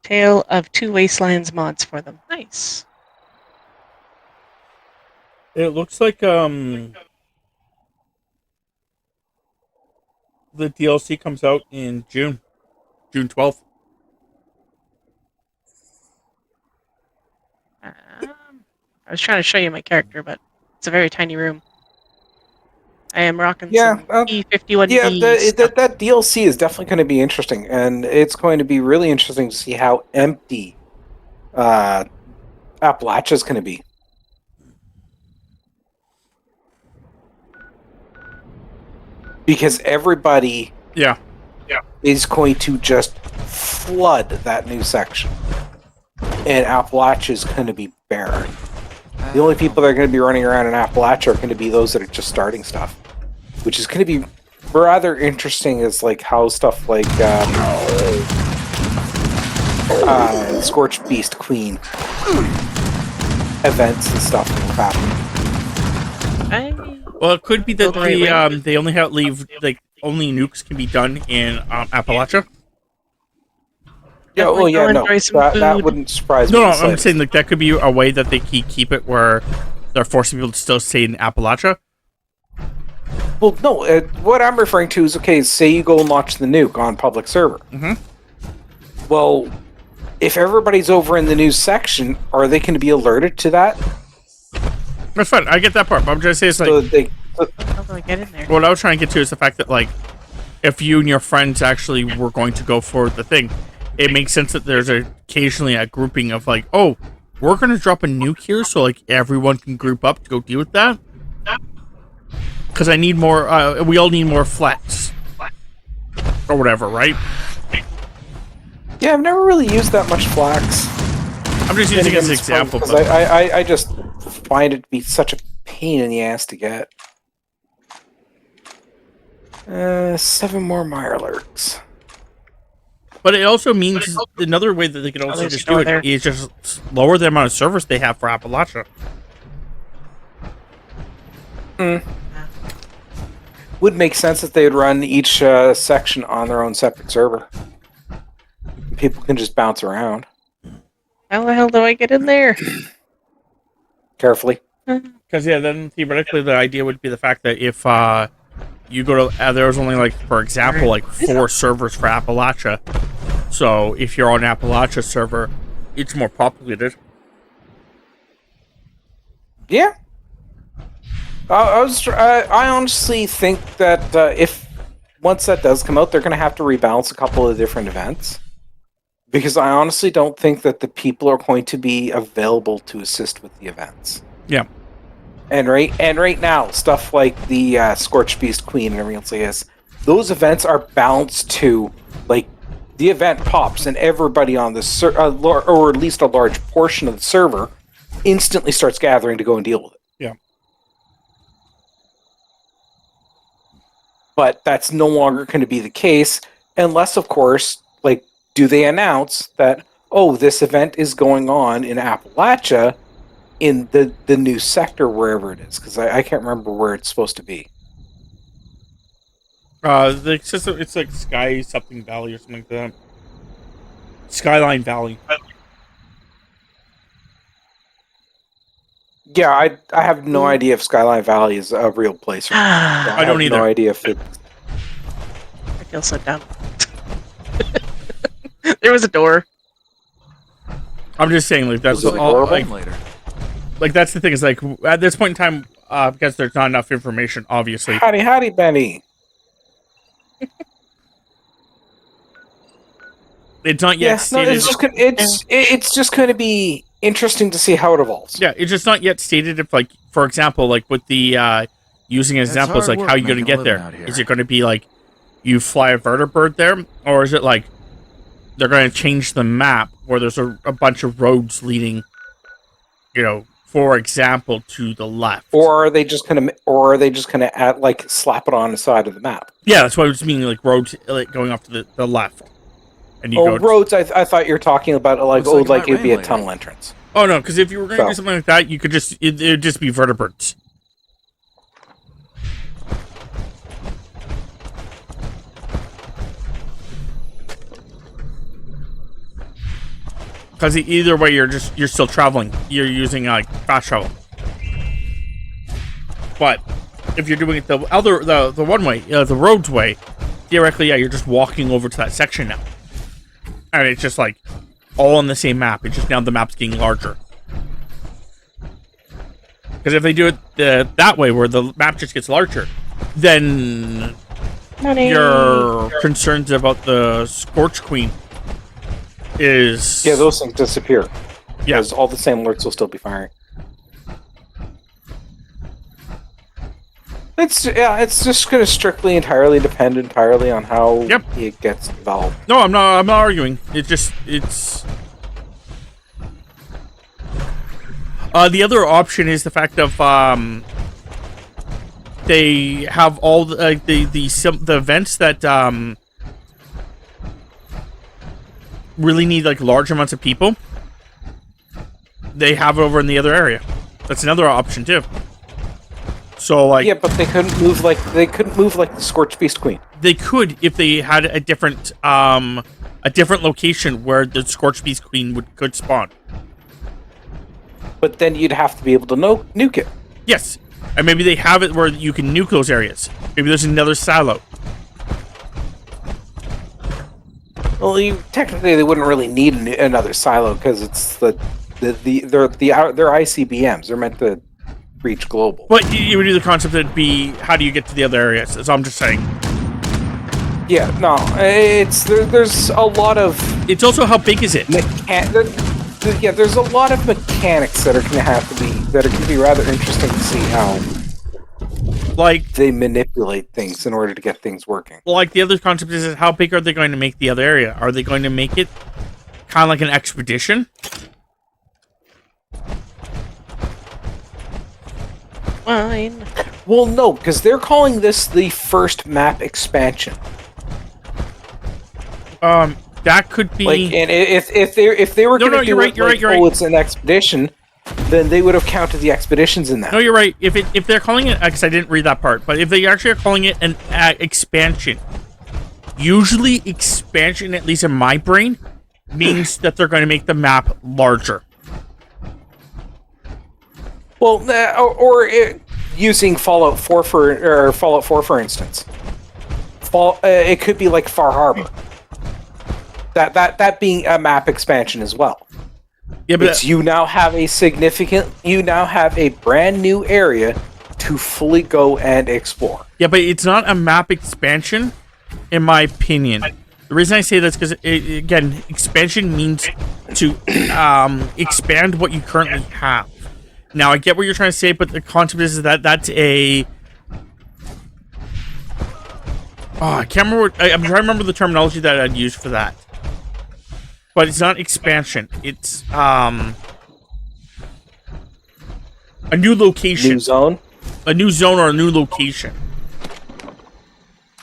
Tale of Two Wastelands mods for them. Nice. It looks like the DLC comes out in June 12th. I was trying to show you my character, but it's a very tiny room. I am rocking Yeah, some E51B yeah. stuff. That DLC is definitely going to be interesting, and it's going to be really interesting to see how empty Appalachia is going to be. Because everybody is going to just flood that new section. And Appalachia is going to be barren. The only people that are going to be running around in Appalachia are going to be those that are just starting stuff. Which is going to be rather interesting as like how stuff like Scorched Beast Queen events and stuff will happen. Well, it could be that they only only nukes can be done in Appalachia. Yeah, well, yeah, no, that wouldn't surprise me. No, I'm saying like that could be a way that they keep it where they're forcing people to still stay in Appalachia. Well, no, what I'm referring to is, okay, say you go and launch the nuke on public server. Mm-hmm. Well, if everybody's over in the news section, are they going to be alerted to that? That's fine. I get that part, but I'm just saying it's like... How do I get in there? What I was trying to get to is the fact that, like, if you and your friends actually were going to go for the thing, it makes sense that there's occasionally a grouping of, like, oh, we're going to drop a nuke here, so, like, everyone can group up to go deal with that. Because I need more, we all need more flex. Or whatever, right? Yeah, I've never really used that much flax. I'm just using it as an example. Because I just find it to be such a pain in the ass to get. 7 more Mirelurks. But it also means another way that they could also just do it is just lower the amount of servers they have for Appalachia. Would make sense if they would run each section on their own separate server. People can just bounce around. How the hell do I get in there? Carefully. Because, yeah, then theoretically the idea would be the fact that if you go to... there was only, like, for example, like 4 servers for Appalachia. So if you're on Appalachia server, it's more populated. Yeah. I honestly think that if once that does come out, they're going to have to rebalance a couple of different events, because I honestly don't think that the people are going to be available to assist with the events. Yeah. And right now, stuff like the Scorched Beast Queen and everything else like this, those events are balanced to, like, the event pops and everybody on the or at least a large portion of the server instantly starts gathering to go and deal with it. Yeah. But that's no longer going to be the case unless, of course, like, do they announce that, oh, this event is going on in Appalachia in the new sector, wherever it is, because I can't remember where it's supposed to be. It's like Sky something Valley or something like that. Skyline Valley. Yeah, I have no idea if Skyline Valley is a real place or not. I don't either. No idea if it... I feel so dumb. There was a door. I'm just saying, like, that's all, like that's the thing, is like at this point in time, because there's not enough information, obviously. Howdy, Benny. It's not yet stated. It's just going to be interesting to see how it evolves. Yeah, it's just not yet stated if, like, for example, like with the using examples, like how you're going to get there. Is it going to be like you fly a vertibird there, or is it like they're going to change the map where there's a bunch of roads leading, you know, for example, to the left. Or are they just gonna add, like, slap it on the side of the map? Yeah, that's what I was meaning, like roads, like going off to the left. And you go roads. I thought you were talking about like it'd be a tunnel entrance. Oh no, because if you were going to do something like that, you could it'd just be vertebrates. Because either way, you're still traveling. You're using fast travel. But if you're doing it the one way, the roads way, theoretically, yeah, you're just walking over to that section now. And it's just like all on the same map. It's just now the map's getting larger. Because if they do it that way, where the map just gets larger, then your concerns about the Scorch Queen is... Yeah, those things disappear. Yeah. Because all the same alerts will still be firing. It's just going to strictly entirely depend on how it gets developed. No, I'm not arguing. It's the other option is the fact of they have all the events that really need like large amounts of people. They have it over in the other area. That's another option too. So like, yeah, but they couldn't move like the Scorched Beast Queen. They could if they had a different location where the Scorched Beast Queen could spawn. But then you'd have to be able to nuke it. Yes, and maybe they have it where you can nuke those areas. Maybe there's another silo. Well, technically they wouldn't really need another silo because it's their ICBMs. They're meant to reach global. But you would do the concept that'd be how do you get to the other areas? So I'm just saying. Yeah, no, there's a lot of. It's also how big is it? There's a lot of mechanics that are going to be rather interesting to see how. Like they manipulate things in order to get things working. Like the other concept is how big are they going to make the other area? Are they going to make it kind of like an expedition? Fine. Well, no, because they're calling this the first map expansion. That could be. Like, and if they were going to do it's an expedition, then they would have counted the expeditions in that. No, you're right. If they're calling it, because I didn't read that part, but if they actually are calling it an expansion, usually expansion, at least in my brain, means that they're going to make the map larger. Well, using Fallout 4 for instance, it could be like Far Harbor. That being a map expansion as well. Yeah, but you now have a brand new area to fully go and explore. Yeah, but it's not a map expansion, in my opinion. The reason I say that's because, again, expansion means to expand what you currently have. Now, I get what you're trying to say, but the concept is that that's a... I can't remember. I'm trying to remember the terminology that I'd use for that. But it's not expansion. It's a new location. New zone? A new zone or a new location.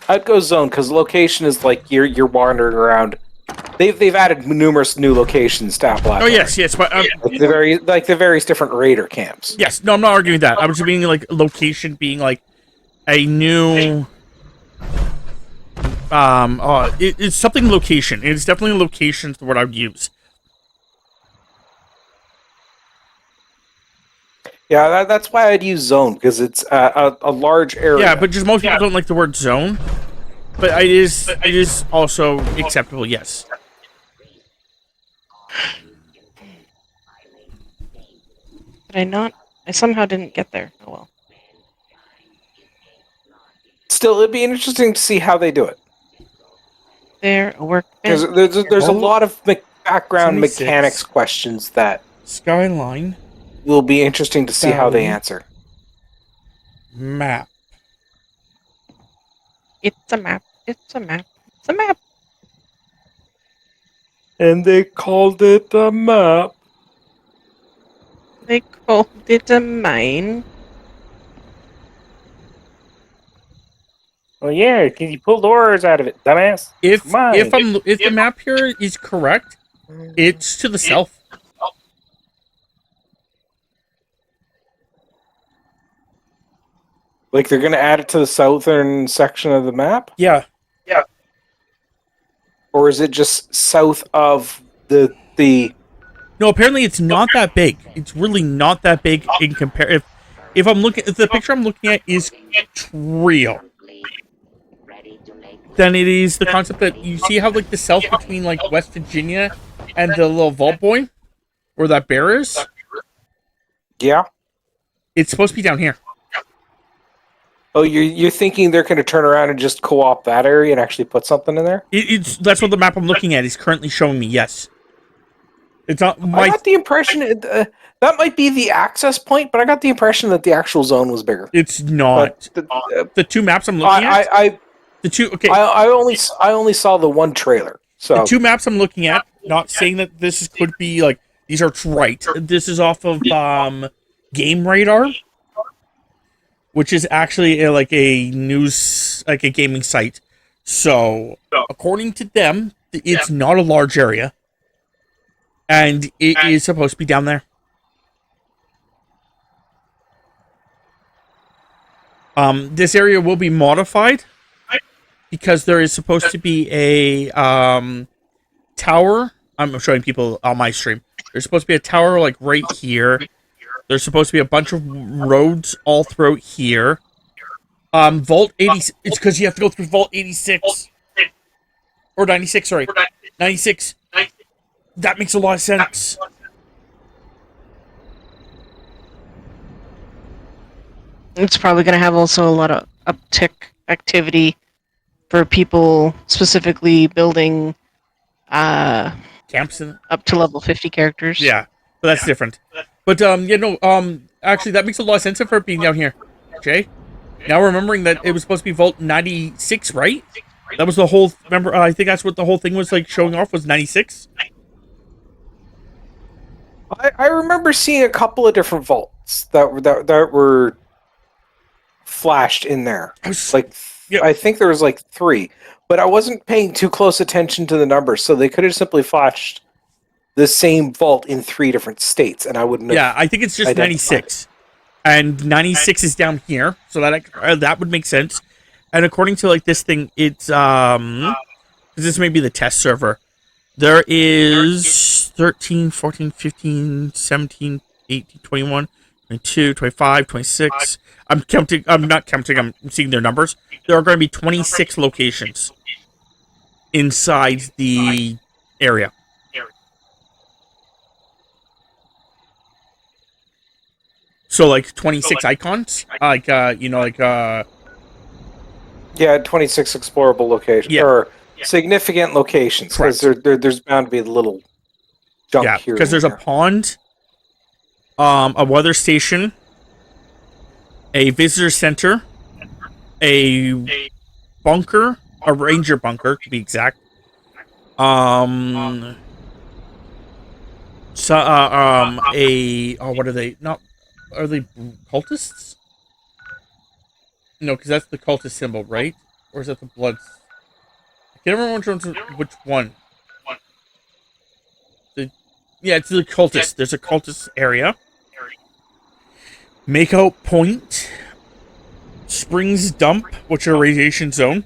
I'd go zone, because location is like you're wandering around. They've added numerous new lotions to Apple. Oh yes, but the various different raider camps. Yes, no, I'm not arguing that. I was just meaning like location being like a new. It's something location. It's definitely location is the word I would use. Yeah, that's why I'd use zone, because it's a large area. Yeah, but just most people don't like the word zone. But it is also acceptable, yes. Did I somehow didn't get there. Oh well. Still, it'd be interesting to see how they do it. There's a lot of background mechanics questions that Skyline will be interesting to see how they answer. Map. It's a map. It's a map. It's a map. And they called it a map. They called it a mine. Well, yeah, can you pull doors out of it, dumbass? If Mine. if the map here is correct, it's to the south. Like they're gonna add it to the southern section of the map? Yeah. Or is it just south of the No, apparently it's not that big. It's really not that big in compare. If I'm looking, if the picture I'm looking at is real, then it is the concept that you see how like the south between like West Virginia and the little Vault Boy, where that bear is. Yeah. It's supposed to be down here. Oh, you're thinking they're going to turn around and just co-op that area and actually put something in there? That's what the map I'm looking at is currently showing me. Yes. It's not. I got the impression that might be the access point, but I got the impression that the actual zone was bigger. It's not. The two maps I'm looking at. The two. Okay. I only saw the one trailer. So the two maps I'm looking at. Not saying that this could be like these are right. This is off of Game Radar, which is actually like a news, like a gaming site. So according to them, it's not a large area. And it is supposed to be down there. This area will be modified because there is supposed to be a tower. I'm showing people on my stream. There's supposed to be a tower like right here. There's supposed to be a bunch of roads all throughout here. Vault 80. It's because you have to go through Vault 86 or 96. Sorry, 96. That makes a lot of sense. It's probably going to have also a lot of uptick activity for people specifically building camps up to level 50 characters. Yeah, but that's different. But actually that makes a lot of sense for it being down here. Jay, now remembering that it was supposed to be Vault 96, right? That was the whole. Remember, I think that's what the whole thing was like showing off was 96. I remember seeing a couple of different vaults that were flashed in there. I think there was like 3, but I wasn't paying too close attention to the numbers, so they could have simply flashed the same vault in 3 different states, and I wouldn't. Yeah, I think it's just 96, and 96 is down here, so that would make sense. And according to like this thing, it's this may be the test server. There is 13, 14, 15, 17, 18, 21, 22, 25, 26. I'm counting. I'm not counting. I'm seeing their numbers. There are going to be 26 locations inside the area. So like 26 icons, like yeah, 26 explorable locations or significant locations. Because there's bound to be a little junk here. Because there's a pond, a weather station, a visitor center, a bunker, a ranger bunker to be exact. What are they? Not. Are they cultists? No, because that's the cultist symbol, right? Or is that the blood? I can't remember which one. It's the cultist. There's a cultist area. Makeout Point. Springs Dump, which are a radiation zone.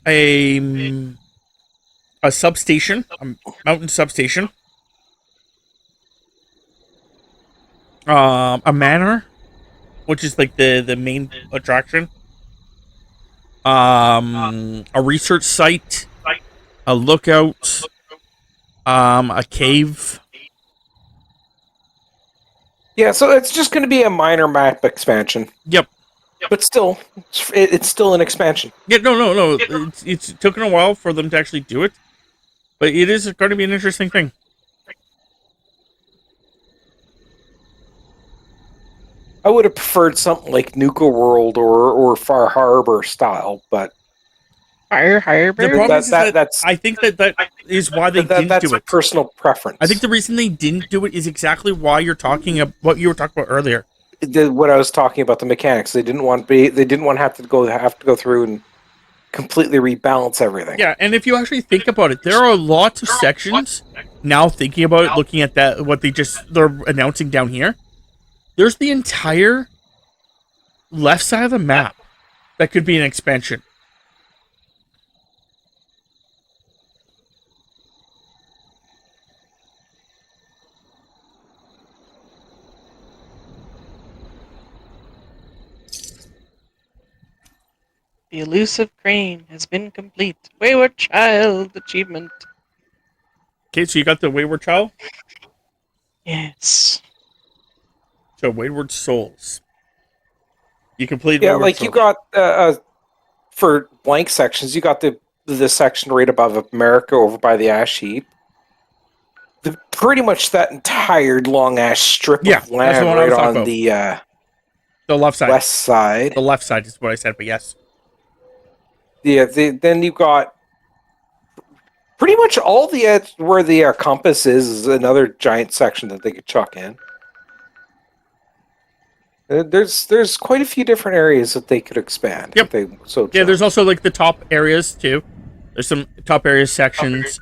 A substation. A mountain substation. A manor, which is like the main attraction. A research site, a lookout, a cave. Yeah, so it's just going to be a minor map expansion. Yep. But still, it's still an expansion. Yeah, no. It's taken a while for them to actually do it, but it is going to be an interesting thing. I would have preferred something like Nuka World or Far Harbor style, but higher The problem is that I think that is why they didn't do it. Personal preference. I think the reason they didn't do it is exactly why you're talking about what you were talking about earlier. What I was talking about, the mechanics. They didn't want to have to go through and completely rebalance everything. Yeah, and if you actually think about it, there are lots of sections now thinking about it, looking at that what they're announcing down here. There's the entire left side of the map that could be an expansion. The elusive crane has been complete. Wayward Child achievement. Okay, so you got the Wayward Child? Yes. So Wayward Souls. You completed Yeah, Wayward like Souls. you got for blank sections, you got the section right above America over by the ash heap. Pretty much that entire long ass strip of land right on the left side. West side. The left side is what I said, but yes. Yeah, then you've got pretty much all the where the compass is another giant section that they could chuck in. There's quite a few different areas that they could expand. Yep. Yeah, there's also like the top areas too. There's some top area sections.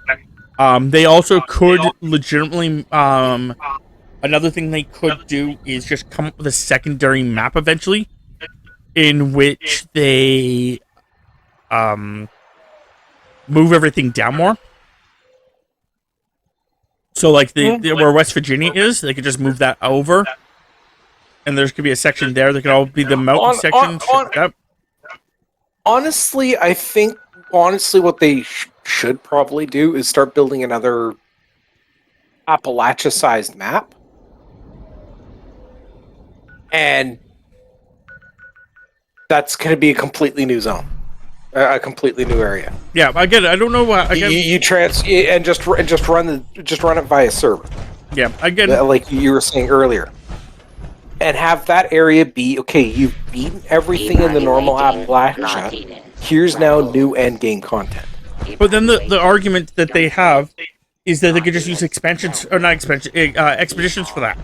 They also could legitimately. Another thing they could do is just come up with a secondary map eventually, in which they move everything down more. So like where West Virginia is, they could just move that over. And there could be a section there that could all be the mountain section. Honestly, I think what they should probably do is start building another Appalachia-sized map. And that's going to be a completely new zone. A completely new area. Yeah, I get it. I don't know why. You just run it via server. Yeah, I get it. Like you were saying earlier, and have that area be okay. You've beaten everything in the normal Appalachia. Here's now new end game content. But then the argument that they have is that they could just use expeditions for that.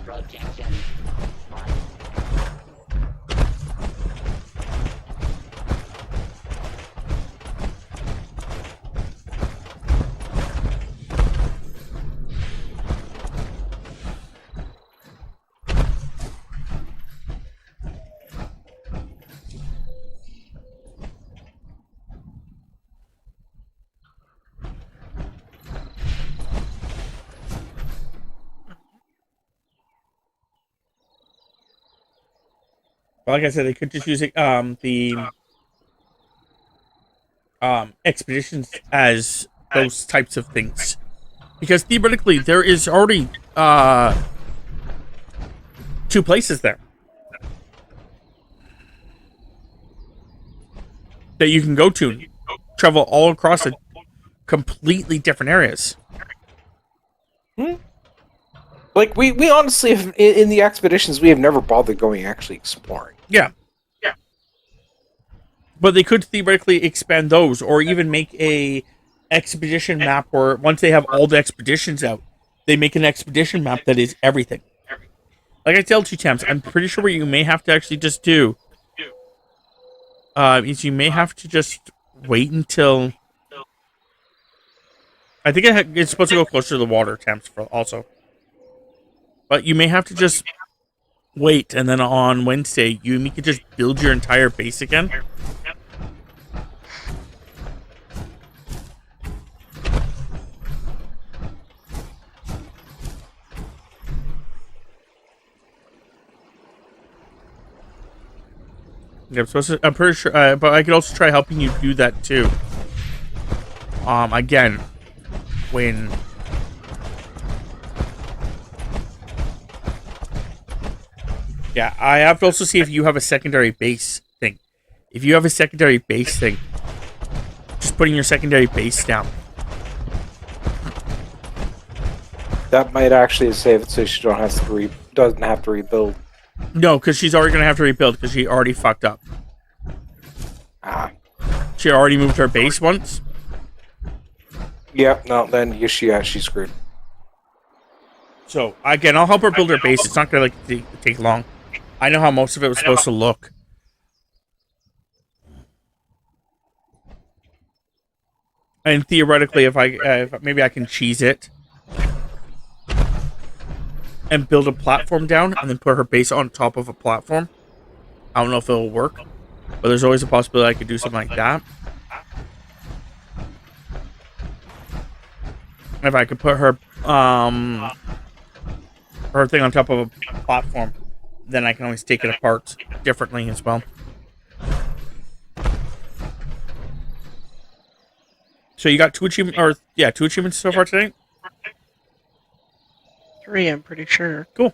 Like I said, they could just use the expeditions as those types of things, because theoretically there is already 2 places there that you can go to, travel all across a completely different areas. Like we honestly have, in the expeditions we have never bothered going actually exploring. Yeah. But they could theoretically expand those, or even make a expedition map where once they have all the expeditions out, they make an expedition map that is everything. Like I told you, Tams, I'm pretty sure what you may have to actually just do is you may have to just wait until... I think it's supposed to go closer to the water, Tams, also. But you may have to just wait, and then on Wednesday, you could just build your entire base again. Yeah, I'm pretty sure, but I could also try helping you do that too. Again, when... Yeah, I have to also see if you have a secondary base thing. If you have a secondary base thing, just putting your secondary base down. That might actually save it so she doesn't have to rebuild. No, because she's already going to have to rebuild because she already fucked up. She already moved her base once. Yep. No, then she's screwed. So again, I'll help her build her base. It's not gonna take long. I know how most of it was supposed to look. And theoretically, if maybe I can cheese it and build a platform down, and then put her base on top of a platform. I don't know if it'll work, but there's always a possibility I could do something like that. If I could put her thing on top of a platform, then I can always take it apart differently as well. So you got two achievements so far today? 3, I'm pretty sure. Cool.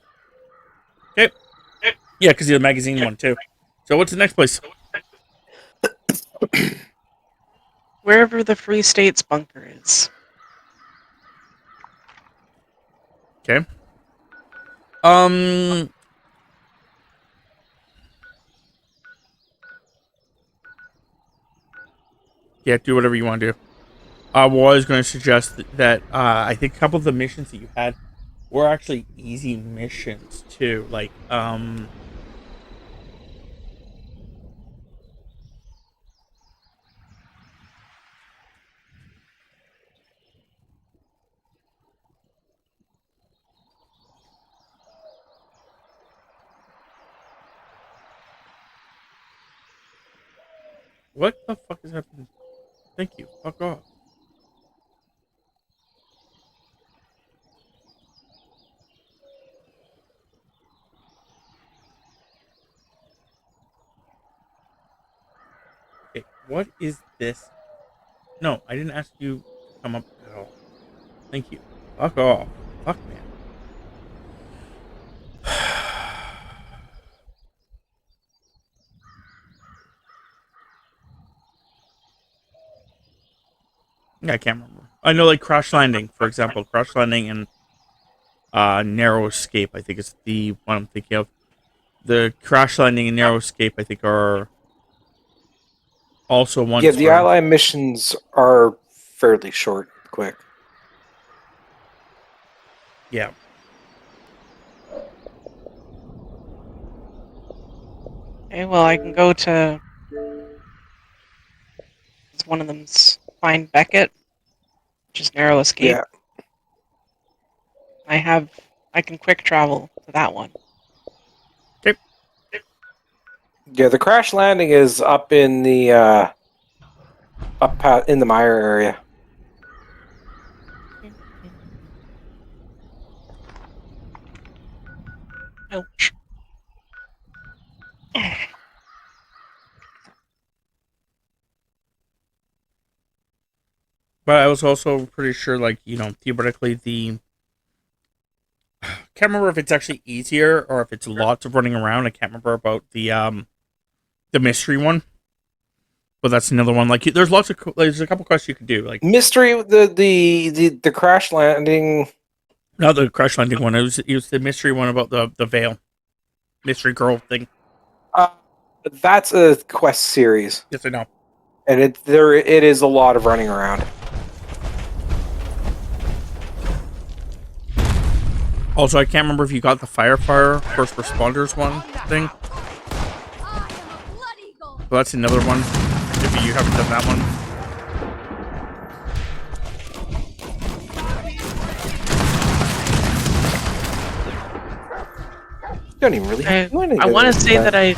Okay. Yeah, because you're the magazine one too. So what's the next place? Wherever the Free States bunker is. Okay. Yeah, do whatever you want to do. I was going to suggest that I think a couple of the missions that you had were actually easy missions too. Like, what the fuck is happening? Thank you. Fuck off. Okay, what is this? No, I didn't ask you to come up at all. Thank you. Fuck off. Fuck, man. I can't remember. I know, like, Crash Landing, for example. Crash Landing and Narrow Escape, I think is the one I'm thinking of. The Crash Landing and Narrow Escape, I think, are also ones. Yeah, the ally missions are fairly short, quick. Yeah. Okay, well, I can go to... One of them's Find Beckett, which is Narrow Escape. Yeah. I can quick travel to that one. Okay. Yeah, the Crash Landing is up in the in the Mire area. Ouch. But I was also pretty sure, like, you know, theoretically can't remember if it's actually easier or if it's lots of running around. I can't remember about the mystery one. But that's another one. Like, there's a couple quests you could do. Like mystery, the Crash Landing. Not the Crash Landing one. It was the mystery one about the veil, mystery girl thing. That's a quest series. Yes, I know. And it is a lot of running around. Also, I can't remember if you got the firefighter first responders one thing. Well, that's another one. If you haven't done that one. Don't even really. I want to say that I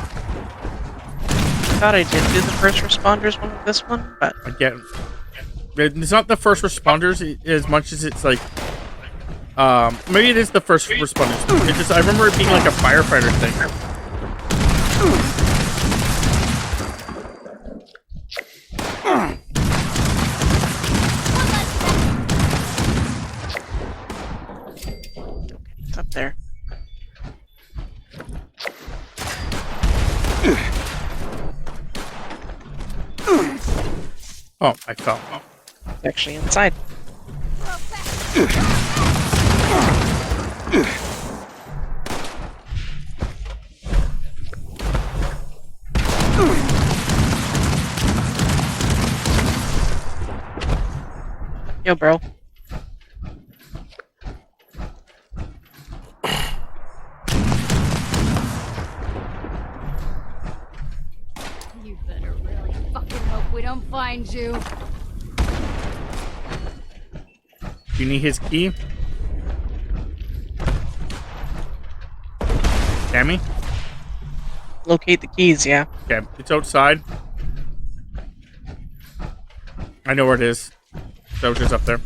thought I did do the first responders one with this one, but again, it's not the first responders as much as it's like. Maybe it is the first responders. It's just I remember it being like a firefighter thing. It's up there. Oh, I fell. It's actually inside. Yo, bro. You better really fucking hope we don't find you. Do you need his key? Tammy? Locate the keys, yeah. Okay, it's outside. I know where it is. So it's just up there.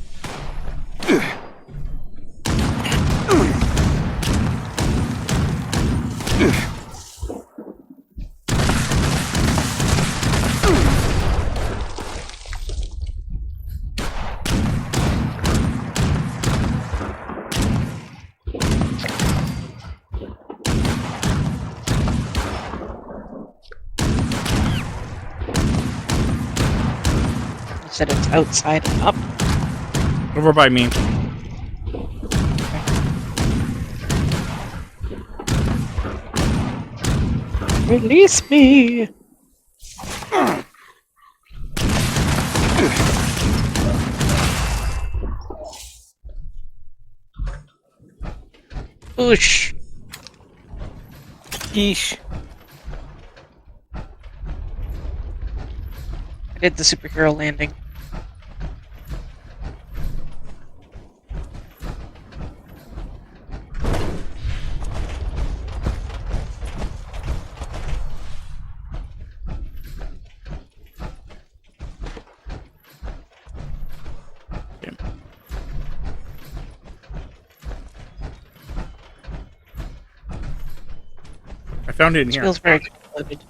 You said it's outside and up. Over by me. Release me! Oosh. Yeesh. I did the superhero landing. I found it in here. Feels very convoluted.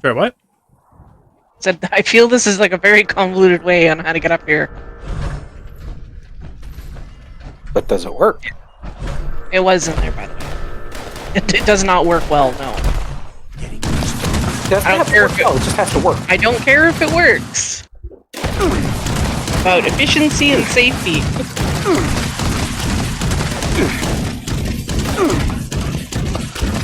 Sorry, what? Said I feel this is like a very convoluted way on how to get up here. But does it work? It was in there, by the way. It does not work well, no. I don't care if it just has to work. I don't care if it works. About efficiency and safety.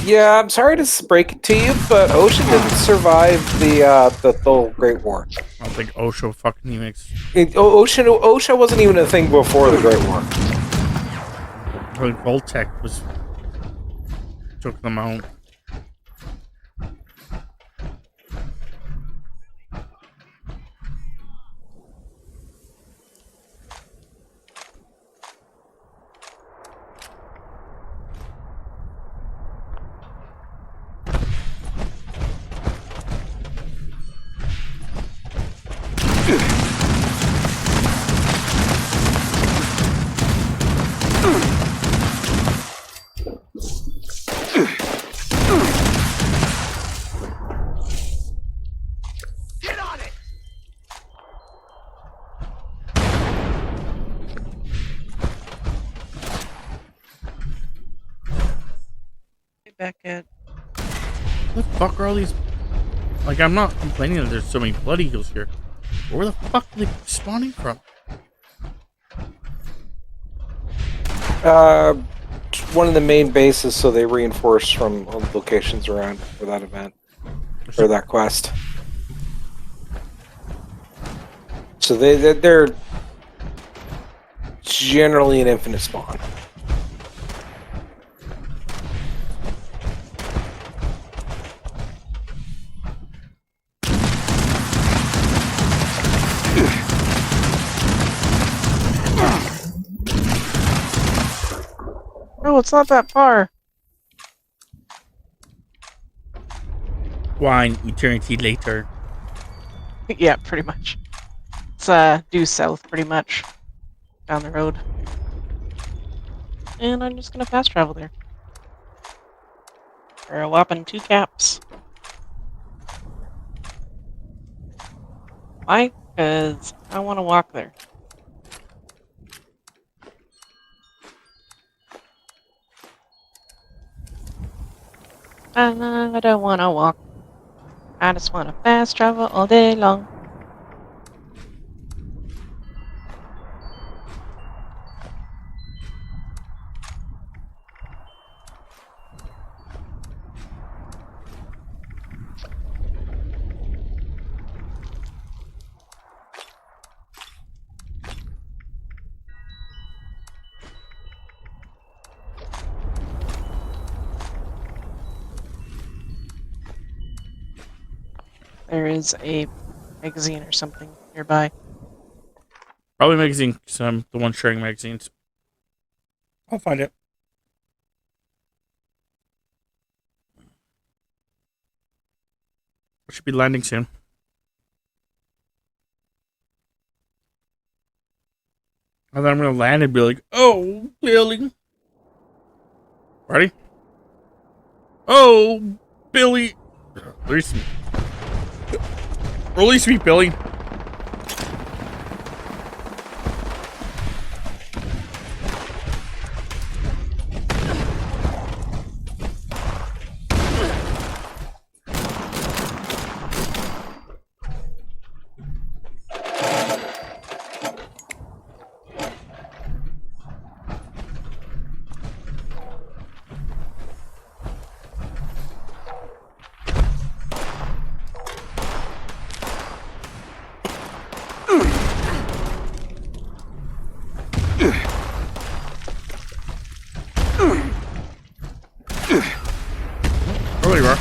Yeah, I'm sorry to break it to you, but Ocean didn't survive the whole Great War. I don't think OSHA fucking even OSHA wasn't even a thing before the Great War. Really, Voltec took them out. Back at. What the fuck are all these? Like, I'm not complaining that there's so many blood eagles here. But where the fuck are they spawning from? One of the main bases, so they reinforce from locations around for that event or that quest. So they're generally an infinite spawn. No, it's not that far. Wine eternity later. Yeah, pretty much. It's due south, pretty much. Down the road. And I'm just gonna fast travel there. For a whopping 2 caps. Why? Because I want to walk there. I don't want to walk. I just want to fast travel all day long. there is a magazine or something nearby. Probably magazine, because I'm the one sharing magazines. I'll find it. I should be landing soon. And then I'm going to land and be like, oh, Billy. Ready? Oh, Billy. Release me. Release me, Billy. Oh, you are.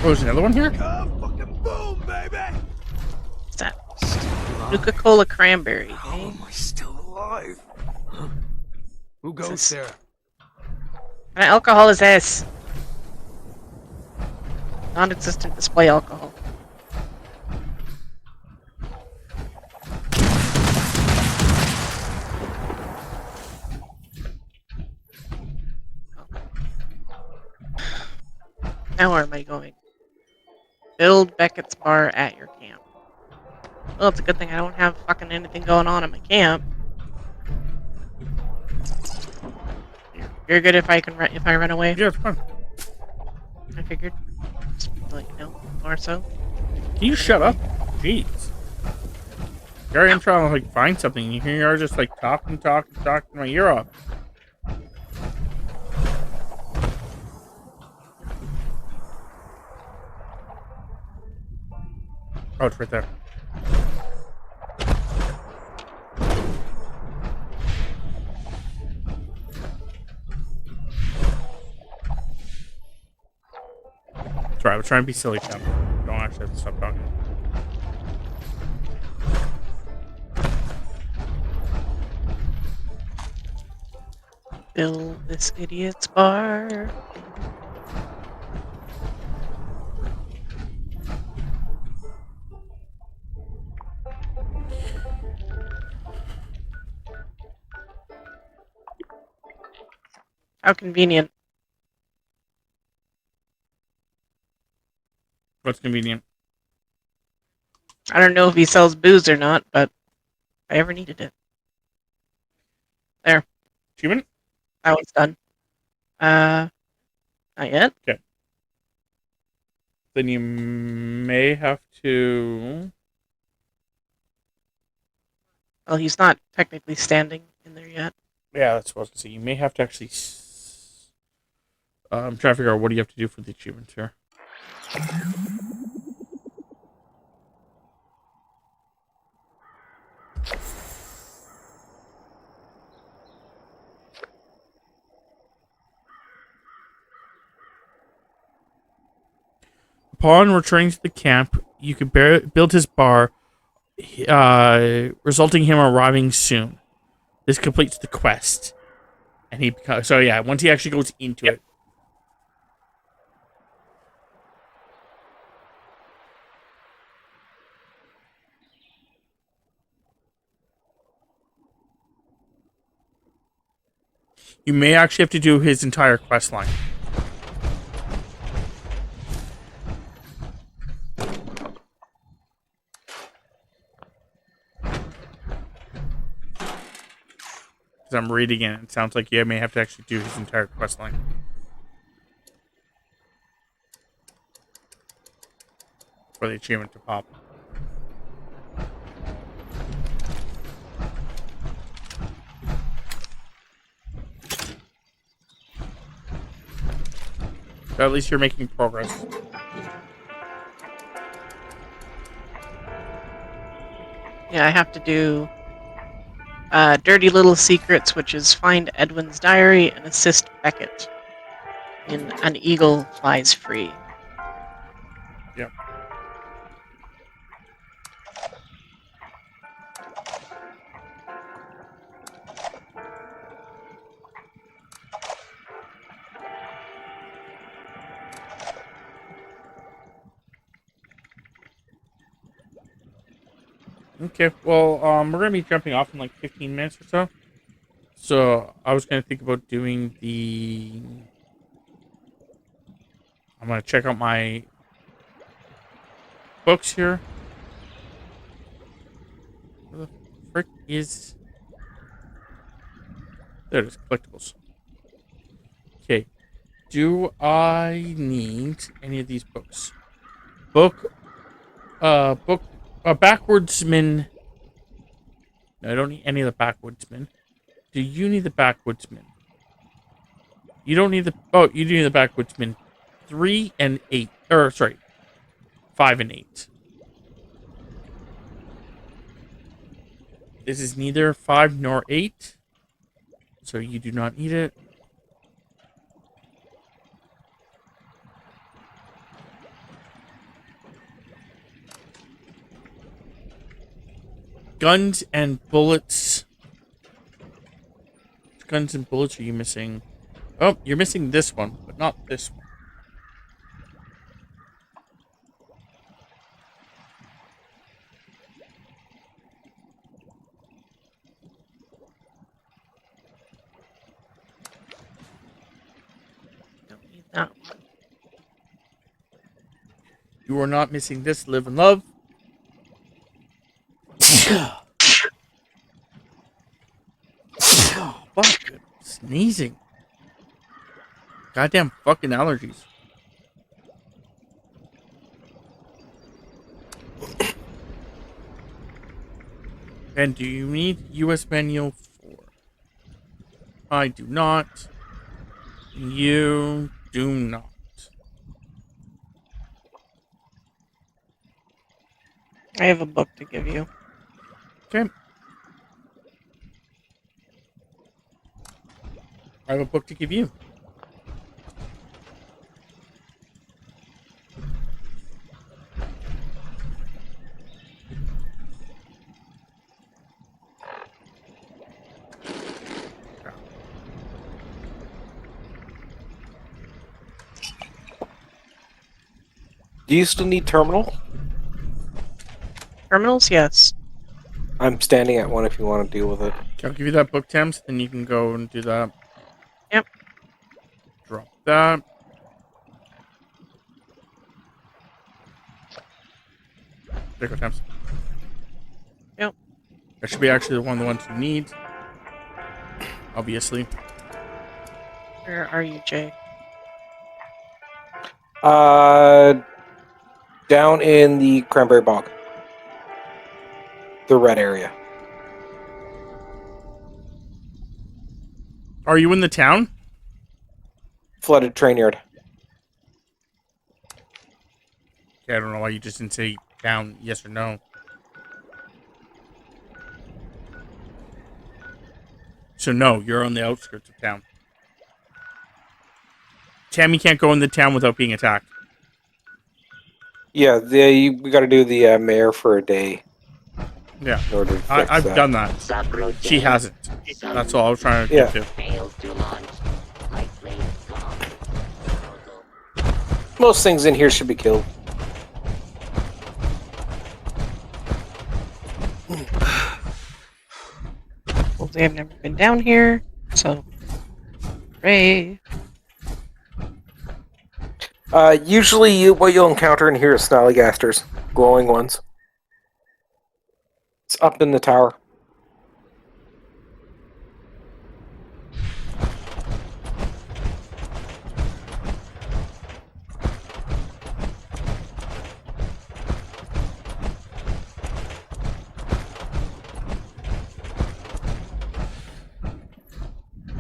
Oh, there's another one here? What's that? Nuka-Cola cranberry. How am I still alive? Huh? Who goes there? What kind of alcohol is this? Non-existent display alcohol. Now where am I going? Build Beckett's bar at your camp. Well, it's a good thing I don't have fucking anything going on at my camp. You're good if I run away. Yeah, it's fine. I figured. Just like or so. Can you shut up? Jeez. Gary, I'm trying to like find something. You here you are just like talking my ear off. Oh, it's right there. That's right, we're trying to be silly, Tom. Don't actually have to stop talking. Build this idiot's bar. How convenient. What's convenient? I don't know if he sells booze or not, but if I ever needed it. There. Achievement? That one's done. Not yet. Okay. Then you may have to... Well, he's not technically standing in there yet. Yeah, that's what I was going to say. You may have to actually... I'm trying to figure out what do you have to do for the achievements here. Upon returning to the camp, you could build his bar, resulting in him arriving soon. This completes the quest. And he becomes... So yeah, once he actually goes into it. You may actually have to do his entire quest line. Because I'm reading it, it sounds like you may have to actually do his entire quest line. For the achievement to pop. But at least you're making progress. Yeah, I have to do Dirty Little Secrets, which is find Edwin's diary and assist Beckett in An Eagle Flies Free. Yep. Okay, well, we're gonna be jumping off in like 15 minutes or so. So I was gonna think about doing the. I'm gonna check out my books here. Where the frick is? There it is, collectibles. Okay, do I need any of these books? Backwoodsman. No, I don't need any of the backwoodsmen. Do you need the backwoodsman? You don't need the. Oh, you do need the backwoodsman. 3 and 8. Or, sorry. 5 and 8. This is neither 5 nor 8. So you do not need it. Guns and bullets. Which guns and bullets are you missing? Oh, you're missing this one, but not this one. Don't need that one. You are not missing this. Live and love. Fuck. Sneezing. Goddamn fucking allergies. And do you need US manual 4? I do not. You do not. I have a book to give you. Okay. I have a book to give you. Do you still need terminal? Terminals, yes. I'm standing at one if you want to deal with it. I'll give you that book, Thames, then you can go and do that. Yep. Drop that. There you go, Thames. Yep. That should be actually one of the ones you need. Obviously. Where are you, Jay? Down in the cranberry bog. The red area. Are you in the town? Flooded train yard. Okay, I don't know why you just didn't say town, yes or no. So no, you're on the outskirts of town. Tammy can't go in the town without being attacked. Yeah, we got to do the mayor for a day. Yeah, in order to fix I've that. done that. She hasn't. That's all I was trying to get to. Most things in here should be killed. Well, they have never been down here, so. Hooray. Usually what you'll encounter in here is snallygasters. Glowing ones. It's up in the tower.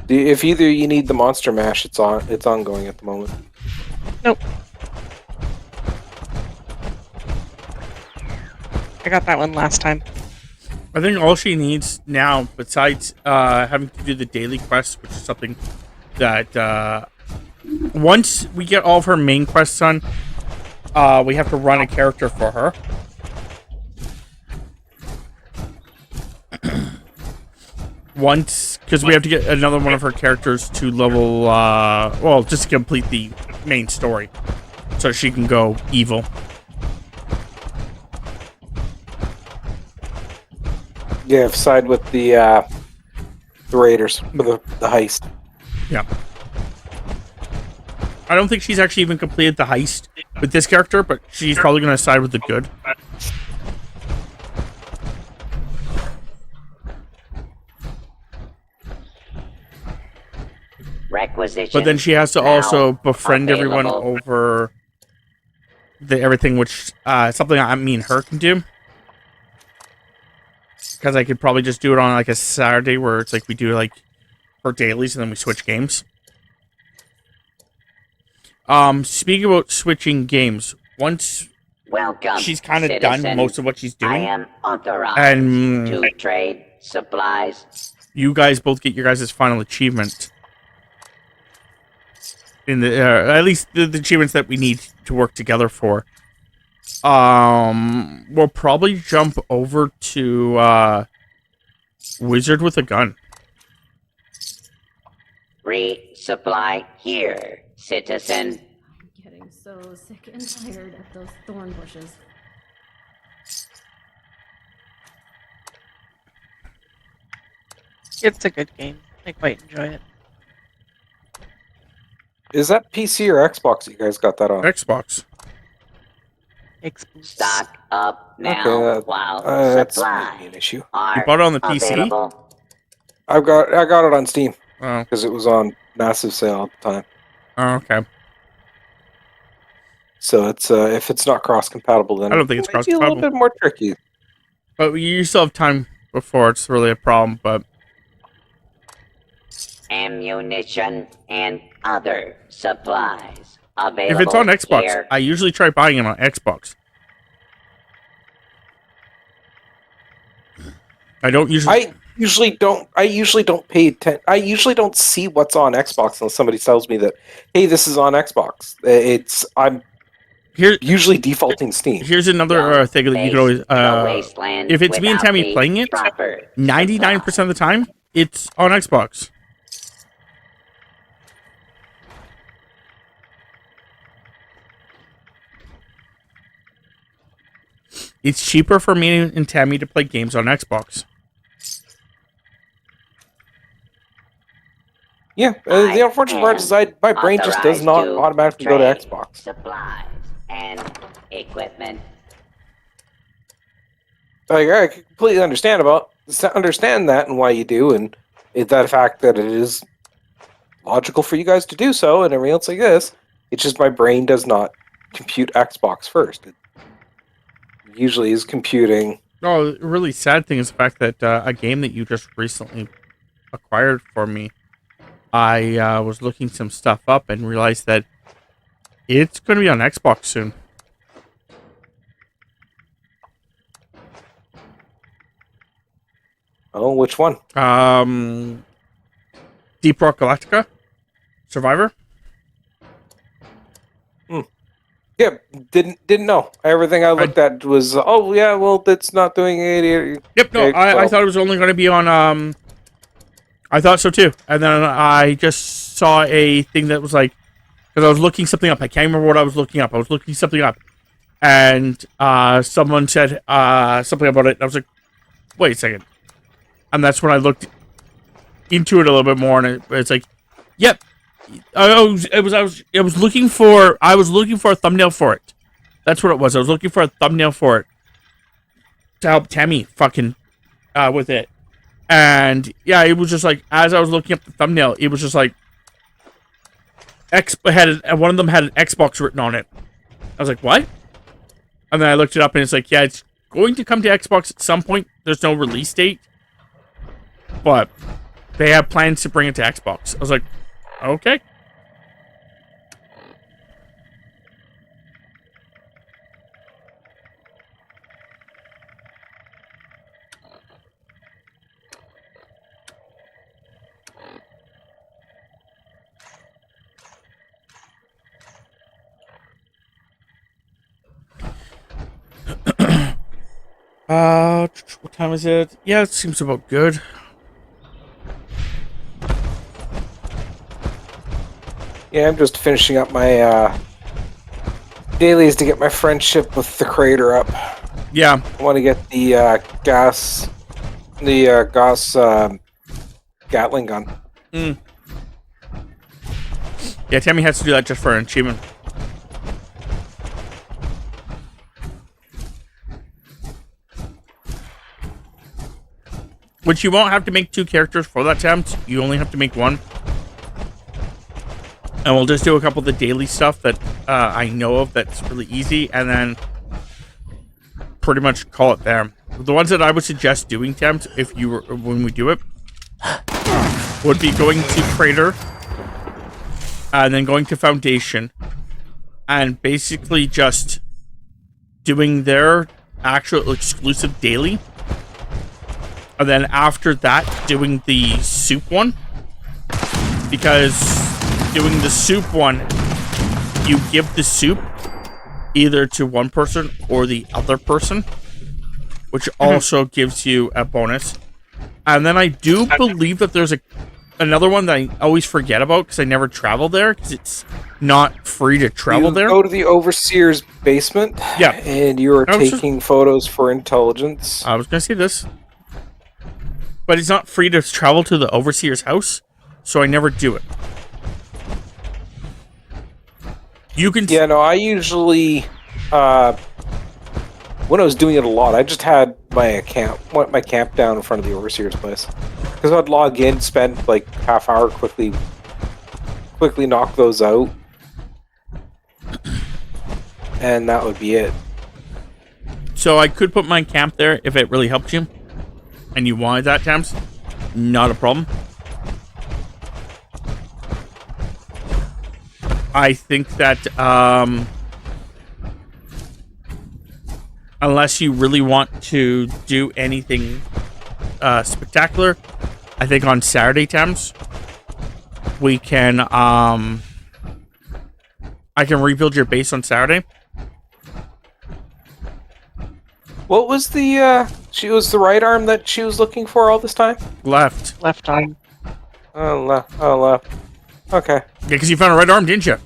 If either you need the monster mash, it's ongoing at the moment. Nope. I got that one last time. I think all she needs now, besides having to do the daily quests, which is something that once we get all of her main quests done, we have to run a character for her. Once, because we have to get another one of her characters to level, well, just to complete the main story, so she can go evil. Yeah, side with the raiders, with the heist. Yeah. I don't think she's actually even completed the heist with this character, but she's probably going to side with the good. Requisition. But then she has to also befriend available. everyone over everything, which something me and her can do. Because I could probably just do it on like a Saturday where it's like we do like for dailies and then we switch games. Speaking about switching games, once Welcome, she's kind of citizen. done most of what she's doing, I am authorized and to trade supplies. you guys both get your guys' final achievement. In the at least the achievements that we need to work together for. We'll probably jump over to Wizard with a Gun. Resupply here, citizen. I'm getting so sick and tired of those thorn bushes. It's a good game. I quite enjoy it. Is that PC or Xbox that you guys got that on? Xbox. Stock up now Okay, while that's supplies maybe an issue. are You bought it on the PC? available. I got it on Steam Oh. because it was on massive sale at the time. Oh, okay. So it's if it's not cross compatible, then I don't think it's it might be a little cross-compatible. bit more tricky. But you still have time before it's really a problem, but Ammunition and other supplies available. if it's on Xbox, here. I usually try buying it on Xbox. I don't usually. I usually don't pay attention. I usually don't see what's on Xbox unless somebody tells me that, hey, this is on Xbox. I'm usually defaulting Steam. Here's another thing that you can always. wasteland If it's me and without Tammy the playing it, proper 99% of the time, it's on Xbox. It's cheaper for me and Tammy to play games on Xbox. Yeah, the unfortunate part is my brain just does not automatically go to Xbox. Supplies and equipment. Like, I completely understand that and why you do, and that fact that it is logical for you guys to do so, and everything else like this. It's just my brain does not compute Xbox first. It usually is computing. No, the really sad thing is the fact that a game that you just recently acquired for me, I was looking some stuff up and realized that it's going to be on Xbox soon. Oh, which one? Deep Rock Galactica? Survivor? Yeah, didn't know. Everything I looked at was, oh yeah, well, that's not doing it. Yep, no, I thought it was only going to be on, I thought so too. And then I just saw a thing that was like, because I was looking something up. I can't remember what I was looking up. I was looking something up. And someone said something about it. And I was like, wait a second. And that's when I looked into it a little bit more. And it's like, yep. I was looking for a thumbnail for it. That's what it was. I was looking for a thumbnail for it to help Tammy fucking with it. And yeah, it was just like, as I was looking up the thumbnail, it was just like one of them had an Xbox written on it. I was like, what? And then I looked it up and it's like, yeah, it's going to come to Xbox at some point. There's no release date, but they have plans to bring it to Xbox. I was like, okay. What time is it? Yeah, it seems about good. Yeah, I'm just finishing up my dailies to get my friendship with the Crater up. Yeah. I want to get the gas Gatling gun. Mm. Yeah, Tammy has to do that just for an achievement. Which you won't have to make 2 characters for that attempt. You only have to make 1. And we'll just do a couple of the daily stuff that I know of that's really easy, and then pretty much call it there. The ones that I would suggest doing, Tempt, if you were when we do it, would be going to Crater, and then going to Foundation, and basically just doing their actual exclusive daily, and then after that doing the soup one, because doing the soup one, you give the soup either to one person or the other person, which also gives you a bonus. And then I do believe that there's another one that I always forget about because I never travel there because it's not free to travel there. Go to the Overseer's basement. Yeah. And you are taking photos for intelligence. I was going to say this. But it's not free to travel to the Overseer's house, so I never do it. You can... Yeah, no, I usually... when I was doing it a lot, I just had my camp down in front of the Overseer's place. Because I'd log in, spend like half hour, quickly knock those out. And that would be it. So I could put my camp there if it really helped you. And you wanted that, Tams. Not a problem. I think that unless you really want to do anything spectacular, I think on Saturday times we can I can rebuild your base on Saturday. What was the she was the right arm that she was looking for all this time? Left arm. Oh, left. Okay. Yeah, because you found a right arm, didn't you?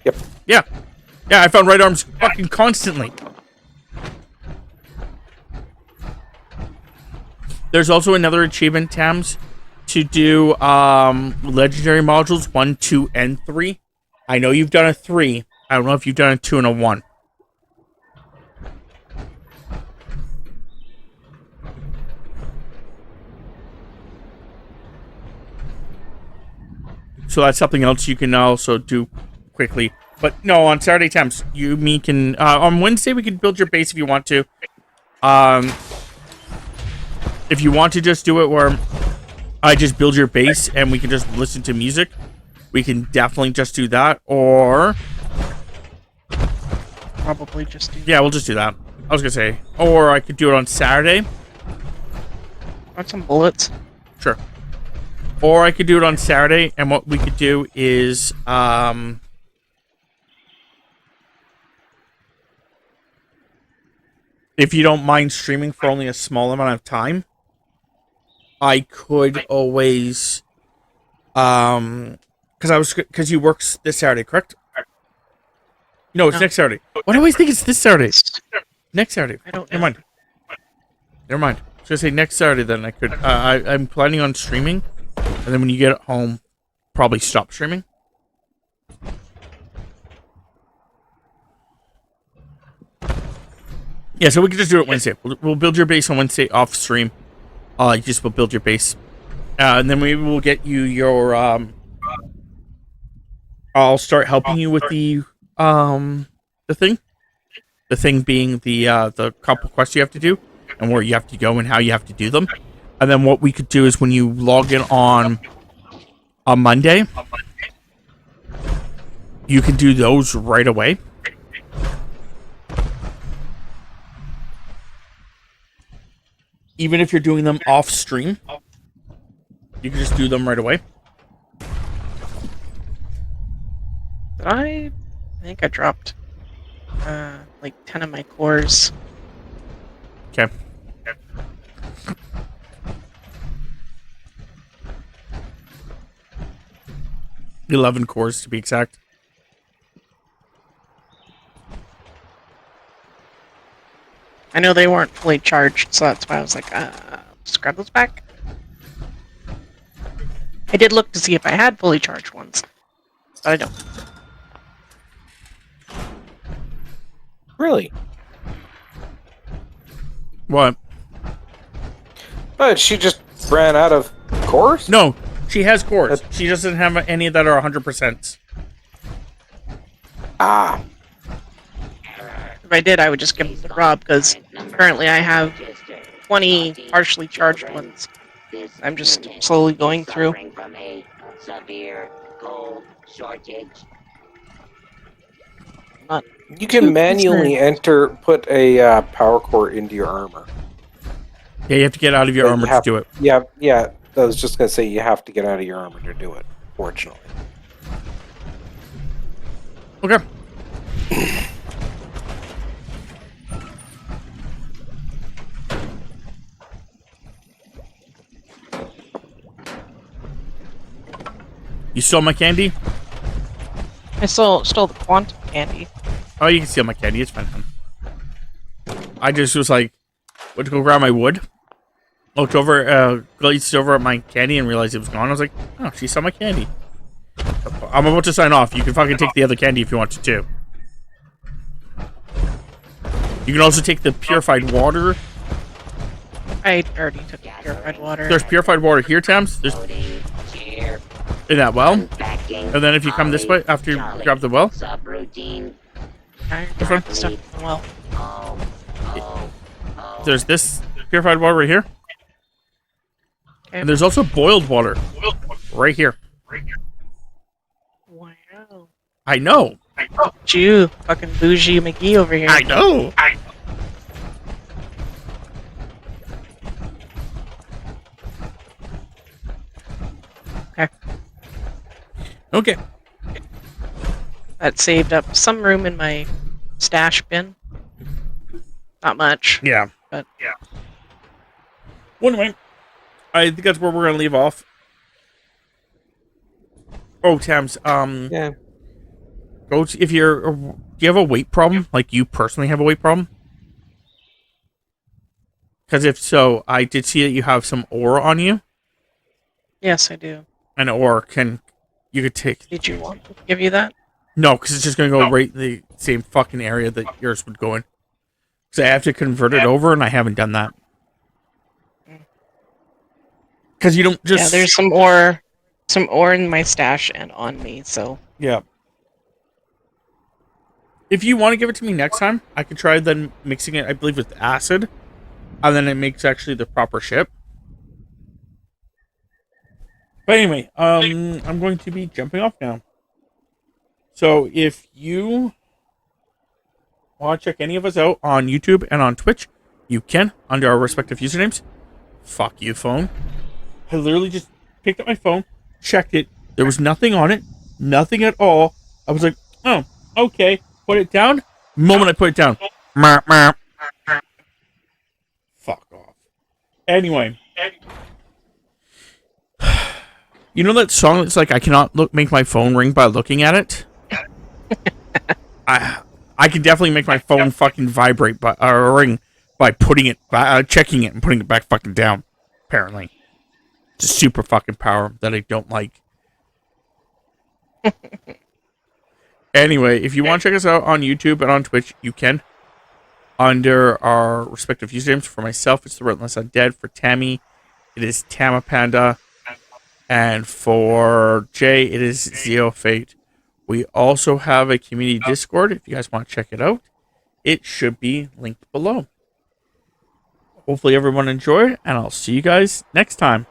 Yep. Yeah, I found right arms fucking constantly. There's also another achievement, Tams, to do legendary modules 1, 2, and 3. I know you've done a 3. I don't know if you've done a 2 and a 1. So that's something else you can also do quickly. But no, on Saturday times, me can... on Wednesday, we can build your base if you want to. If you want to just do it where I just build your base and we can just listen to music, we can definitely just do that. Or... Probably just do... Yeah, we'll just do that. I was going to say. Or I could do it on Saturday. Want some bullets? Sure. Or I could do it on Saturday, and what we could do is, if you don't mind streaming for only a small amount of time, I could always, because you work this Saturday, correct? No, it's next Saturday. Why do I always think it's this Saturday? Next Saturday. I don't know. Never mind. I was going to say next Saturday, then I could, I'm planning on streaming. And then when you get home, probably stop streaming. Yeah, so we can just do it Wednesday. We'll build your base on Wednesday off stream. You just will build your base. And then we will get you your... I'll start helping you with the thing. The thing being the couple quests you have to do. And where you have to go and how you have to do them. And then what we could do is when you log in on Monday, you can do those right away. Even if you're doing them off stream, you can just do them right away. I think I dropped like 10 of my cores. Okay. 11 cores to be exact. I know they weren't fully charged, so that's why I was like, just grab those back. I did look to see if I had fully charged ones, but I don't. Really? What? But she just ran out of cores? No, she has cores. She doesn't have any that are 100%. Ah. If I did, I would just give them to Rob, because currently I have 20 partially charged ones. I'm just slowly going through. From a severe coal shortage. You can manually put a power core into your armor. Yeah, you have to get out of your armor to do it. Yeah. I was just going to say you have to get out of your armor to do it, fortunately. Okay. You stole my candy? I stole the quantum candy. Oh, you can steal my candy. It's fine. I just was like, went to go grab my wood. Looked over, glazed over at my candy and realized it was gone. I was like, oh, she stole my candy. I'm about to sign off. You can fucking take the other candy if you want to, too. You can also take the purified water. I already took the purified water. There's purified water here, Tams. There's in that well. And then if you come this way, after you grab the well. This one? Stuff in the well. There's this purified water right here. Okay. And there's also boiled water. Right here. Wow. I know. You fucking bougie McGee over here. I know. Okay. That saved up some room in my stash bin. Not much. Yeah. But yeah. Well, anyway, I think that's where we're gonna leave off. Oh, Tams. Yeah. Go to, if you're. Do you have a weight problem? Like you personally have a weight problem? Because if so, I did see that you have some ore on you. yes, I do. An ore you could take. Did you want me to give you that? No, because it's just gonna go right in the same fucking area that yours would go in. So I have to convert it over, and I haven't done that. Because you don't just. Yeah, there's some ore in my stash and on me. So yeah. If you want to give it to me next time, I could try then mixing it, I believe, with acid, and then it makes actually the proper ship. But anyway, I'm going to be jumping off now. So if you want to check any of us out on YouTube and on Twitch, you can, under our respective usernames. Fuck you, phone. I literally just picked up my phone, checked it. There was nothing on it. Nothing at all. I was like, oh, okay. Put it down. The moment I put it down. Fuck off. Anyway. You know that song that's like, I cannot make my phone ring by looking at it? I can definitely make my phone fucking vibrate or ring by putting it, checking it and putting it back fucking down. Apparently. It's a super fucking power that I don't like. Anyway, if you want to check us out on YouTube and on Twitch, you can. Under our respective usernames. For myself, it's The Relentless Undead. For Tammy, it is Tamapanda. And for Jay, it is Zeo Fate. We also have a community Discord. If you guys want to check it out, it should be linked below. Hopefully everyone enjoyed, and I'll see you guys next time.